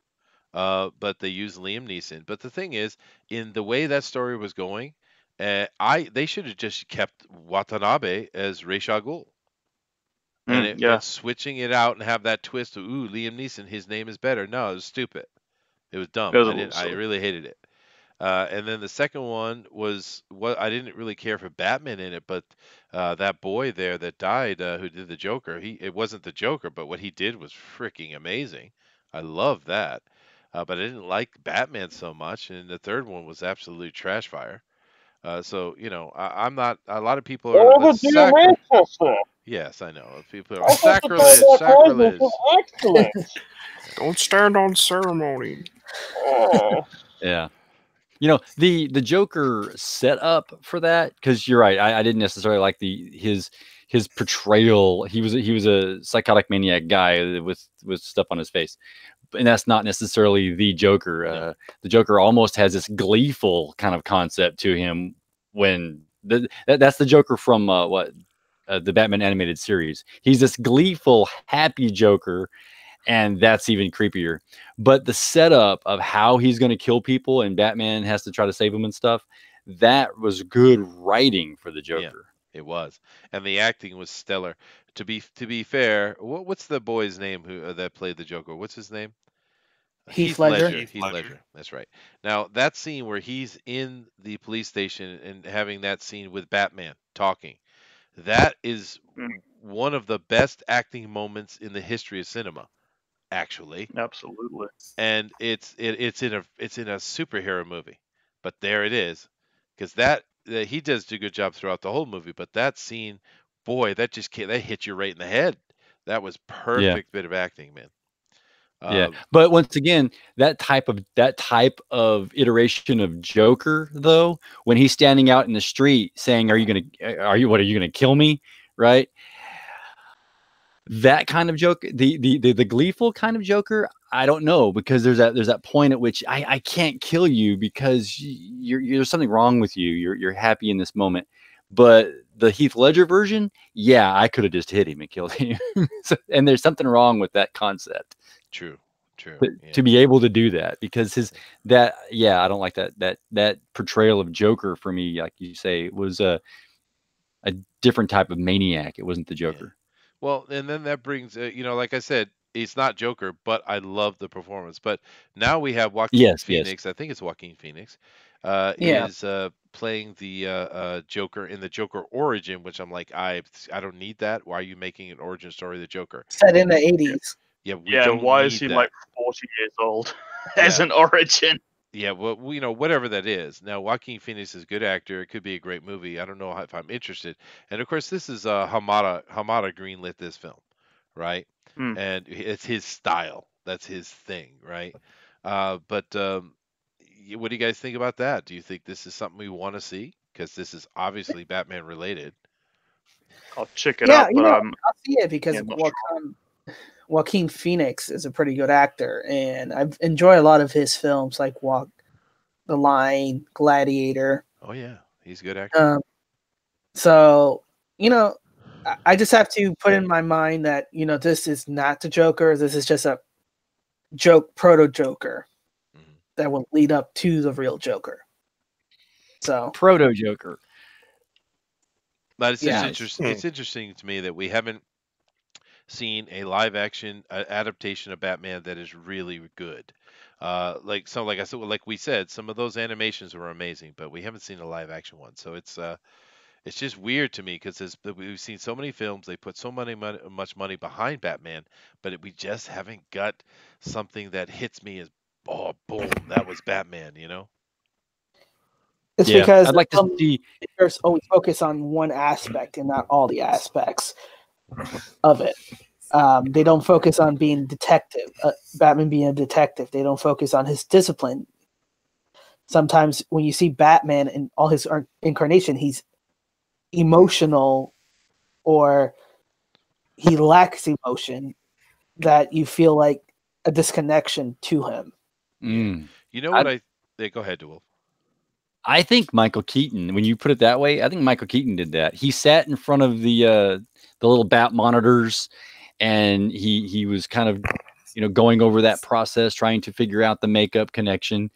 But they used Liam Neeson. But the thing is, in the way that story was going, they should have just kept Watanabe as Ra's al Ghul, Yeah. and switching it out and have that twist of Liam Neeson, his name is better. No, it was stupid. It was dumb. It was a I little didn't. I silly. really hated it. And then the second one was what I didn't really care for Batman in it, but that boy there that died, who did the Joker, it wasn't the Joker, but what he did was freaking amazing. I love that. But I didn't like Batman so much, and the third one was absolute trash fire. So I'm not. A lot of people are Over that's dear sacri. Manchester. Yes, I know. People are I think the sacrilege, presence sacrilege. is excellent. Don't stand on ceremony. Oh. Yeah. You know, the Joker setup for that, because you're right. I didn't necessarily like his portrayal. He was a psychotic maniac guy with stuff on his face, and that's not necessarily the Joker. No. The Joker almost has this gleeful kind of concept to him when that's the Joker from the Batman animated series. He's this gleeful, happy Joker, and that's even creepier. But the setup of how he's going to kill people and Batman has to try to save him and stuff, that was good writing for the Joker. It was, and the acting was stellar. To be fair, what's the boy's name who that played the Joker? What's his name? Heath Ledger. Heath Ledger. That's right. Now that scene where he's in the police station and having that scene with Batman talking, that is one of the best acting moments in the history of cinema, actually. Absolutely. And it's in a superhero movie, but there it is, because that he does do a good job throughout the whole movie, but that scene, boy, that just can't, that hit you right in the head. That was Yeah. perfect bit of acting, man. Yeah, but once again, that type of iteration of Joker, though, when he's standing out in the street saying, "Are you gonna kill me?" Right? That kind of joke, the gleeful kind of Joker, I don't know, because there's that point at which I can't kill you because there's something wrong with you. You're happy in this moment. But the Heath Ledger version, yeah, I could have just hit him and killed him. And there's something wrong with that concept. True. To be able to do that, because I don't like that portrayal of Joker for me, like you say, was a different type of maniac. It wasn't the Joker. Well, and then that brings, like I said, he's not Joker, but I love the performance. But now we have Joaquin Yes. Phoenix. I think it's Joaquin Phoenix. Yeah. Is playing the Joker in the Joker origin, which I'm like, I don't need that. Why are you making an origin story of the Joker? Set in the 80s. Yeah, we Yeah, don't and why need is he that. like 40 years old as Yeah. an origin? Yeah, well, whatever that is. Now, Joaquin Phoenix is a good actor. It could be a great movie. I don't know if I'm interested. And of course, this is Hamada greenlit this film, right? Hmm. And it's his style. That's his thing, right? But what do you guys think about that? Do you think this is something we want to see? Because this is obviously Batman related. I'll check it Yeah, out, but I'll see it because I'm not sure. Joaquin Phoenix is a pretty good actor, and I enjoy a lot of his films, like Walk the Line, Gladiator. Oh yeah, he's a good actor. So I just have to put in my mind that this is not the Joker. This is just a proto Joker that will lead up to the real Joker. So proto Joker. But it's just Yeah. interesting. It's interesting to me that we haven't seen a live action adaptation of Batman that is really good. Like I said, like we said, some of those animations were amazing, but we haven't seen a live action one. So it's just weird to me because we've seen so many films, they put so much money behind Batman, but we just haven't got something that hits me as, oh, boom, that was Batman, it's Yeah, because I'd like to see. there's always focus on one aspect and not all the aspects of it. They don't focus on being detective, Batman being a detective. They don't focus on his discipline. Sometimes when you see Batman in all his incarnation, he's emotional or he lacks emotion that you feel like a disconnection to him. You know what go ahead, Dewolf. I think Michael Keaton, when you put it that way, I think Michael Keaton did that. He sat in front of the little bat monitors, and he was kind of going over that process, trying to figure out the makeup connection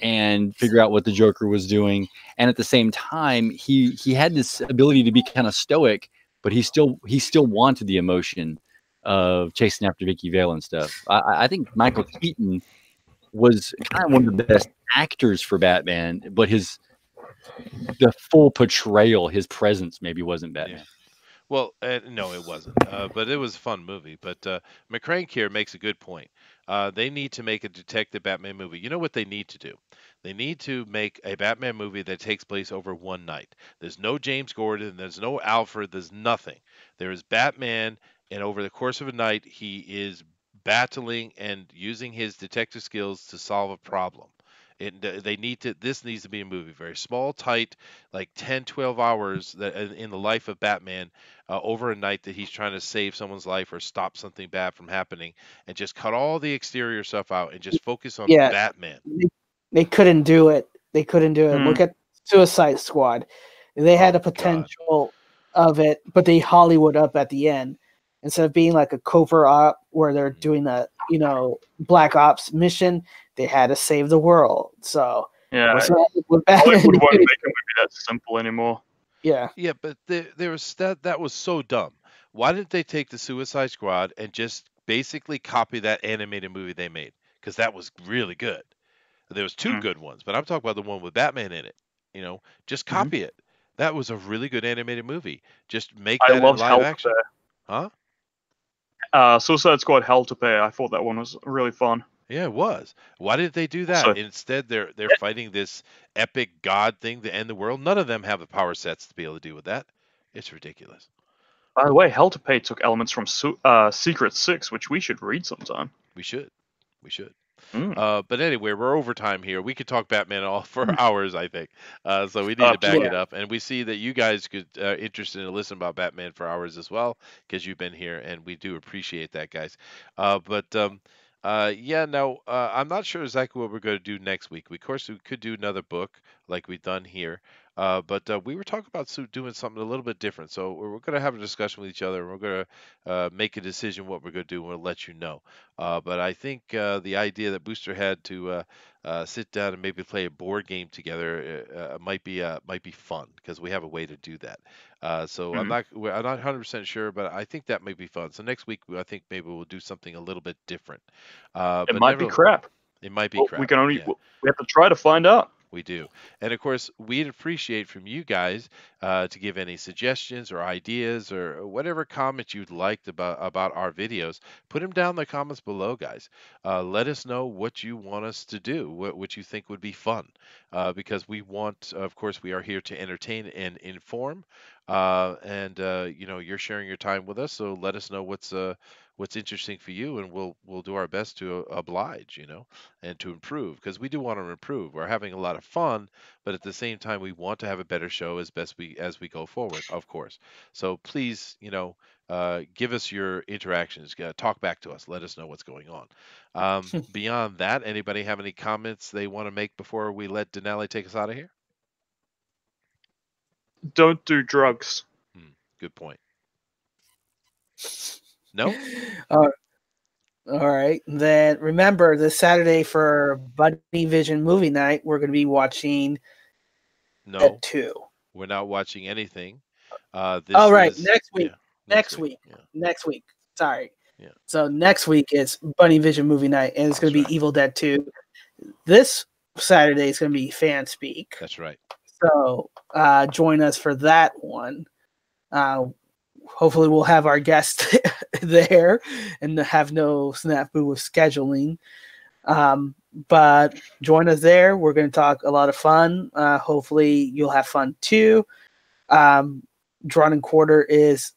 and figure out what the Joker was doing. And at the same time, he had this ability to be kind of stoic, but he still wanted the emotion of chasing after Vicky Vale and stuff. I think Michael Keaton was kind of one of the best actors for Batman, but the full portrayal, his presence maybe wasn't Batman. Yeah. Well, no, it wasn't. But it was a fun movie. But McCrank here makes a good point. They need to make a Detective Batman movie. You know what they need to do? They need to make a Batman movie that takes place over one night. There's no James Gordon, there's no Alfred, there's nothing. There is Batman, and over the course of a night, he is battling and using his detective skills to solve a problem. They need to. This needs to be a movie, very small, tight, like 10, 12 hours that in the life of Batman, over a night that he's trying to save someone's life or stop something bad from happening, and just cut all the exterior stuff out and just focus on Yeah, Batman. they couldn't do it. They couldn't do it. Hmm. Look at Suicide Squad. They had Oh, a potential of it, but they Hollywood up at the end instead of being like a covert op where they're doing a black ops mission. They had to save the world. So Yeah, what's wrong with Batman? Hollywood won't make a movie that simple anymore. Yeah, Yeah, but there was that was so dumb. Why didn't they take the Suicide Squad and just basically copy that animated movie they made? Because that was really good. There was two Hmm. good ones, but I'm talking about the one with Batman in it. Just Mhm. copy it. That was a really good animated movie. Just make I that in loved live Hell to action. Huh? Pay. Suicide Squad Hell to Pay. I thought that one was really fun. Yeah, it was. Why didn't they do that? So, Instead, they're fighting this epic god thing to end the world. None of them have the power sets to be able to deal with that. It's ridiculous. by the way, Hell to Pay took elements from Secret Six, which we should read sometime. We should. We should. Mm. But anyway, we're over time here. We could talk Batman all for hours, I think. So we need to back Absolutely. it up. And we see that you guys could interested in listen about Batman for hours as well, because you've been here, and we do appreciate that, guys. Yeah, no, I'm not sure exactly what we're going to do next week. Of course, we could do another book like we've done here. But we were talking about doing something a little bit different. So we're going to have a discussion with each other, and we're going to make a decision what we're going to do, and we'll let you know. But I think the idea that Booster had to sit down and maybe play a board game together might be fun because we have a way to do that. So I'm not 100% sure, but I think that might be fun. So next week I think maybe we'll do something a little bit different. It But might be never, crap. it might be Well, crap. we can only Yeah. we have to try to find out. We do. And of course, we'd appreciate from you guys to give any suggestions or ideas or whatever comments you'd liked about our videos. Put them down in the comments below, guys. Let us know what you want us to do, what you think would be fun. Because we want, of course, we are here to entertain and inform. You're sharing your time with us, so let us know what's interesting for you, and we'll do our best to oblige, and to improve because we do want to improve. We're having a lot of fun, but at the same time, we want to have a better show as we go forward, of course. So please, give us your interactions. Talk back to us. Let us know what's going on. Beyond that, anybody have any comments they want to make before we let Denali take us out of here? Don't do drugs. Good point. No? All right. Then remember this Saturday for Bunny Vision movie night, we're going to be watching No, Dead 2. we're not watching anything. Next week. Yeah, Next week. Yeah. Next week. Sorry. Yeah. So next week is Bunny Vision movie night, and it's going to be That's right. Evil Dead 2. This Saturday is going to be Fan Speak. That's right. So join us for that one. Hopefully we'll have our guest there and have no snafu with scheduling. But join us there. We're going to talk a lot of fun. Hopefully you'll have fun too. Drawn and Quarter is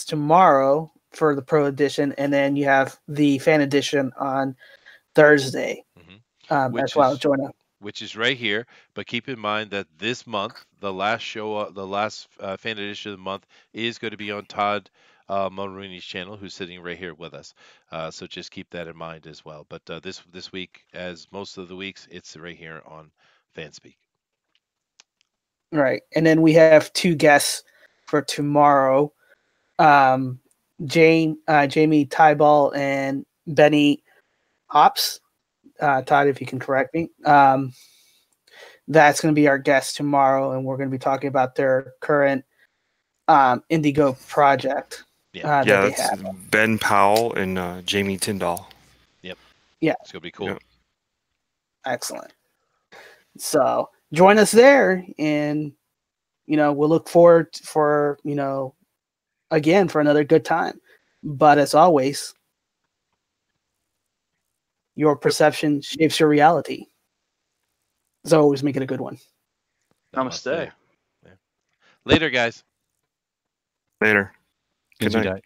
tomorrow for the Pro Edition, and then you have the Fan Edition on Thursday. As well. Join us. Which is right here, but keep in mind that this month, the last show, the last fan edition of the month is going to be on Todd Mulrooney's channel, who's sitting right here with us. So just keep that in mind as well. But this week, as most of the weeks, it's right here on Fanspeak. Right, and then we have two guests for tomorrow: Jamie Tyball and Benny Hops. Todd, if you can correct me. That's going to be our guest tomorrow, and we're going to be talking about their current Indigo project. That's Ben Powell and Jamie Tyndall. Yep. Yeah. It's going to be cool. Yep. Excellent. So join us there, and we'll look forward for again for another good time. But as always, Your perception shapes your reality. So always make it a good one. Namaste. Yeah. Later, guys. Later. Good Good night. night.